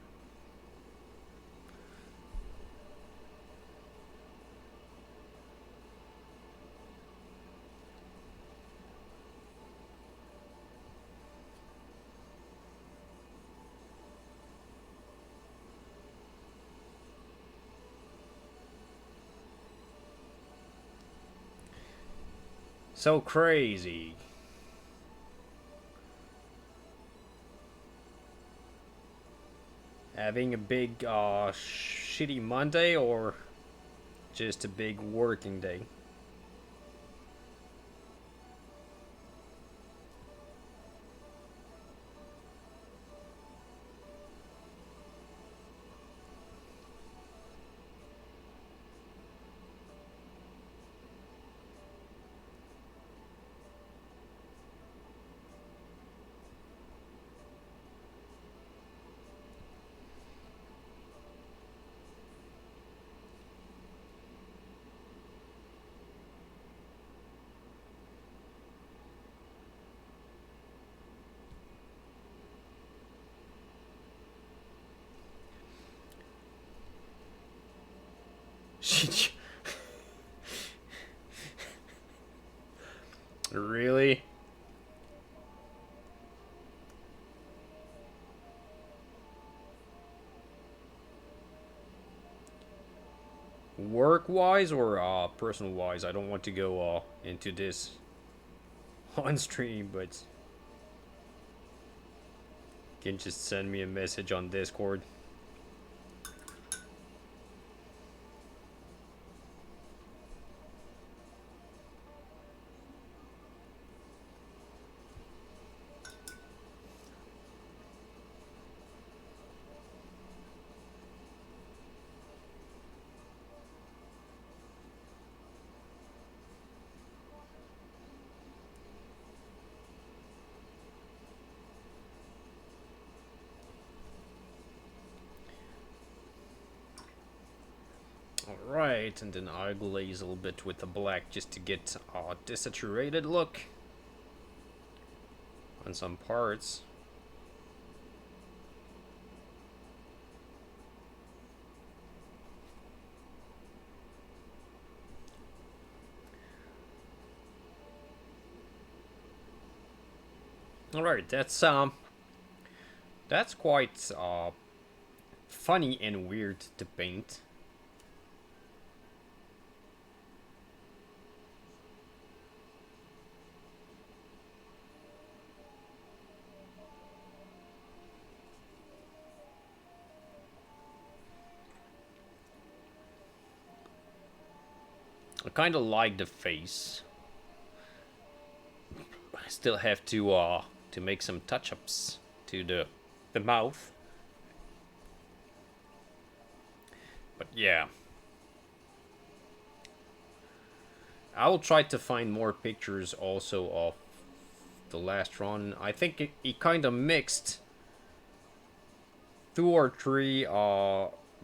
So crazy. Having a big shitty Monday or just a big working day. Really? Work-wise or personal-wise? I don't want to go into this on stream, but you can just send me a message on Discord. Alright, and then I glaze a little bit with the black just to get a desaturated look on some parts. Alright, that's quite funny and weird to paint. I kind of like the face. I still have to make some touch-ups to the mouth. But yeah. I will try to find more pictures also of the last Ronin. I think it kind of mixed 2 or 3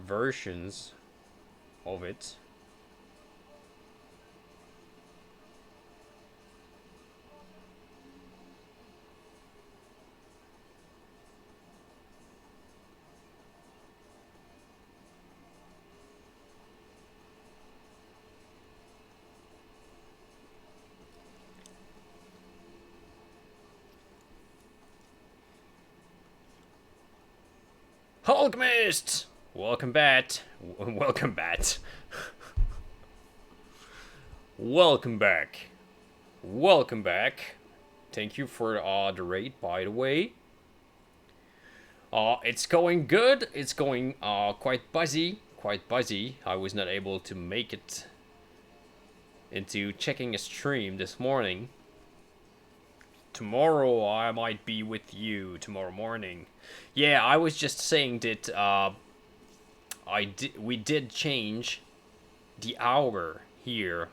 versions of it. Hulkmist! Welcome back. Welcome back. Welcome back. Welcome back. Thank you for the raid, by the way. It's going good. It's going quite buzzy. Quite buzzy. I was not able to make it into checking a stream this morning. Tomorrow I might be with you tomorrow morning. Yeah, I was just saying that we did change the hour here,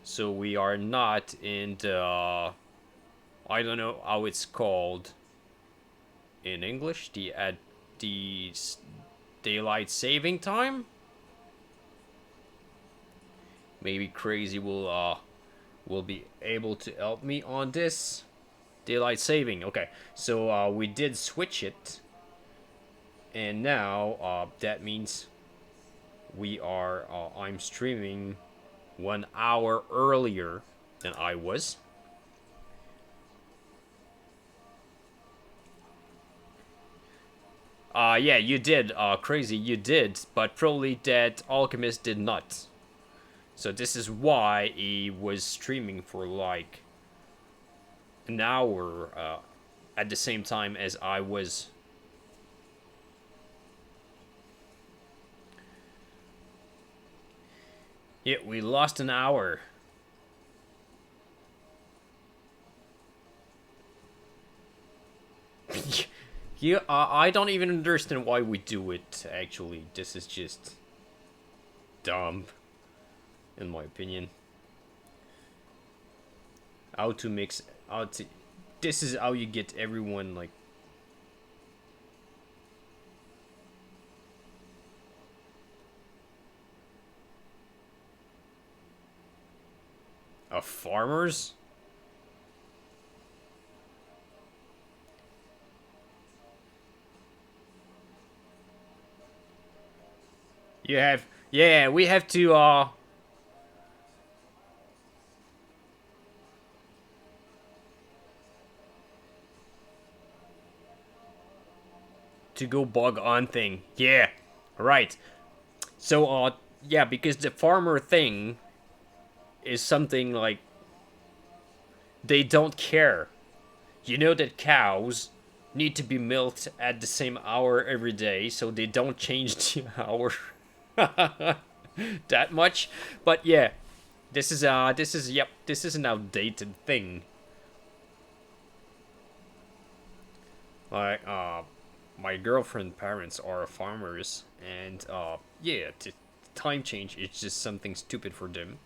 so we are not in the I don't know how it's called in English, the daylight saving time. Maybe Crazy will be able to help me on this. Daylight saving. Okay, so we did switch it, and now that means we are I'm streaming 1 hour earlier than I was. Yeah, you did, Crazy, you did, but probably that Alchemist did not. So this is why he was streaming for like an hour at the same time as I was. Yeah, we lost an hour. Yeah, I don't even understand why we do it, actually. This is just dumb, in my opinion. How to mix... How to... This is how you get everyone, like... farmers? You have... Yeah, we have to go bug on thing. Yeah, right. So, yeah, because the farmer thing is something like they don't care. You know that cows need to be milked at the same hour every day, so they don't change the hour that much. But yeah, this is an outdated thing. Like my girlfriend parents are farmers, and yeah, time change is just something stupid for them.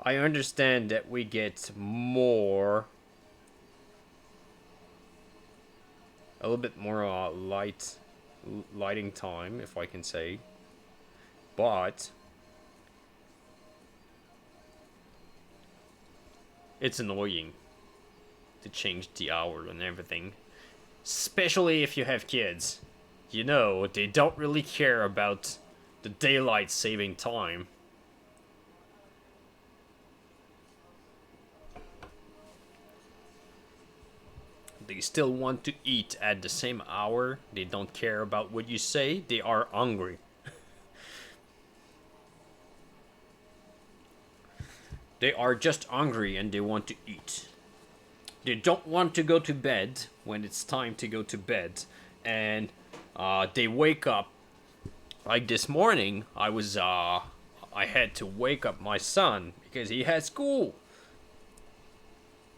I understand that we get more, a little bit more lighting time, if I can say, but it's annoying to change the hour and everything, especially if you have kids. You know, they don't really care about the daylight saving time. They still want to eat at the same hour. They don't care about what you say. They are hungry. They are just hungry and they want to eat. They don't want to go to bed when it's time to go to bed. And they wake up. Like this morning, I had to wake up my son because he had school.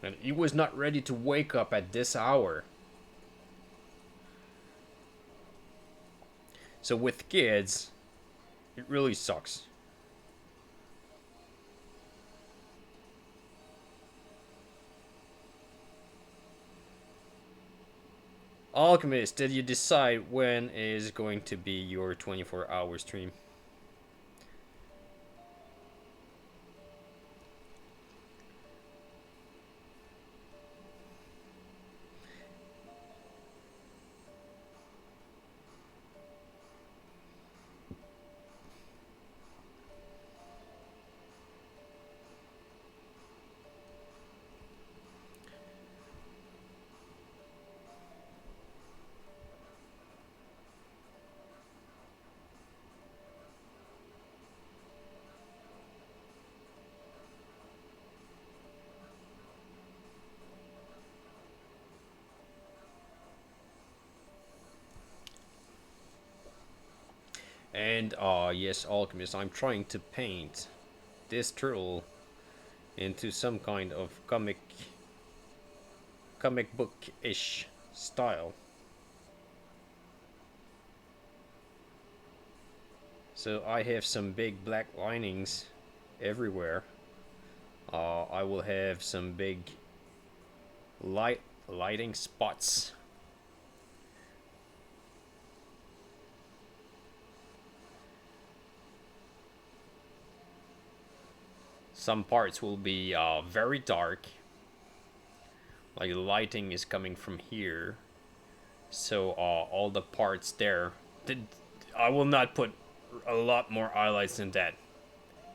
And he was not ready to wake up at this hour. So with kids, it really sucks. Alchemist, did you decide when is going to be your 24-hour stream? And yes, Alchemist, I'm trying to paint this turtle into some kind of comic book-ish style. So I have some big black linings everywhere. I will have some big lighting spots. Some parts will be very dark, like the lighting is coming from here. So all the parts there, I will not put a lot more highlights than that.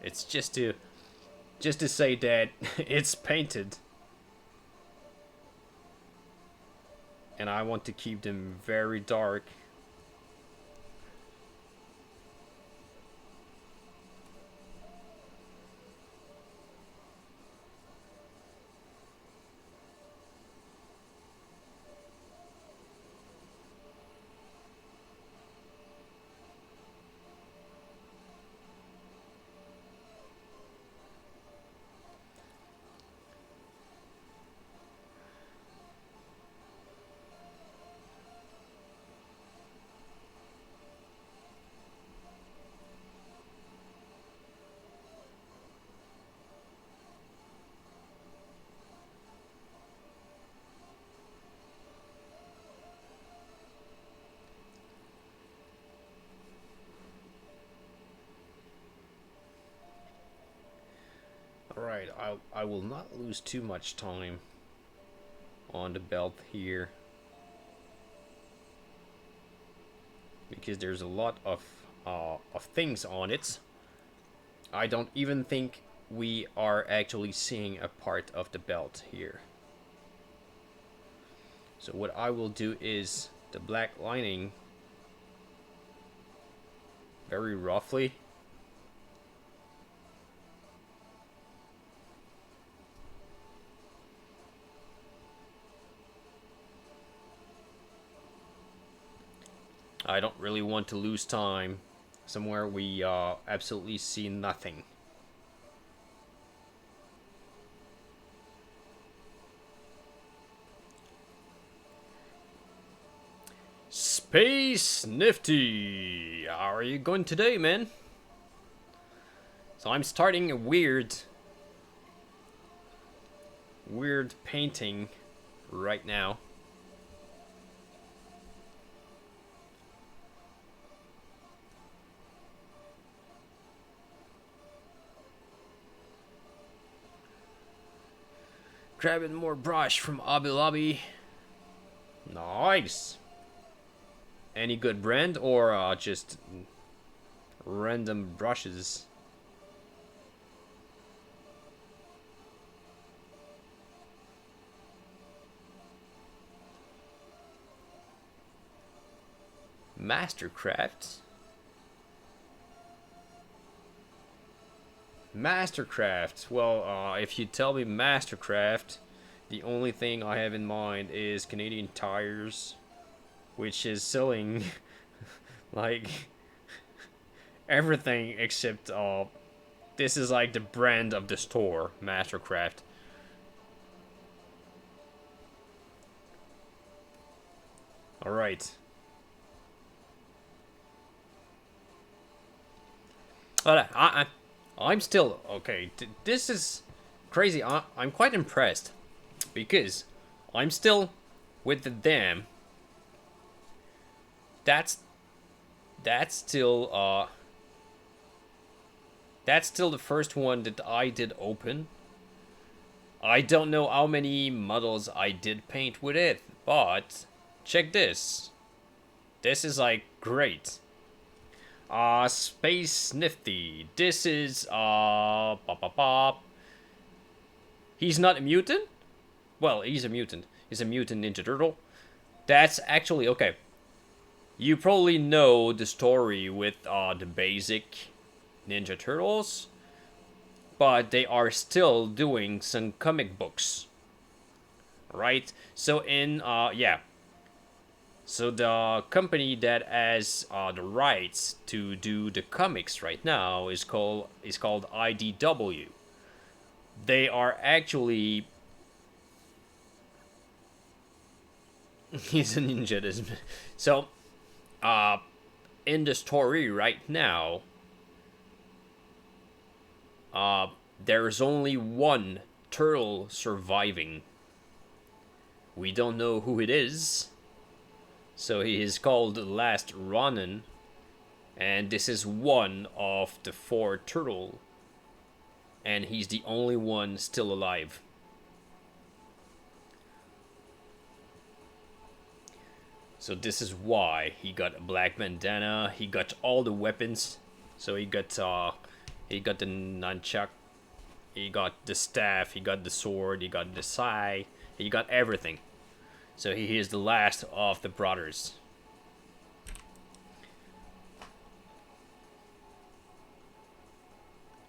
It's just to say that it's painted, and I want to keep them very dark. I will not lose too much time on the belt here, because there's a lot of things on it. I don't even think we are actually seeing a part of the belt here. So what I will do is the black lining very roughly. I don't really want to lose time somewhere we absolutely see nothing. Space Nifty! How are you going today, man? So I'm starting a weird painting right now. Grabbing more brush from Hobby Lobby. Nice. Any good brand or just random brushes? Mastercraft. Mastercraft. Well, if you tell me Mastercraft, the only thing I have in mind is Canadian Tires, which is selling like everything except this is like the brand of the store, Mastercraft. All right. But I'm still okay. This is crazy. I'm quite impressed because I'm still with the dam. That's still that's still the first one that I did open. I don't know how many models I did paint with it, but check this. This is like great. Space Nifty. This is pop pop pop. He's not a mutant? Well, he's a mutant. He's a mutant Ninja Turtle. That's actually okay. You probably know the story with the basic Ninja Turtles, but they are still doing some comic books, right? So in yeah, so the company that has the rights to do the comics right now is called IDW. They are actually he's a ninja. So in the story right now, there's only one turtle surviving. We don't know who it is. So he is called the last Ronin. And this is one of the 4 turtle. And he's the only one still alive. So this is why he got a black bandana. He got all the weapons. So he got the nunchuck. He got the staff. He got the sword. He got the sai. He got everything. So he is the last of the brothers.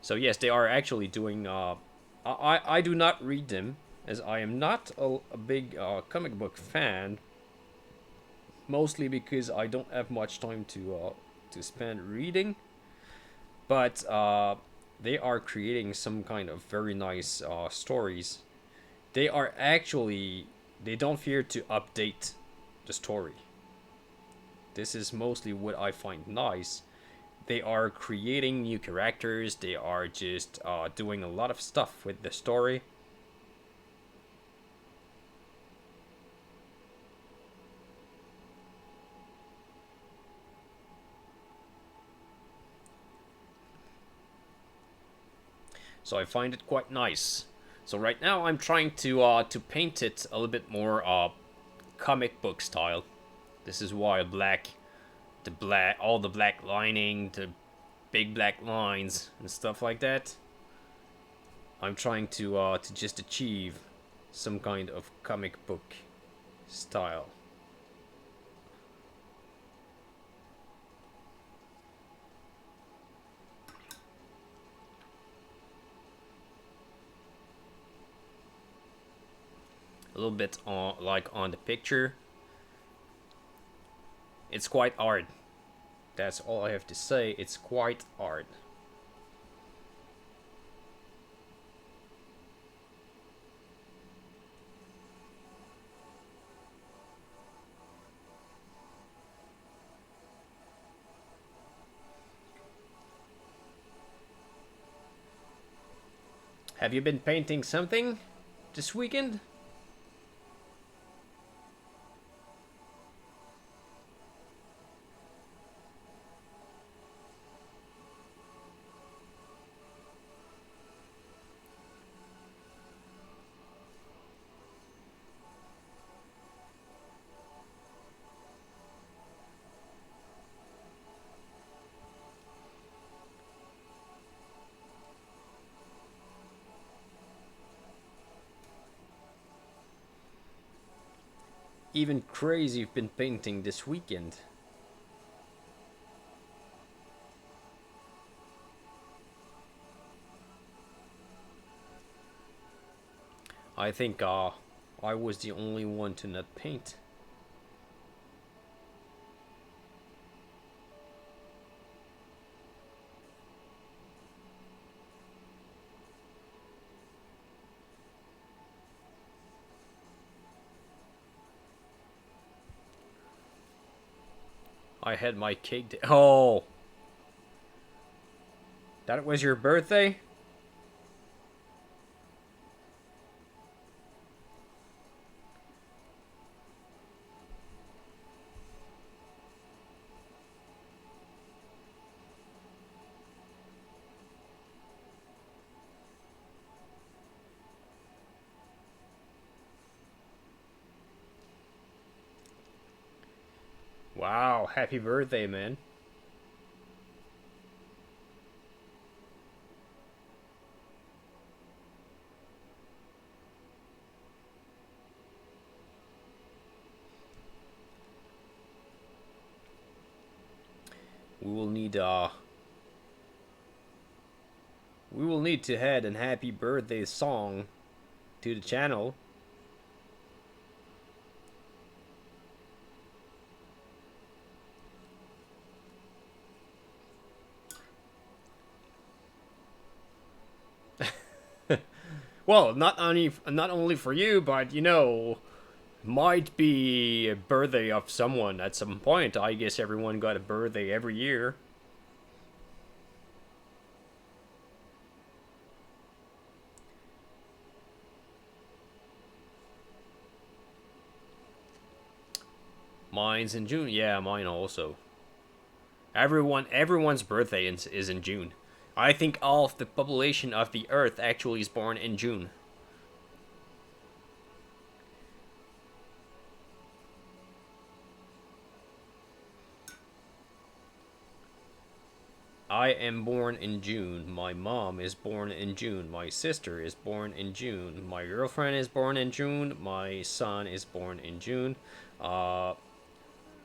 So yes, they are actually doing. I do not read them, as I am not a big comic book fan. Mostly because I don't have much time to spend reading. But they are creating some kind of very nice stories. They are actually, they don't fear to update the story. This is mostly what I find nice. They are creating new characters. They are just doing a lot of stuff with the story. So I find it quite nice. So right now I'm trying to paint it a little bit more comic book style. This is why all the black lining, the big black lines and stuff like that. I'm trying to just achieve some kind of comic book style. A little bit on like on the picture. It's quite art. That's all I have to say. It's quite art. Have you been painting something this weekend? Even crazy you've been painting this weekend. I think I was the only one to not paint. I had my cake day. Oh! That was your birthday? Wow, happy birthday, man. We will need to add an happy birthday song to the channel. Well, not only for you, but you know, might be a birthday of someone at some point. I guess everyone got a birthday every year. Mine's in June. Yeah, mine also. Everyone's birthday is in June. I think all of the population of the Earth actually is born in June. I am born in June. My mom is born in June. My sister is born in June. My girlfriend is born in June. My son is born in June. Uh,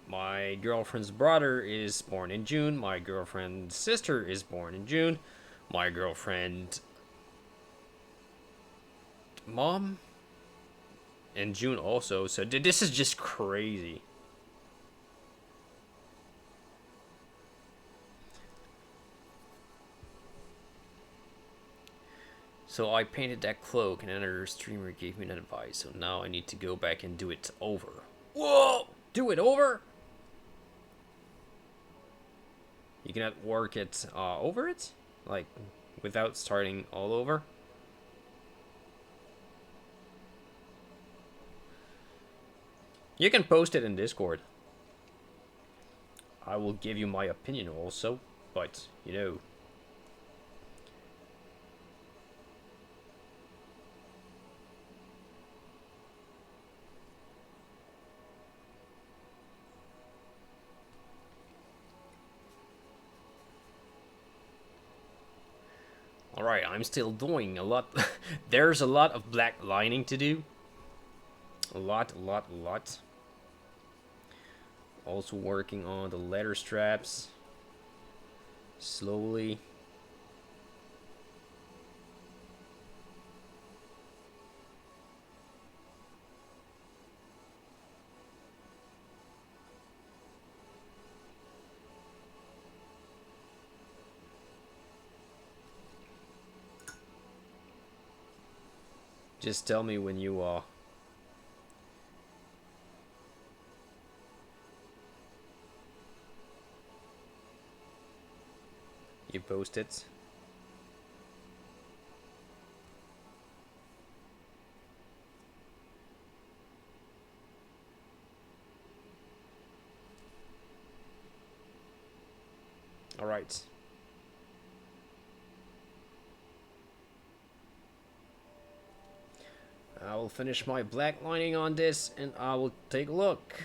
my girlfriend's brother is born in June. My girlfriend's sister is born in June. My girlfriend mom in June also. So this is just crazy. So I painted that cloak and another streamer gave me that advice. So now I need to go back and do it over. Whoa! Do it over? You cannot work it over it? Like, without starting all over? You can post it in Discord. I will give you my opinion also, but, you know. I'm still doing a lot. There's a lot of black lining to do. A lot. Also working on the leather straps. Slowly. Just tell me when you post it. All right. I will finish my black lining on this and I will take a look.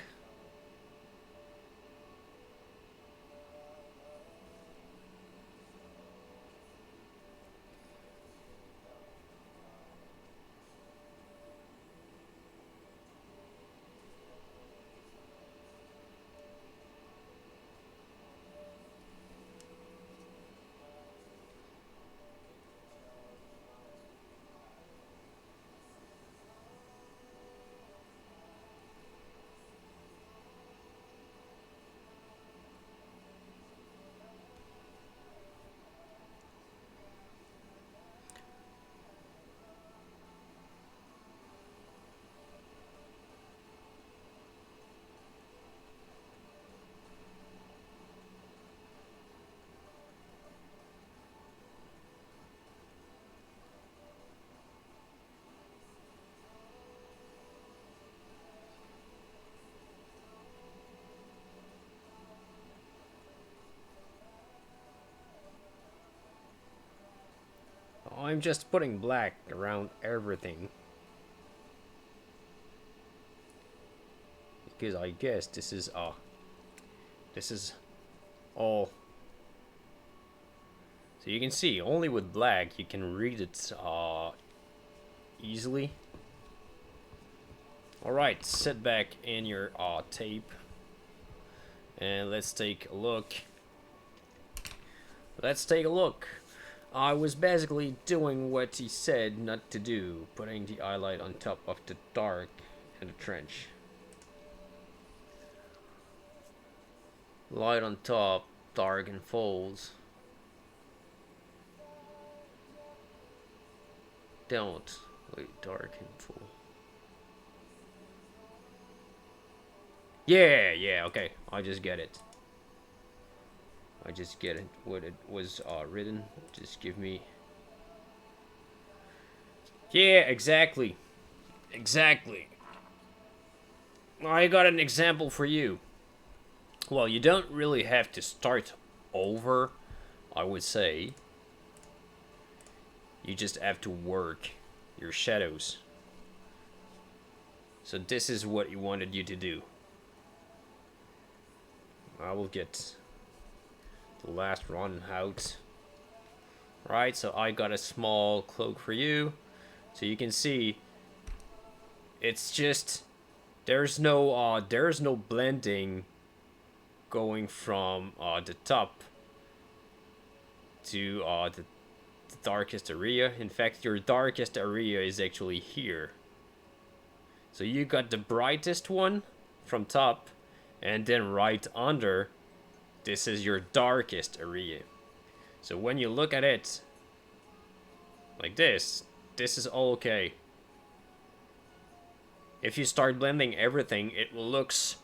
I'm just putting black around everything. Because I guess this is all. So you can see only with black you can read it easily. Alright, sit back in your tape and let's take a look. I was basically doing what he said not to do, putting the highlight on top of the dark in the trench. Light on top, dark and folds. Don't wait, dark and full. Yeah, okay. I just get it. What it was written. Just give me. Yeah, exactly. I got an example for you. Well, you don't really have to start over, I would say. You just have to work your shadows. So this is what he wanted you to do. I will get the last Ronin out. Right, so I got a small cloak for you. So you can see it's just there's no blending going from the top to the darkest area. In fact, your darkest area is actually here. So you got the brightest one from top, and then right under, this is your darkest area. So when you look at it like this is all okay. If you start blending everything, it looks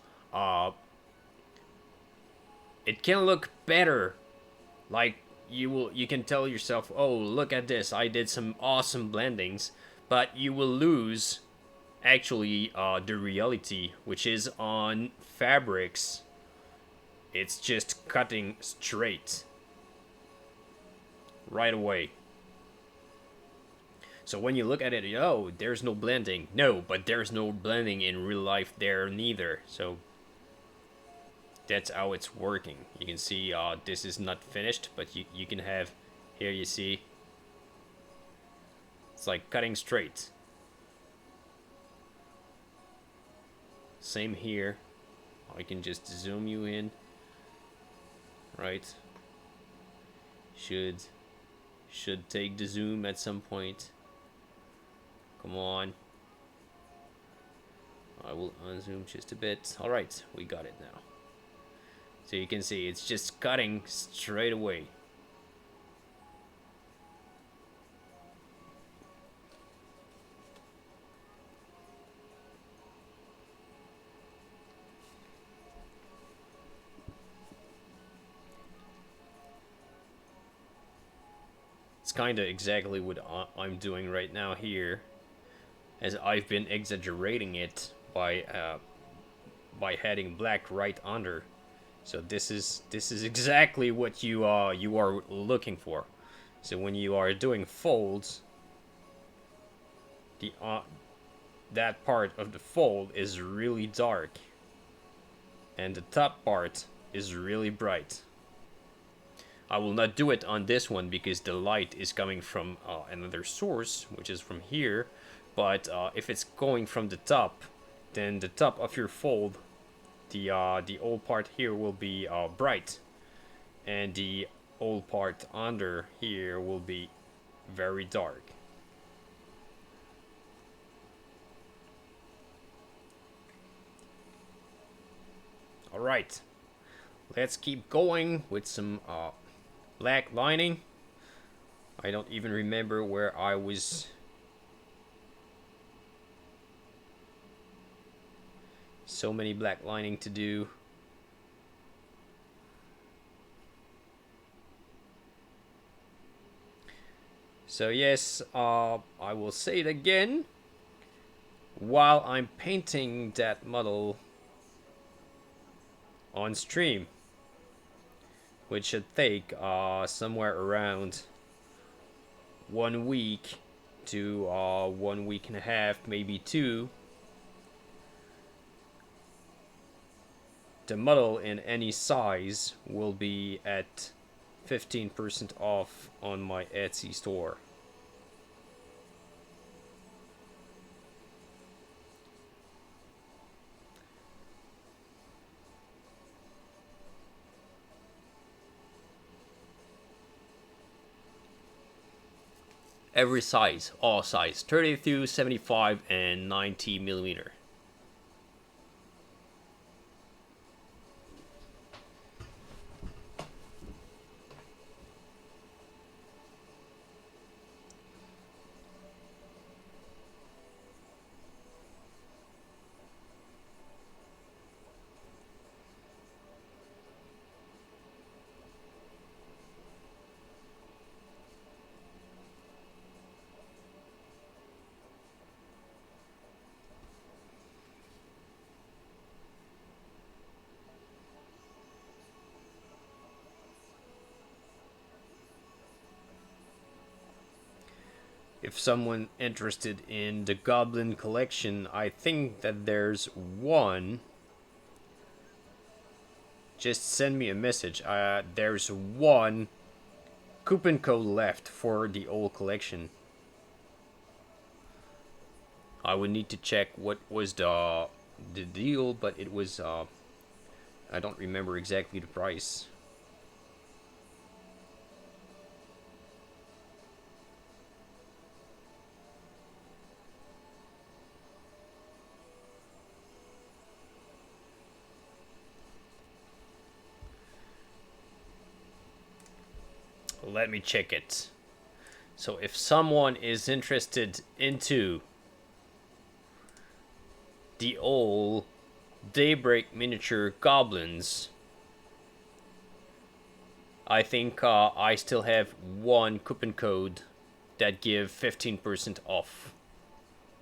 it can look better. Like you can tell yourself, oh, look at this, I did some awesome blendings, but you will lose actually the reality, which is on fabrics. It's just cutting straight right away. So when you look at it, oh, there's no blending. No, but there's no blending in real life there neither. So that's how it's working. You can see this is not finished, but you can have, here you see, It's like cutting straight. Same here. I can just zoom you in. Right. Should take the zoom at some point. Come on. I will unzoom just a bit. Alright, we got it now. So you can see it's just cutting straight away. It's kind of exactly what I'm doing right now here, as I've been exaggerating it by heading black right under. So this is exactly what you are looking for. So when you are doing folds, the that part of the fold is really dark, and the top part is really bright. I will not do it on this one because the light is coming from another source, which is from here. But if it's going from the top, then the top of your fold, the old part here will be bright, and the old part under here will be very dark. All right, let's keep going with some black lining. I don't even remember where I was. So many black lining to do. So yes, I will say it again. While I'm painting that model on stream, which should take somewhere around 1 week to 1 week and a half, maybe 2. The model in any size will be at 15% off on my Etsy store. Every size, all size, 32, 75, and 90 millimeter. If someone interested in the Goblin collection, I think that there's one. Just send me a message. There's one coupon code left for the old collection. I would need to check what was the deal, but it was I don't remember exactly the price. Let me check it. So if someone is interested into the old Daybreak miniature goblins, I think I still have one coupon code that give 15% off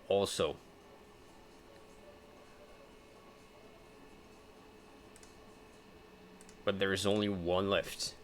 also. But there is only one left.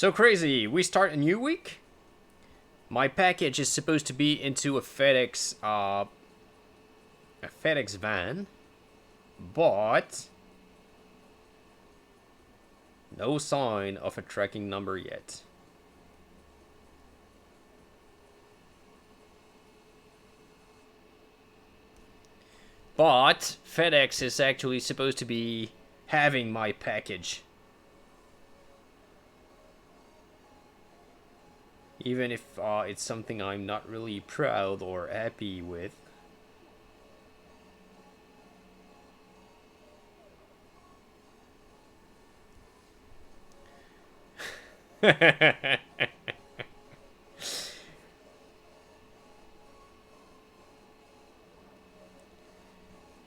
So crazy, we start a new week? My package is supposed to be into a FedEx van, but no sign of a tracking number yet. But FedEx is actually supposed to be having my package. Even if it's something I'm not really proud or happy with.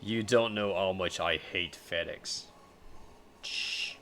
You don't know how much I hate FedEx. Shh.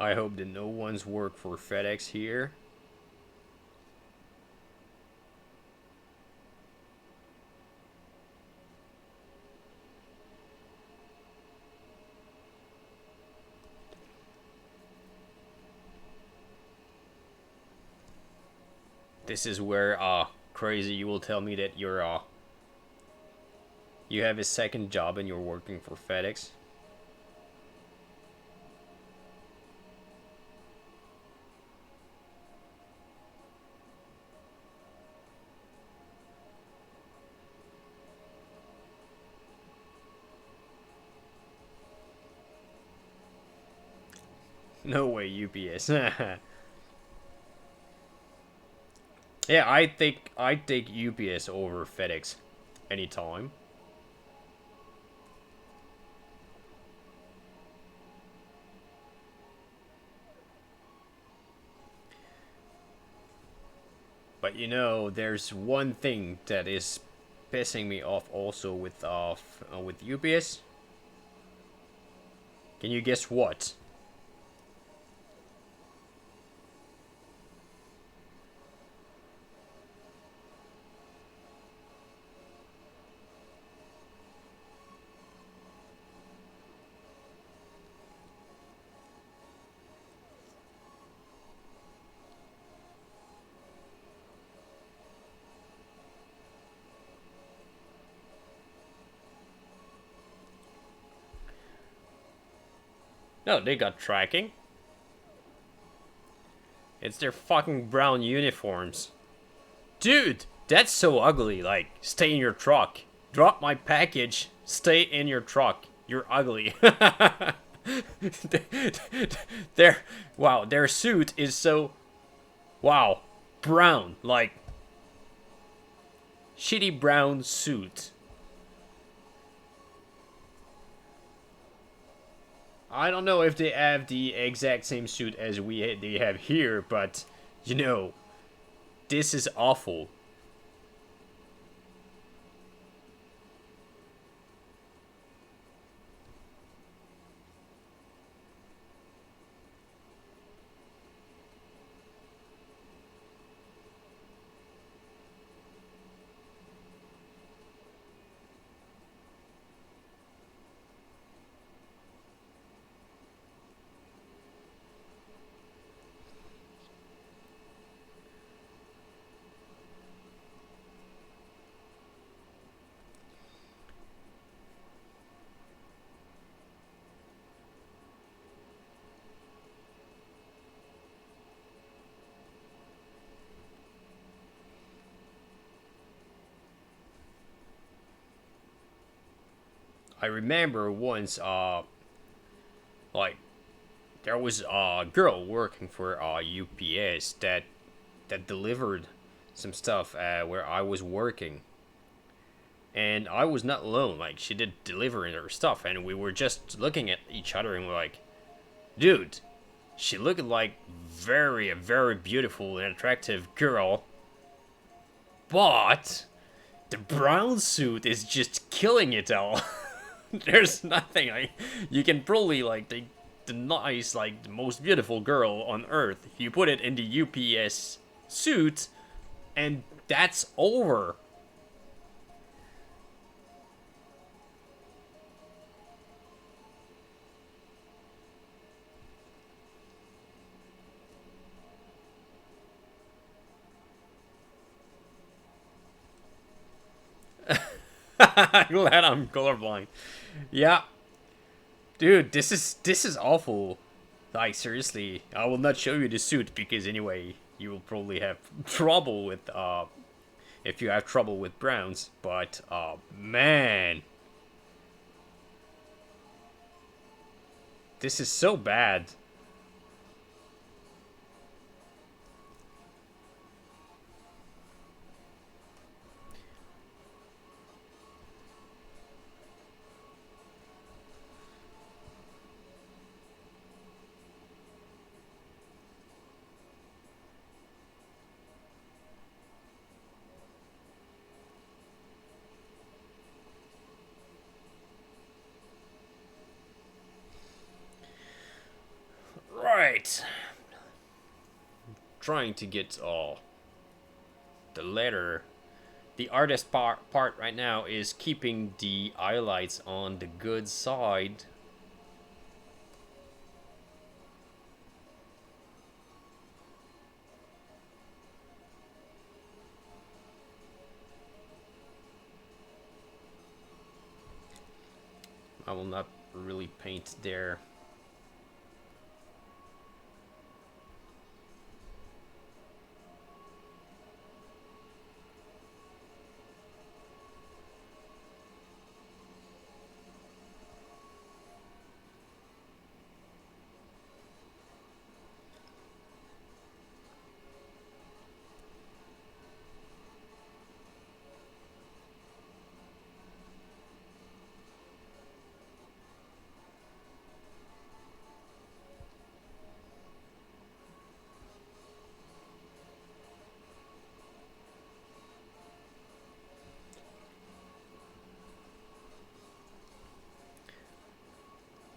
I hope that no one's work for FedEx here. This is where crazy you will tell me that you have a second job and you're working for FedEx. No way, UPS. Yeah, I'd take UPS over FedEx anytime. But you know, there's one thing that is pissing me off also with UPS. Can you guess what? No, they got tracking. It's their fucking brown uniforms. Dude, that's so ugly. Like, stay in your truck. Drop my package. Stay in your truck. You're ugly. Their suit is so, wow, brown. Like, shitty brown suit. I don't know if they have the exact same suit as they have here, but you know, this is awful. I remember once Like, there was a girl working for UPS that delivered some stuff where I was working, and I was not alone. Like, she did delivering her stuff, and we were just looking at each other, and we're like, dude, she looked like a very beautiful and attractive girl, but the brown suit is just killing it all. There's nothing like you can probably like the nice like the most beautiful girl on earth. You put it in the UPS suit, and that's over. I'm glad I'm colorblind. Yeah, dude, this is awful. Like seriously, I will not show you the suit because anyway, you will probably have trouble with if you have trouble with browns. But man, this is so bad. Right, trying to get the letter. The artist part right now is keeping the highlights on the good side. I will not really paint there.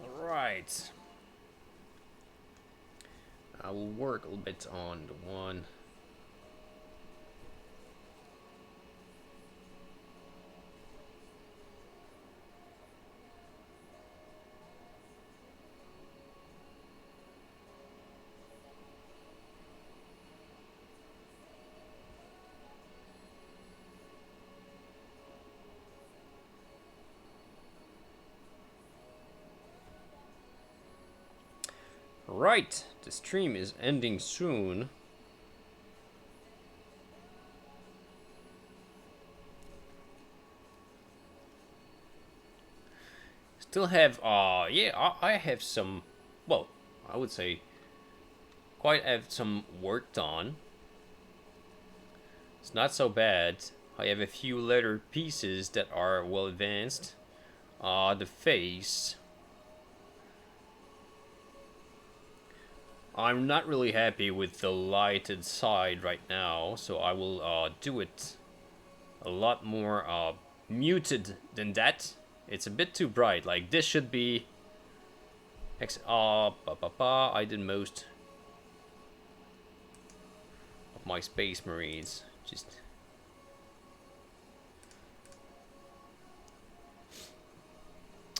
Alright. I will work a little bit on the one. Right, the stream is ending soon. Still have, yeah, I have some, well, I would say quite have some work done. It's not so bad. I have a few letter pieces that are well advanced. The face. I'm not really happy with the lighted side right now, so I will do it a lot more muted than that. It's a bit too bright. Like this should be. I did most of my Space Marines. Just.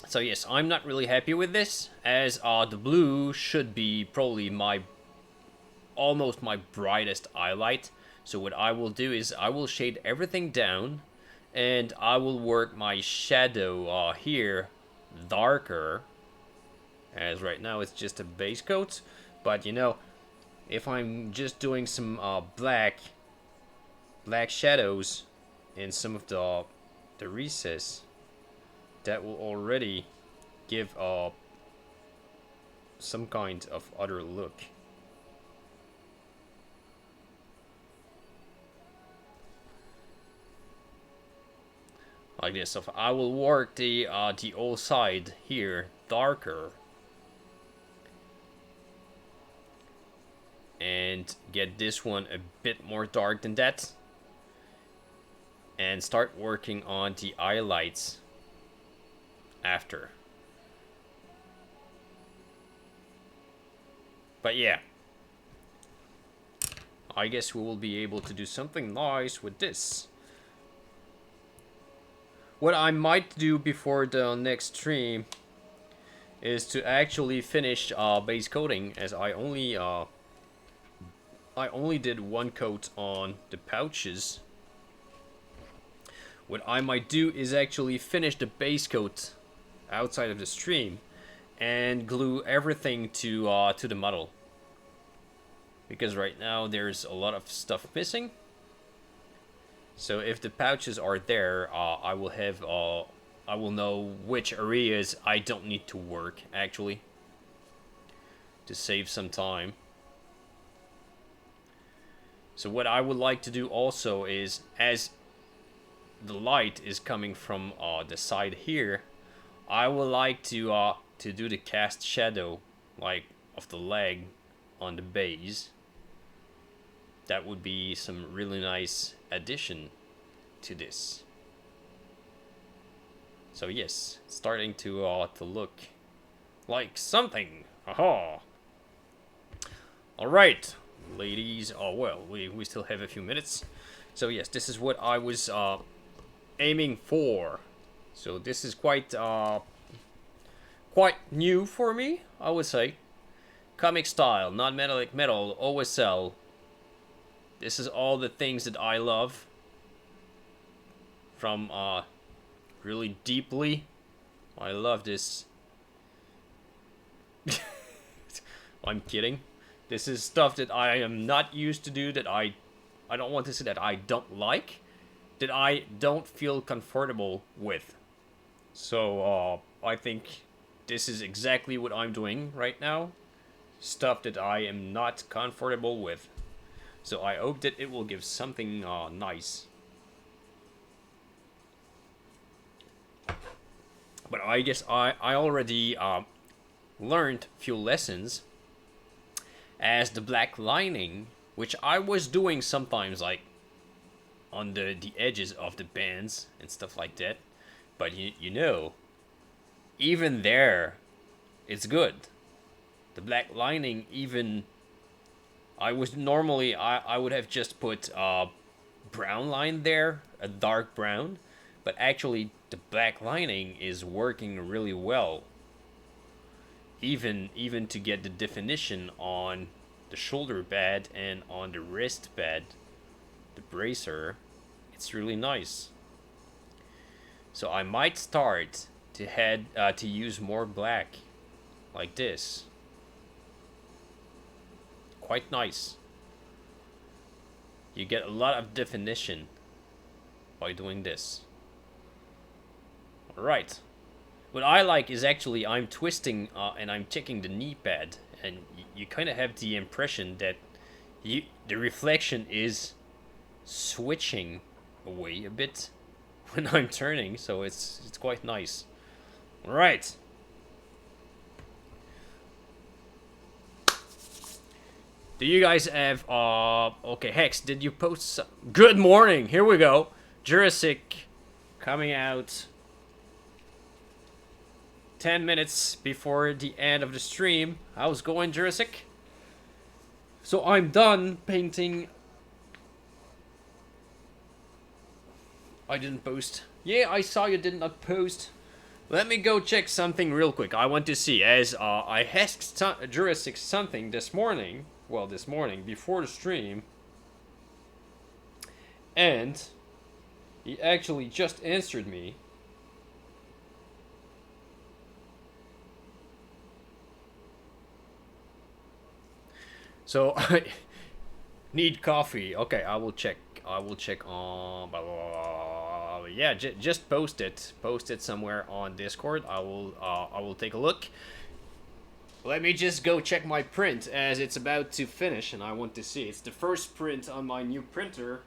So yes, I'm not really happy with this, as the blue should be probably almost my brightest highlight. So what I will do is I will shade everything down, and I will work my shadow here darker, as right now it's just a base coat. But you know, if I'm just doing some black shadows in some of the recess, that will already give some kind of other look. Like this. So I will work the old side here darker, and get this one a bit more dark than that, and start working on the highlights after. But yeah, I guess we will be able to do something nice with this. What I might do before the next stream is to actually finish base coating, as I only did one coat on the pouches. What I might do is actually finish the base coat outside of the stream and glue everything to the model, because right now there's a lot of stuff missing. So if the pouches are there, I will know which areas I don't need to work, actually, to save some time. So what I would like to do also is, as the light is coming from the side here, I would like to do the cast shadow, like, of the leg on the base. That would be some really nice addition to this. So yes, it's starting to look like something. Aha! Alright, ladies. Oh well, we still have a few minutes. So yes, this is what I was aiming for. So this is quite new for me, I would say. Comic style, non-metallic metal, OSL. This is all the things that I love from really deeply. I love this. I'm kidding. This is stuff that I am not used to do, that I don't want to say that I don't like, that I don't feel comfortable with. So I think this is exactly what I'm doing right now. Stuff that I am not comfortable with. So I hope that it will give something nice. But I guess I already learned a few lessons, as the black lining, which I was doing sometimes, like on the edges of the bands and stuff like that. But you know, even there, it's good. The black lining, even I would have just put brown line there, a dark brown, but actually the black lining is working really well. Even to get the definition on the shoulder pad and on the wrist pad, the bracer, it's really nice. So I might start to use more black, like this. Quite nice. You get a lot of definition by doing this. Alright. What I like is actually I'm twisting and I'm checking the knee pad, and you kind of have the impression that the reflection is switching away a bit when I'm turning, so it's quite nice. Alright. Do you guys have, okay, Hex, did you post some? Good morning, here we go. Jurassic coming out 10 minutes before the end of the stream. How's it going, Jurassic? So I'm done painting. I didn't post. Yeah, I saw you did not post. Let me go check something real quick. I want to see, as I asked Jurassic something this morning. Well, this morning, before the stream. And he actually just answered me. So, I need coffee. Okay, I will check. I will check on... Blah, blah, blah, blah. Yeah, just post it. Post it somewhere on Discord. I will take a look. Let me just go check my print as it's about to finish and I want to see. It's the first print on my new printer.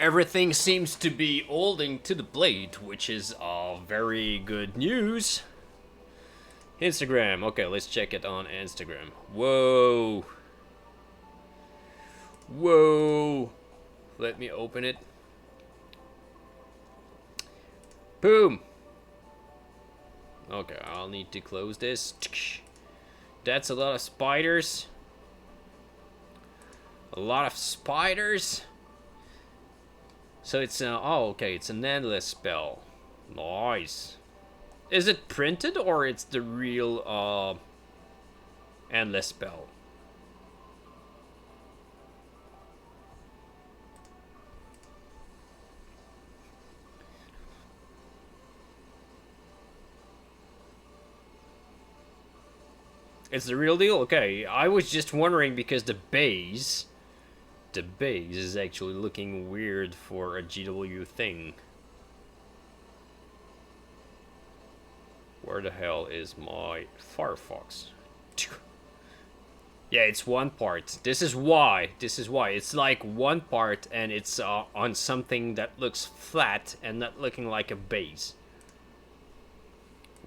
Everything seems to be holding to the blade, which is very good news. Instagram. Okay, let's check it on Instagram. Whoa. Whoa. Let me open it. Boom. Okay, I'll need to close this. That's a lot of spiders. A lot of spiders. So it's oh, okay, it's an endless spell. Nice. Is it printed or it's the real endless spell? It's the real deal? Okay, I was just wondering because the base is actually looking weird for a GW thing. Where the hell is my Firefox? Yeah, it's one part. This is why. It's like one part and it's on something that looks flat and not looking like a base.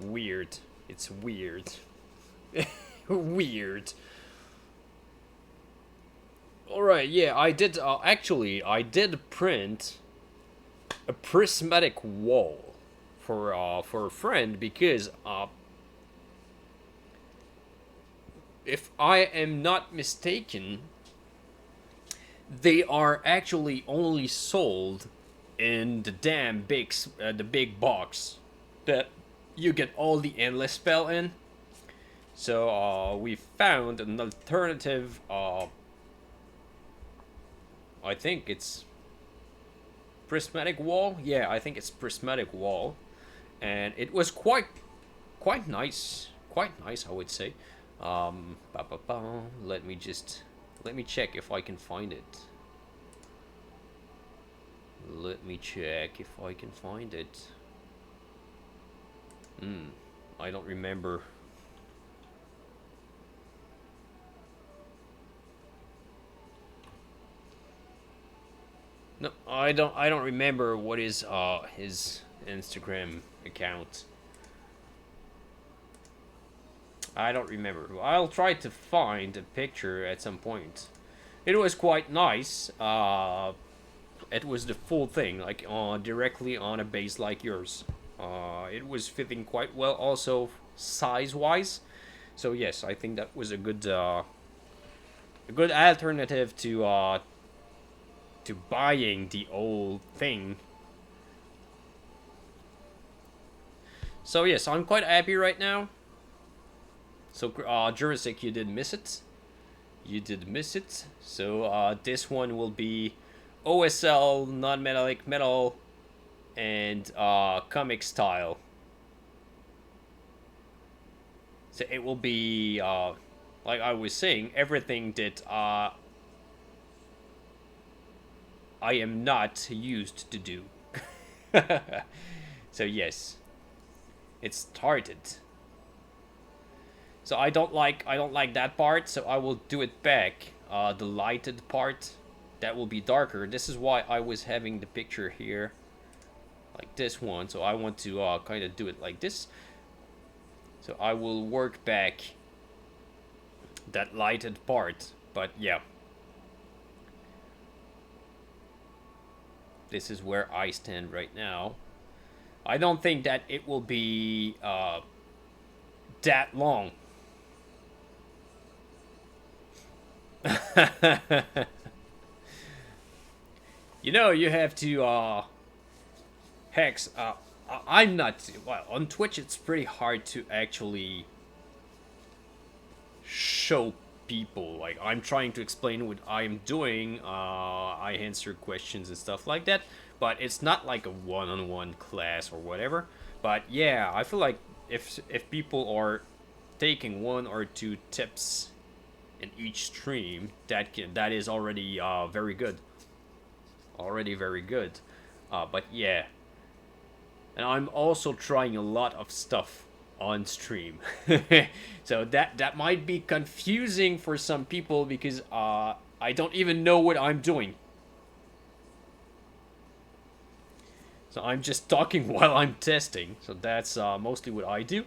Weird. It's weird. Weird. Alright, yeah, I did, actually, I did print a prismatic wall for a friend because, if I am not mistaken, they are actually only sold in the damn the big box that you get all the endless spell in. So, we found an alternative, I think it's prismatic wall. Yeah, I think it's prismatic wall, and it was quite nice. Quite nice, I would say. Let me check if I can find it. Let me check if I can find it. I don't remember. No, I don't remember what is his Instagram account. I don't remember. I'll try to find a picture at some point. It was quite nice. It was the full thing, like directly on a base like yours. It was fitting quite well, also size-wise. So yes, I think that was a good alternative to buying the old thing. So yes, I'm quite happy right now. So Jurassic, you did miss it. You did miss it. So this one will be OSL, non-metallic metal, and comic style. So it will be like I was saying, everything that I am not used to do. So yes, it started. So I don't like that part, so I will do it back. The lighted part, that will be darker. This is why I was having the picture here like this one. So I want to kind of do it like this. So I will work back that lighted part, but yeah. This is where I stand right now. I don't think that it will be that long. You know, you have to Hex, I'm not, well, on Twitch it's pretty hard to actually show people. Like, I'm trying to explain what I'm doing, I answer questions and stuff like that, but it's not like a one-on-one class or whatever. But yeah, I feel like if people are taking one or two tips in each stream, that is already very good. Already very good. But yeah, and I'm also trying a lot of stuff on stream, so that might be confusing for some people because I don't even know what I'm doing. So I'm just talking while I'm testing. So that's mostly what I do.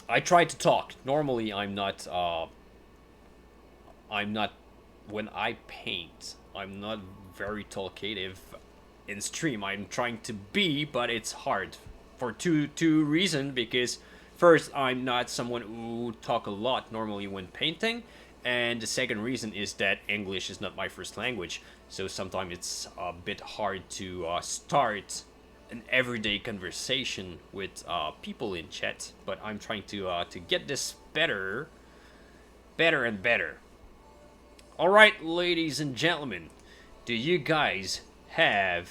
I try to talk. Normally, I'm not. I'm not. When I paint, I'm not very talkative in stream. I'm trying to be, but it's hard for two reasons. Because first, I'm not someone who talk a lot normally when painting, and the second reason is that English is not my first language. So sometimes it's a bit hard to start an everyday conversation with people in chat. But I'm trying to get this better and better. All right, ladies and gentlemen, do you guys have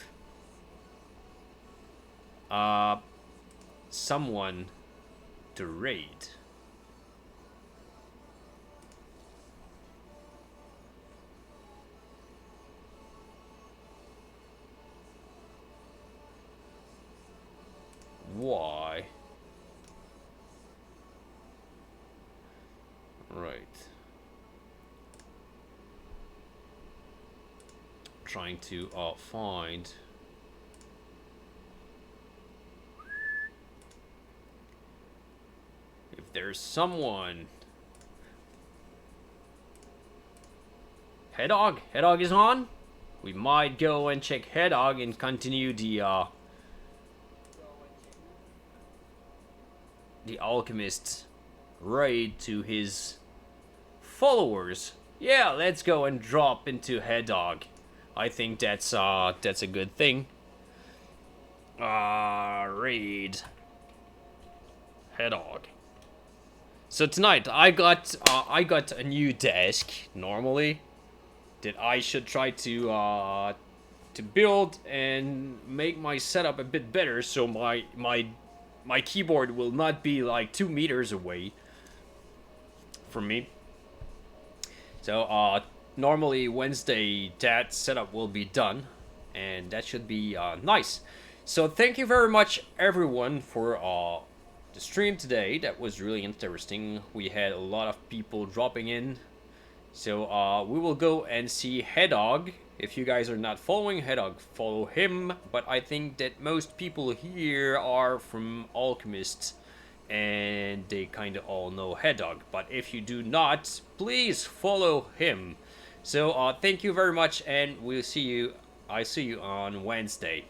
someone to raid? Why? Right. Trying to find. If there's someone. Head Dog is on? We might go and check Head Dog and continue the alchemist raid to his followers. Yeah, let's go and drop into Head Dog. I think that's a good thing. Raid Head Dog. So tonight I got a new desk normally that I should try to build and make my setup a bit better, so my keyboard will not be like 2 meters away from me. So normally Wednesday that setup will be done, and that should be nice. So thank you very much everyone for the stream today. That was really interesting. We had a lot of people dropping in. So we will go and see Head Dog. If you guys are not following Head Dog, follow him. But I think that most people here are from Alchemists, and they kind of all know Head Dog. But if you do not, please follow him. So thank you very much, and we'll see you. I see you on Wednesday.